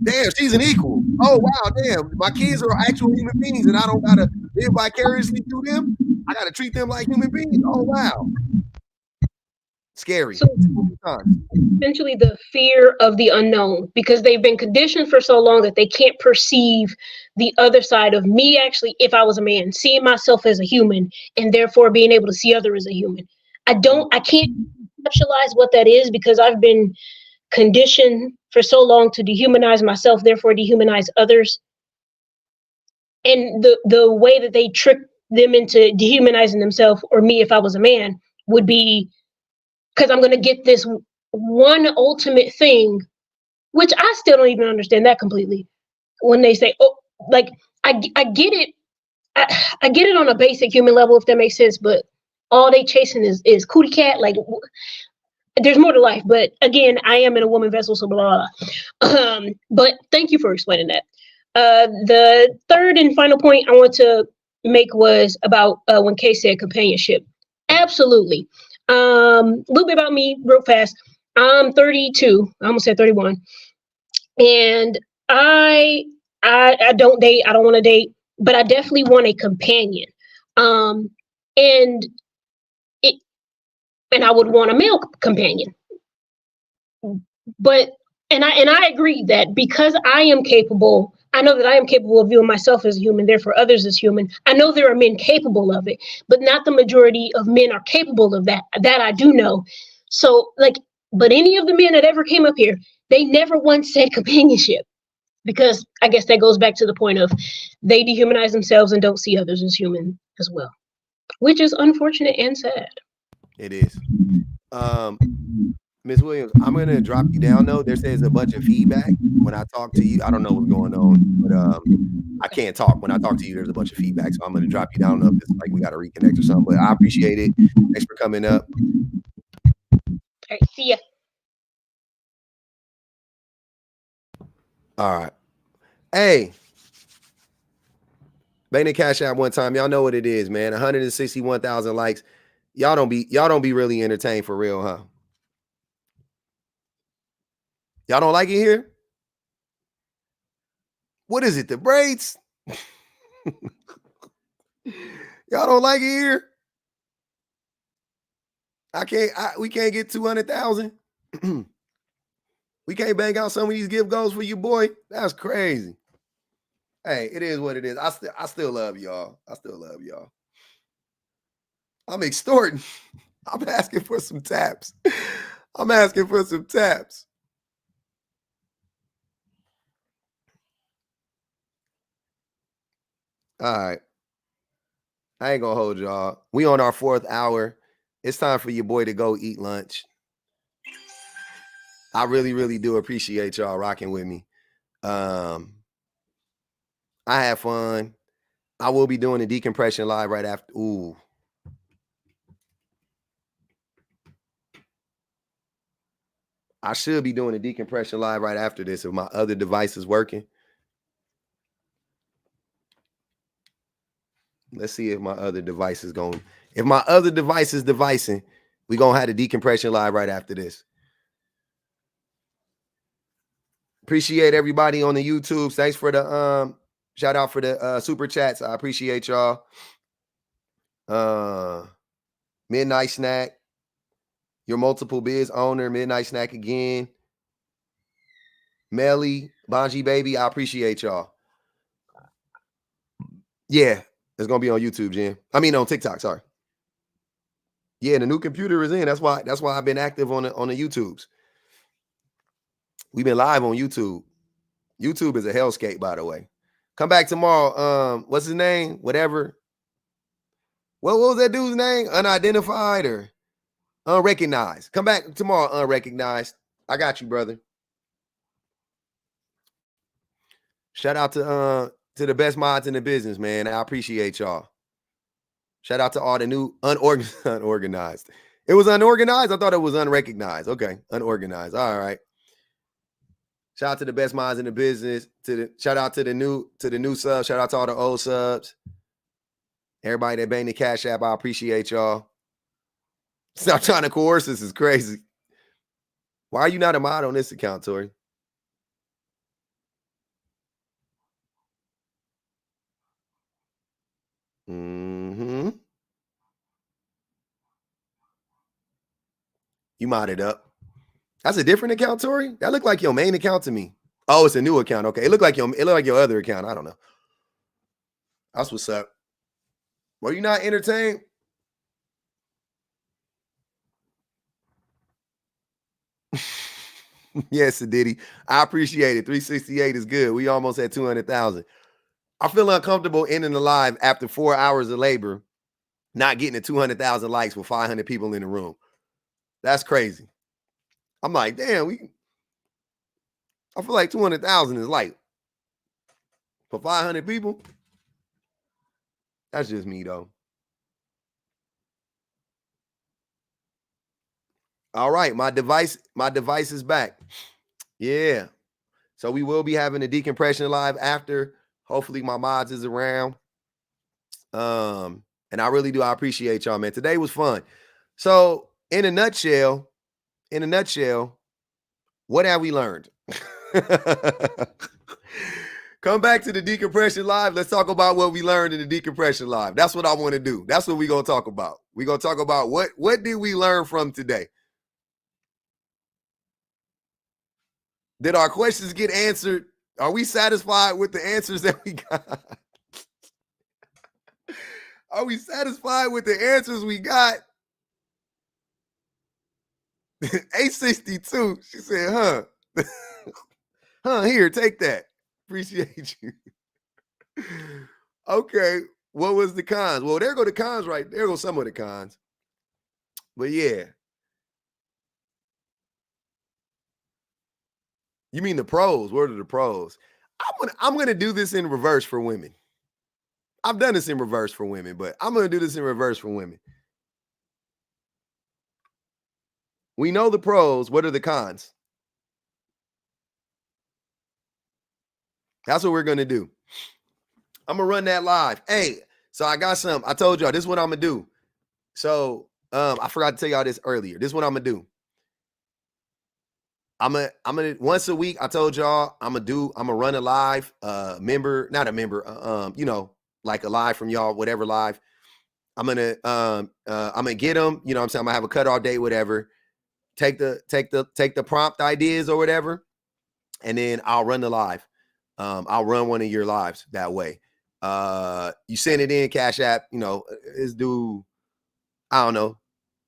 Damn, she's an equal. Oh wow, damn, my kids are actual human beings, and I don't gotta live vicariously through them. I gotta treat them like human beings. Oh wow, scary. So essentially, the fear of the unknown, because they've been conditioned for so long that they can't perceive the other side of me. Actually, if I was a man, seeing myself as a human, and therefore being able to see others as a human. I can't conceptualize what that is, because I've been conditioned for so long to dehumanize myself, therefore dehumanize others. And the way that they trick them into dehumanizing themselves, or me if I was a man, would be because I'm going to get this one ultimate thing, which I still don't even understand that completely. When they say, oh, like, I get it. I get it on a basic human level, if that makes sense, but all they chasing is cootie cat. Like, there's more to life, but again, I am in a woman vessel, so blah, blah. But thank you for explaining that. The third and final point I want to make was about when Kay said companionship. Absolutely. A little bit about me real fast. I'm 32. I almost said 31. And I don't date. I don't want to date, but I definitely want a companion. And I would want a male companion. But I agree that because I am capable, I know that I am capable of viewing myself as human, therefore others as human. I know there are men capable of it, but not the majority of men are capable of that. That I do know. So, like, but any of the men that ever came up here, they never once said companionship, because I guess that goes back to the point of they dehumanize themselves and don't see others as human as well, which is unfortunate and sad. It is. Ms. Williams, I'm going to drop you down, though. There says a bunch of feedback when I talk to you. I don't know what's going on, but I can't talk. When I talk to you, there's a bunch of feedback, so I'm going to drop you down. If it's like we got to reconnect or something, but I appreciate it. Thanks for coming up. All right, see ya. All right. Hey. Bang Cash App one time. Y'all know what it is, man. 161,000 likes. Y'all don't be really entertained for real, huh? Y'all don't like it here? What is it? The braids? Y'all don't like it here? We can't get 200,000. We can't bang out some of these gift goals for you, boy. That's crazy. Hey, it is what it is. I still love y'all. I still love y'all. I'm extorting. I'm asking for some taps. I'm asking for some taps. All right. I ain't gonna hold y'all. We on our 4th hour. It's time for your boy to go eat lunch. I really, really do appreciate y'all rocking with me. I had fun. I will be doing a decompression live right after. Ooh. I should be doing a decompression live right after this if my other device is working. Let's see if my other device is going. If my other device is devicing, we're going to have a decompression live right after this. Appreciate everybody on the YouTube. Thanks for the shout out for the super chats. I appreciate y'all. Midnight Snack. Your multiple biz owner, Midnight Snack again. Melly, Bonji Baby, I appreciate y'all. Yeah, it's gonna be on YouTube, Jim. I mean on TikTok, sorry. Yeah, the new computer is in. That's why I've been active on the YouTubes. We've been live on YouTube. YouTube is a hellscape, by the way. Come back tomorrow. What's his name? Whatever. What was that dude's name? Unidentified or unrecognized. Come back tomorrow, unrecognized. I got you, brother. Shout out to the best mods in the business, man. I appreciate y'all. Shout out to all the new unorganized. It was unorganized? I thought it was unrecognized. Okay, unorganized. All right. Shout out to the best minds in the business. Shout out to the new subs. Shout out to all the old subs. Everybody that banged the Cash App, I appreciate y'all. Stop trying to coerce us. Is crazy. Why are you not a mod on this account, Tori? You modded up. That's a different account, Tori? That looked like your main account to me. Oh, it's a new account. Okay. It looked like your other account. I don't know. That's what's up. Were you not entertained? Yes, Diddy. I appreciate it. 368 is good. We almost at 200,000. I feel uncomfortable ending the live after 4 hours of labor, not getting to 200,000 likes with 500 people in the room. That's crazy. I'm like, damn, I feel like 200,000 is light. For 500 people, that's just me, though. All right, my device is back. Yeah. So we will be having a decompression live after. Hopefully my mods is around. And I really do. I appreciate y'all, man. Today was fun. So in a nutshell, what have we learned? Come back to the decompression live. Let's talk about what we learned in the decompression live. That's what I want to do. That's what we're going to talk about. We're going to talk about what did we learn from today? Did our questions get answered? Are we satisfied with the answers that we got? Are we satisfied with the answers we got? 862. She said, huh? Huh, here, take that. Appreciate you. Okay. What was the cons? Well, there go the cons right there. Go some of the cons. But yeah. You mean the pros? What are the pros? I'm gonna do this in reverse for women. I've done this in reverse for women, but I'm gonna do this in reverse for women. We know the pros. What are the cons? That's what we're gonna do. I'm gonna run that live. Hey, so I got some. I told y'all this is what I'm gonna do. So I forgot to tell y'all this earlier. This is what I'm gonna do. I'm gonna once a week. I told y'all I'm gonna run a live, not a member, like a live from y'all, whatever live. I'm gonna get them. You know what I'm saying? I'm gonna have a cutoff date, whatever. Take the prompt ideas or whatever, and then I'll run the live. I'll run one of your lives that way. You send it in Cash App. Is I don't know.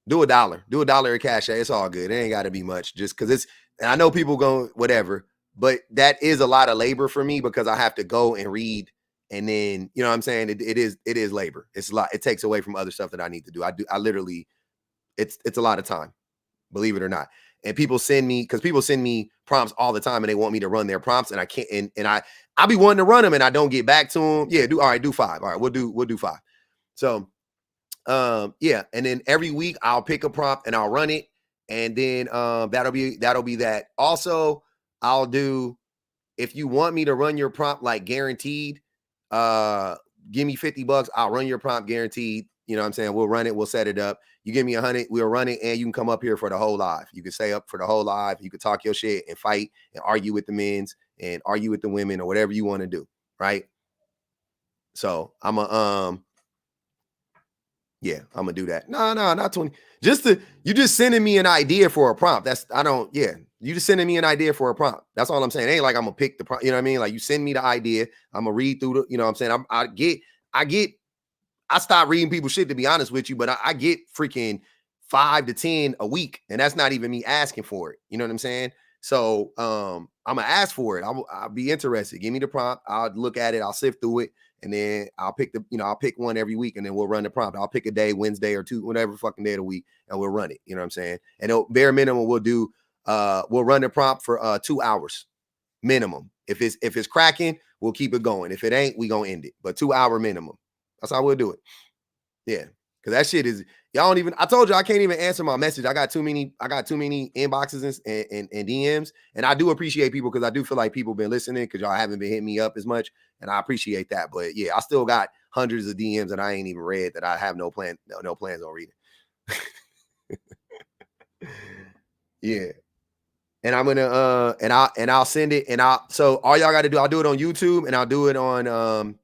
Do $1 a Cash App. It's all good. It ain't got to be much, just because it's. And I know people going whatever, but that is a lot of labor for me because I have to go and read And then, you know what I'm saying? It is labor. It's a lot. It takes away from other stuff that I need to do. I literally, it's a lot of time, believe it or not. And people send me prompts all the time and they want me to run their prompts and I can't, and I be wanting to run them and I don't get back to them. Yeah, do 5. All right, we'll do 5. So, yeah. And then every week I'll pick a prompt and I'll run it. And then, that'll be that. Also, I'll do, if you want me to run your prompt, like guaranteed, give me $50. I'll run your prompt guaranteed. You know what I'm saying? We'll run it. We'll set it up. You give me 100, we'll run it, and you can come up here for the whole live. You can stay up for the whole live. You can talk your shit and fight and argue with the men's and argue with the women or whatever you want to do, right? So I'm gonna do that. No, not 20. You just sending me an idea for a prompt. You just sending me an idea for a prompt. That's all I'm saying. It ain't like I'm gonna pick the prompt. You know what I mean? Like you send me the idea. I'm gonna read through you know what I'm saying? I stopped reading people's shit, to be honest with you, but I get freaking 5 to 10 a week, and that's not even me asking for it. You know what I'm saying? So I'm gonna ask for it. I'll be interested. Give me the prompt. I'll look at it. I'll sift through it, and then I'll pick one every week, and then we'll run the prompt. I'll pick a day, Wednesday or two, whatever fucking day of the week, and we'll run it. You know what I'm saying? And bare minimum, we'll run the prompt for 2 hours minimum. If it's cracking, we'll keep it going. If it ain't, we gonna end it. But 2 hour minimum. That's how we'll do it. Yeah. Cause that shit is, I told you I can't even answer my message. I got too many inboxes and DMs. And I do appreciate people because I do feel like people been listening because y'all haven't been hitting me up as much. And I appreciate that. But yeah, I still got hundreds of DMs that I ain't even read that I have no plans on reading. Yeah. And I'm gonna I'll send it so all y'all gotta do, I'll do it on YouTube and I'll do it on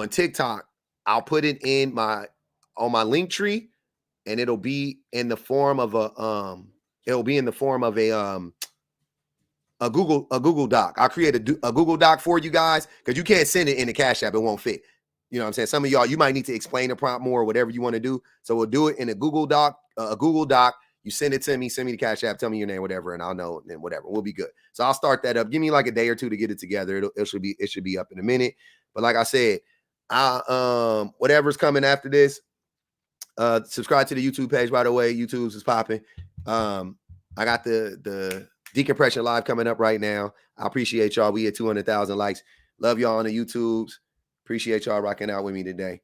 TikTok. I'll put it on my link tree, and it'll be in the form of a Google Doc. I'll create a Google Doc for you guys because you can't send it in the Cash App. It won't fit. You know what I'm saying? Some of y'all, you might need to explain the prompt more or whatever you want to do. So we'll do it in a Google Doc. You send it to me, send me the Cash App, tell me your name, whatever, and I'll know, and then whatever. We'll be good. So I'll start that up. Give me like a day or two to get it together. It should be up in a minute. But like I said, whatever's coming after this, subscribe to the YouTube page, by the way. YouTube's is popping. I got the decompression live coming up right now. I appreciate y'all. We hit 200,000 likes. Love y'all on the YouTubes. Appreciate y'all rocking out with me today.